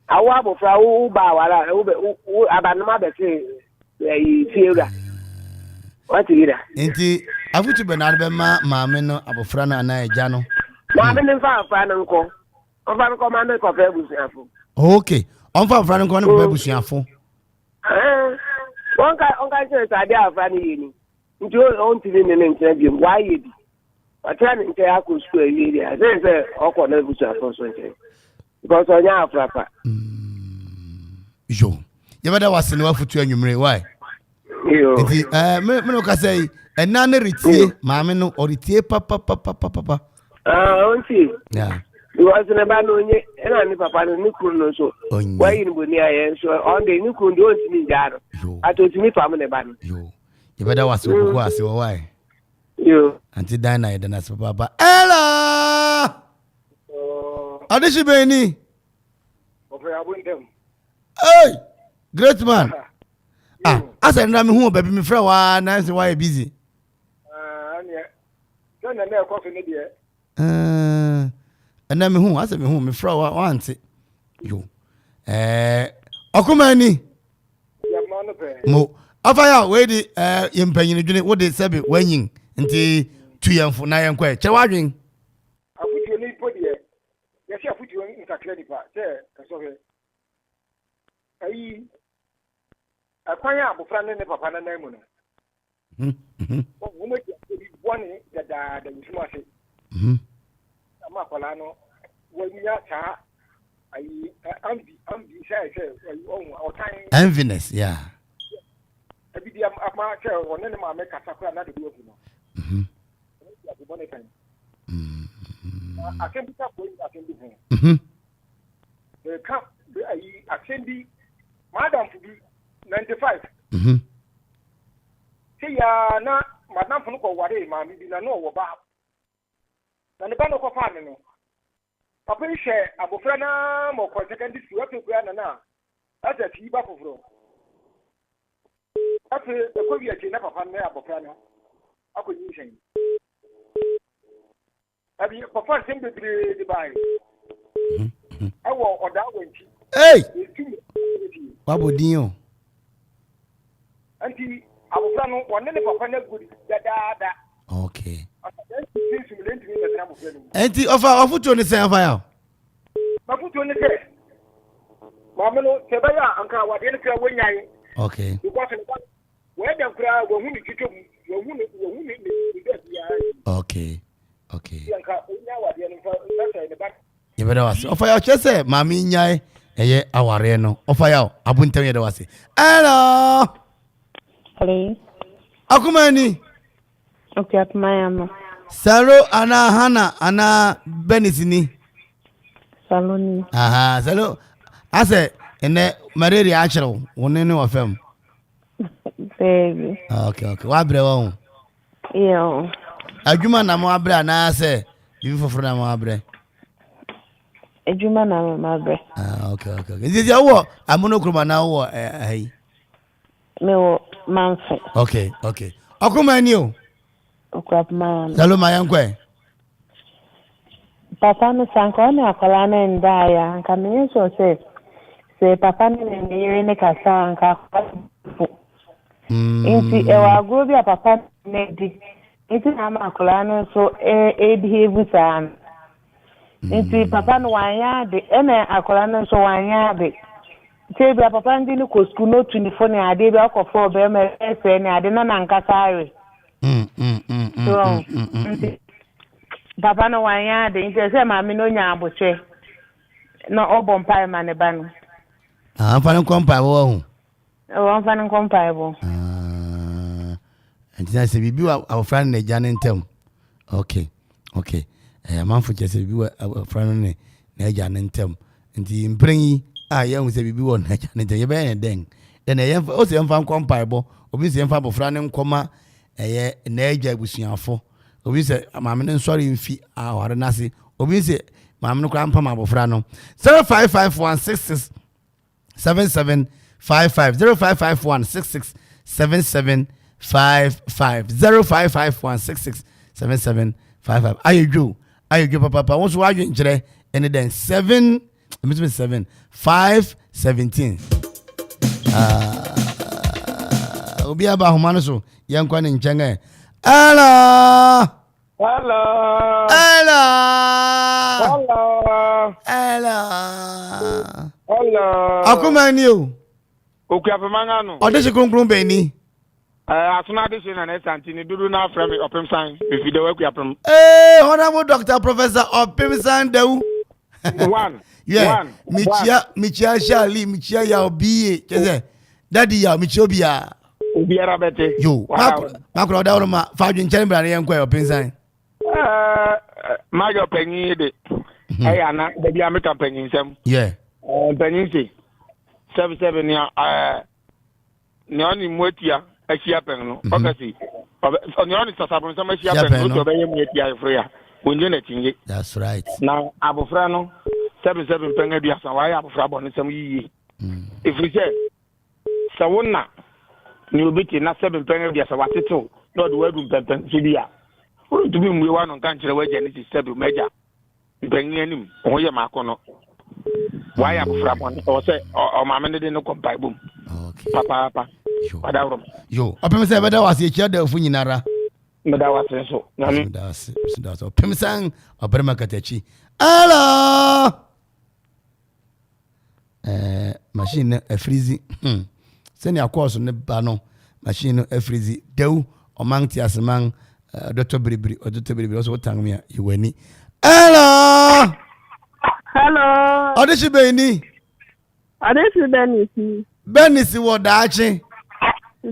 I want for who bow about say, feel that. What is that? Indeed, I would have been Mamma, Abofrana, and I, Jano. Mamma and Fan uncle. Of commander of Ebusiafo. Okay, on for Franco of Ebusiafo. One guy says, I dare Fanny. Into own TV and interview. Why you? I try to tell Aku Square area. There's a awkward Ebusiafo. Because on your flapper. Yo, you better was in for 2 and you why? Me say, and none retie, Mamma, or retie, papa. Auntie. Yeah. You was in a band on it, and I never found a new cool so. Why in Bunia, so on the new cool don't see me. I told me family band. You better was so why? You. Until Dinah, then as Papa. Ella! How did she be any? Hey! Great man. I said, I'm home, baby, me friend, and why busy. Don't know coffee, dear. And then me who I said me who me fro want it. Yo. Okoman mo afaya we di yempanyin dwene wo de sebe wanyin nti tuyamfo na yankwa che wadwen afuti ni podi ya si afuti won ntakra nipa se kaso he ayi akwanya abofra ne papa na nan mu no wo mo di boni da wisuma se ama kwala no wanya cha ayi ambi sai o time enviness yeah abidi ama che wonne ne ma me kasa kwa na de wo no ya de bone kan akebi ta boy akebi ho ka ayi akebi madam fubi 95 se ya na madam fu no ko ware ma mi bi na no wo ba na ne ba no ko fa ne no papa she abofra na mo ko secondary school afi kura na ata ti ba foforo afi ko wi aje na papa na abofra na akonyi shen abi papa sem be de bai awo oda wanti hey babodin anti abofra no wonne ne papa na gudi da okay enti ofuto ni sen afa mafuto ni se mama no se ba ya anka wade ni kra wonyan okay we da kra wo hu ni titom wo hu ni okay anka onya wade ni fa na ba ye beda wase ofa ya chese mami nyai eye aware no ofa ya abuntam ye da wase hello akumani okay atmayama Salo ana hana ana benisini saloni aha salo ase ene mareri achiro wonene wa fam baby okay wa bre won yo adwuma na mo abre na ase bibi foforo na mo abre adwuma na mo abre okay nzi ya wo amonokroma na wo ai me wo manfe okay akomani o Okwapman. Salo mayankwe. Papa no sanko na akola na ndaya nka me so se papa ne nyere ne kasa nka inti ewa go bi papa ne di inti na ma akola no so behave san Nti papa no wanya de ena akola no so wanya de. Tebia papa ndi ni ko school no 24 ne ade bi akofo be me ese ne ade na nankasa are. Papa no wanya de nti se ma me no nya aboche. No obo mpa ma ne ba no. Fan kompa wo hu. Fan kompa bo. Nti se bibi wa friend ne jane ntem. Okay. Amanfo chese bibi wa friend ne na jane ntem. Nti mprenyi ya hu se bibi wo na jane ntem. Ye be ne den. Den ye o se fan kompa bo. Obi se fan bofra ne nkoma na eja busuafo. Obi se maame ne nsori mfi aware nase. Obi se maame no kwa mpa mabofra no. 055166 7755 055166 7755 055166 7755 ayejo papa won so wadwen kire ene den 7 517 obi aba homa no so yankwa ne nkyenge hello akumani o Okuapemanga no odese kronkron beni asuna de na na santini dudu na from opem san be video Okuapem honorable Dr. Professor Opem san dewu one michia shali michia ya obi keze daddy ya michia obia obiara bete yo makro da woro ma fa dwen chen bra ne yenkwa Opem san majo penyi de ana da bia me kampanyin sam penyin si 77 ni oni muetia achia pen no okasi oni oni sasabon sam achia pen no to be muetia efria onje na tinge. That's right. Now abofra no 77 pen aduasa wa ya abofra bon sam yiyi efri se sawonna ni obiti na 7 pen aduasa wateto no do wadu pen sidia o to bi mwe wa no kan kire waje ni 7 meja pen anim o ye makono why am from on or say or mama de no kompa bum okay papa wadawro yo opem say beda was e chia da fu nyinara beda was so na mi da so opem san Barima katachi hello machine a freezy send your course ne ba no machine a freezy dew o man ti asman Dr. Bribri also tang me you weni hello Odeshi Beni. Odeshi Benisi. Benisi wodachi.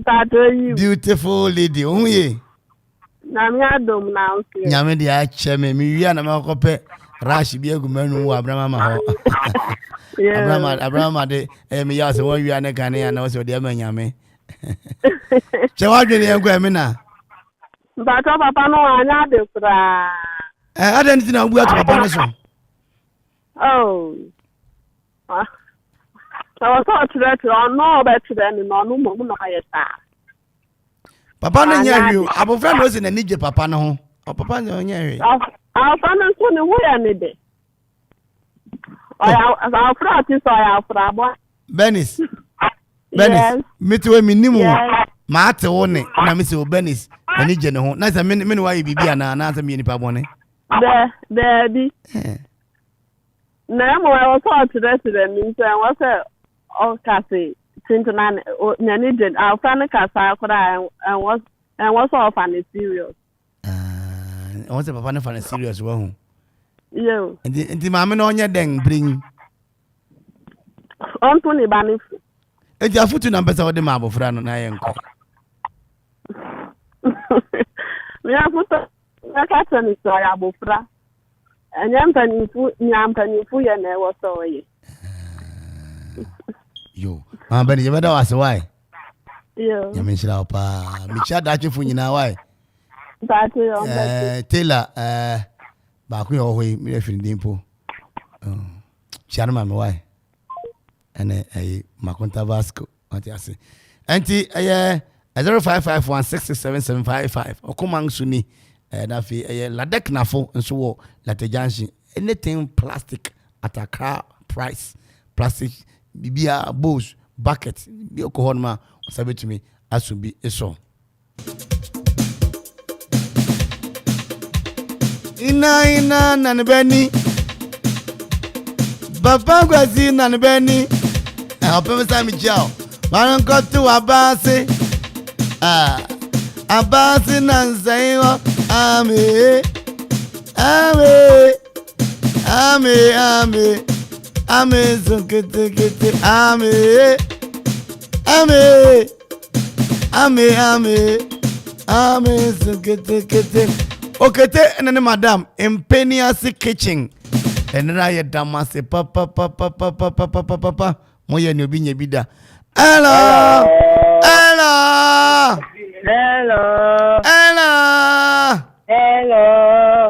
Tatoyi. Beautiful lady. Onye. Nyame adom na osi. Nyame di ache me mi wi na makope rashi bi egumenu wo Abraham ma ho. Abraham de mi ya se won wi na kan ya na o se odi ama nyame. Che wadwe ne yankwa me na. Mbato papa no anya de kura. Adanti na obu atu papa ne so. Oh. I was thought that no better than no more no higher. Papa no nya wi abofra no se na nije papa no ho. O papa no nya wi. Our father so ne wo ya ne de. Our frat is our frabo. Benis. Mitiwe minimu. Ma ate wo ne na me se o Benis ani je ne ho. Na se me wa yi bibia na se me nipa bone. Daddy. Na mo I was thought that the means I was o kasi tintonan nyani je our friend kasa akora and was all funny serious. I want papa na funny serious wo hu. Yo. Enti maame na onye den bring. Onto ni banifu. Enti afutu na mpesa wode ma abofra no na yenko. Me afutu na kata ni so ya abofra. Nyampanyifu ya na ewo so ye. Yo, bani je beda wase why? Yo. Nyamishira opa. Micha dachi fu nyina why? Dachi yo. Taylor ba ku yo hoyi mi refin dimpo. Chiana ma me why? Ene Makonta Vasco ati ase. Enti 0551667755 Okoman suni na fi ladek nafo nso wo latejanshi anything plastic at Accra price plastic bibia bowls bucket bi okohon ma osabetumi asubi eso ina na ne bani Papa Kwasi na ne beni. Opem sa mi chao. Man go to Abasi. Abasi na nzaiwa. Ame. Ame so kete. Ame so kete. Okete enene madam Impeniasi kitchen. Enena ye damase papa moye ni obi nyebida. Hello.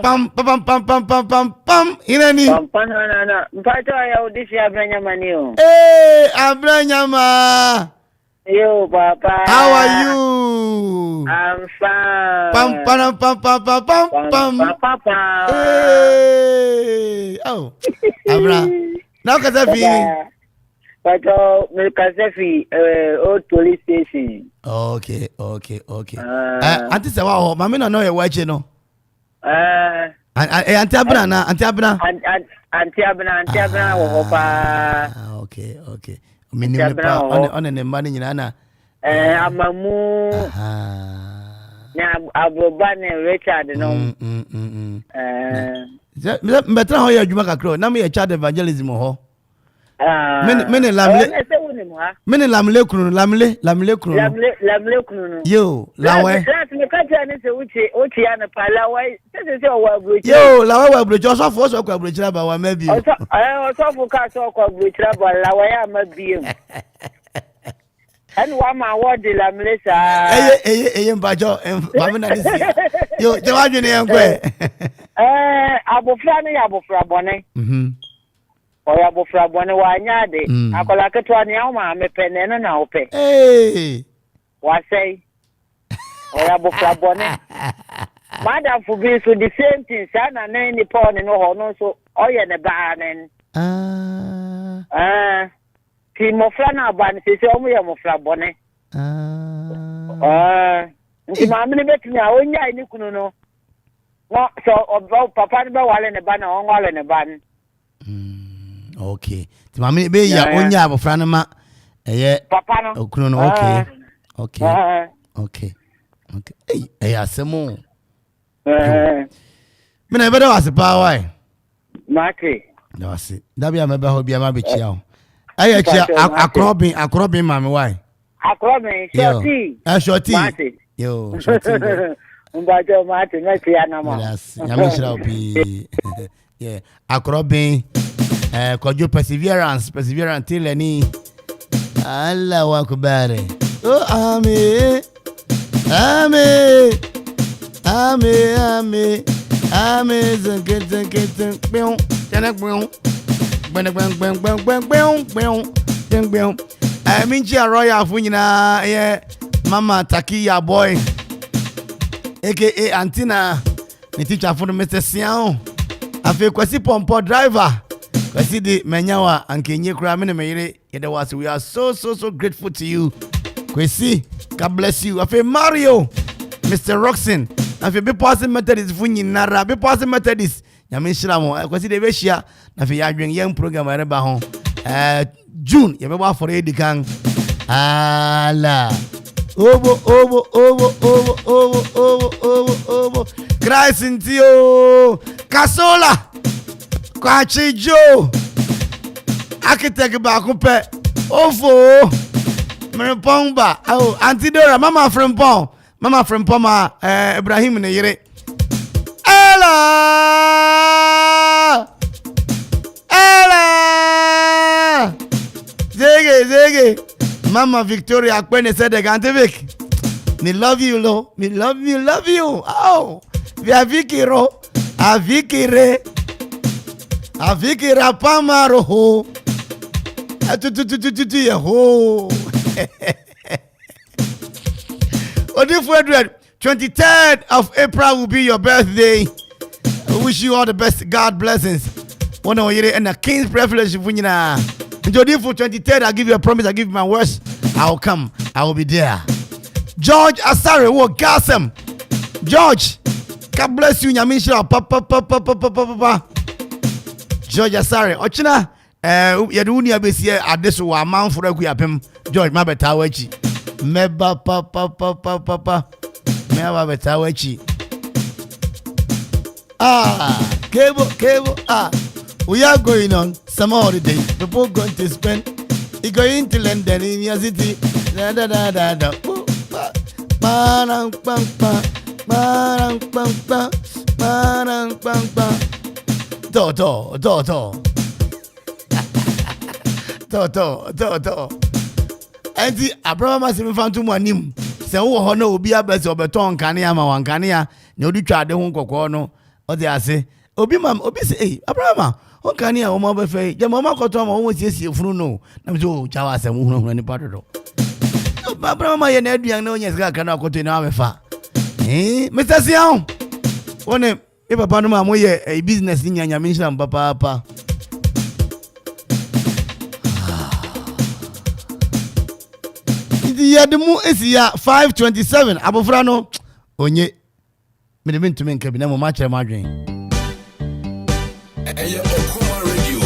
Pam. Inani. Pam na. Mpato ya udisi Abranyamani o. Abranyama. Yo, Papa. How are you? I'm fine. Pam. Papa. Hey. Oh. Abra. Now Kasafi. Pato, me Kasafi old police station. Okay. Auntie Sawa, mami no you watch no. Auntie Abna. Auntie Abna wo pa. Okay. Minimum pa on the money nyina amamu na abrobane Richard no betra ho ya adwuma kakro na me ya child evangelism ho mene lamle kunu yo lawe yo lawe wa brocho so fo so kwa brochira ba wa mabi so fo ka so kwa brochira ba lawe ya mabi and wa ma word lamle sa eye mbajo mama na disi yo je wa dwene yankwe abofra ne abofra bone oya bofra bone wa nyaade akola ketwa ne awma mepene no na ope wa say oya bofra bone madam for be so the same thing sana na ni pon no ho no so oye ne ba nen ti mofra na ba ne se omo ye mofra bone nti ma me betumi a onya ni kunu no so papa ne ba wale ne ba na on wale ne ba ne okay. Ti mami be ya onya abofra no ma papa no okunu no okay. Asemo. Me na bedo wase pa why? Mate. No wase. Da bia me be ho bia ma be chia o. Chia akrobin mami why? Akrobin shorty. Shorty. Mate. Yo, shorty. Mbajo mate na tia na ma. Yes. Nyame shira obi. Yeah, akrobin kojo perseverance till any Allah wa kubare. Oh ame zengete peon beng minchi royal fu nyina mama Takiya boy A.K.A. Antina ni teacher for Mr. Sian afi kwasi pompo driver kwasi di menyawa ankenye kura me meyire yede was we are so grateful to you kwasi. God bless you. Afi Mario, Mr. Roxon. Afi be passing Methodist funyi nara. Be passing Methodist. Nyame shira mo. Kwasi de be shia. Afi ya dwen yem program areba ho. June ye be wa for edikan. Ala. Obo. Christ intio. Kasola. Kwachi Joe. Architect ba ko pe. Ofo. Merpomba, oh, Auntie Dora, Mama Frempom, ma, Ibrahim ne yere. Ella! Zege, Mama Victoria Akpene said the Gantivik. Me love you, lo. Me love you. Oh, we are Vikiro, Avikire, Avikira Pamaroho. Ho. Odifredred, 23rd of April will be your birthday. I wish you all the best. God blessings. One of you and the King's privilege. Until for 23rd, I'll give you a promise. I'll give you my words. I'll come. I will be there. George Asare, what Gassam. George, God bless you. Nyamisha, papa. George Asare, Ochina. yɛde wo nua bɛsie ade so wɔ Amanfo Akuapem George mabɛtaa w'akyi mɛba papa mɛba bɛtaa w'akyi cable we are going on summer holiday people going to spend going to London in your city da Toto. Enti Abraham se me fantu mu anim. Se wo ho na obi abese obeton kanea ma wan kanea na odi twa de ho kokko no. O de ase. Obi se Abraham o kanea o ma be fe. Je ma makoto ma wo siesie funu no. Na me so chawa asem hunu ni padodo. Abraham ye na aduan na onya sika kana akoto na abefa. Mr. Sian. One e papa no ma mo ye business ni nyanya me nhira papa. Yademu esia 527 abofra no onye me de ntumi nka bi na mo ma kire madwen Okoman Radio.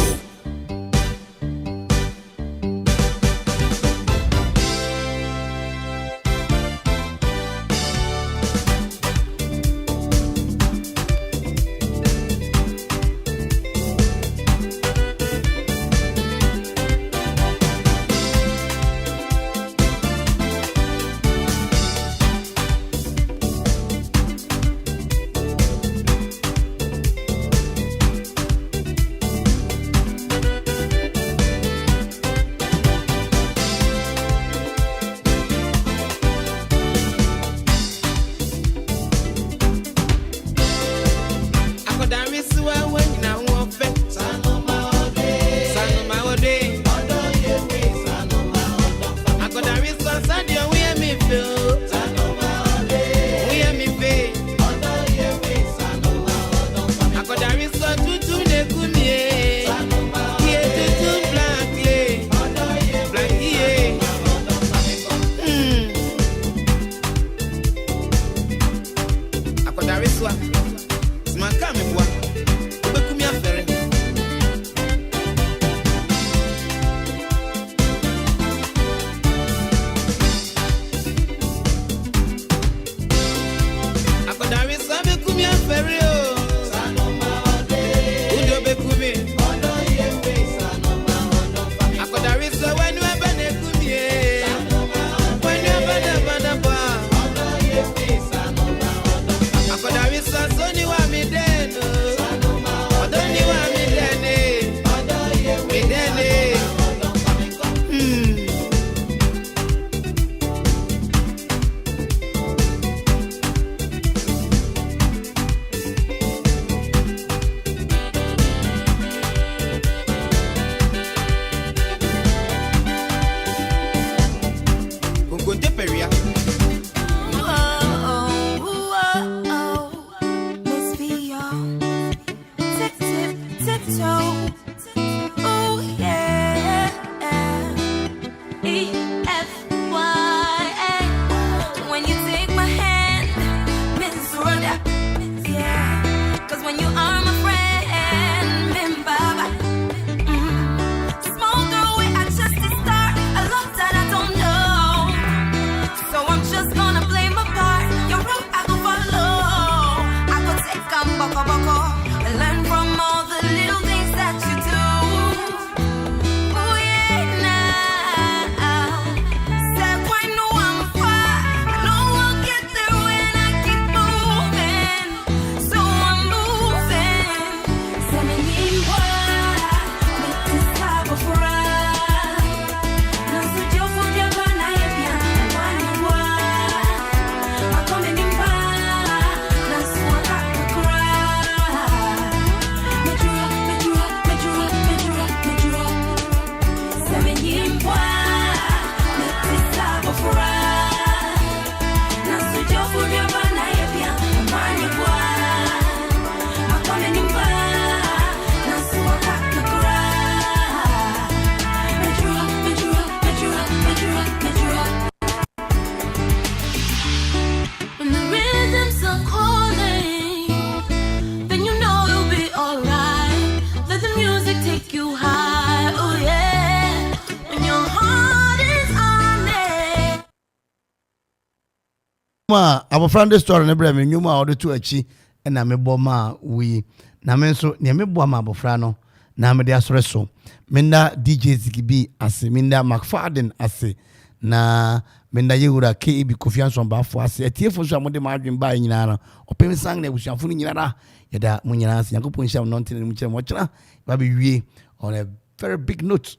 ma abofrande story ne bra me nyuma odo to achi na me bɔ ma we na me nso ne me bɔ ma abofra no na me de asore so minda DJ Zikibi ase minda McFadden ase na minda yewura A.K.A Kofi Anson ba fo ase atiefo so amode ma adwen ba nyina na opem sang na ebusuafo no nyina da yeda mo nyina ase yakopon hia no ntin mu kire mo kyena ba be wie on a very big note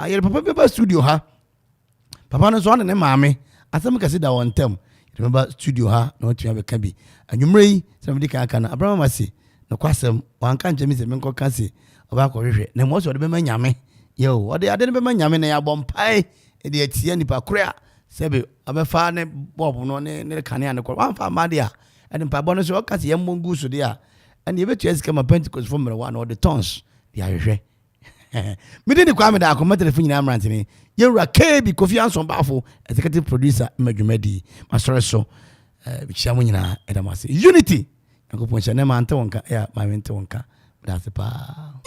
yere papa be studio ha papa no so on ne maame asem ka se da won tem remember studio ha no tia be ka bi anwumre yi se me de kan kana abrama mase no kwasem wanka nche mi se me nko ka se oba ko hwehwe na mo so de be ma nyame yo ode ade ne be ma nyame na ya bompai e de atia nipa kura sebe abefa ne bob no ne kane ne ko wanfa ma de a ade mpa bo no so ka se yemmo ngu so de a and ye betu esika ma Pentecost from one or the tons de ahwehwe me de kwa me da akoma telefone nyina amrante ne yewura A.K.A Kofi Anson bafo executive producer madwumadi masore so bi chia mo nyina edamase unity yakopon chane ma ante wonka ya ma mente wonka da se pa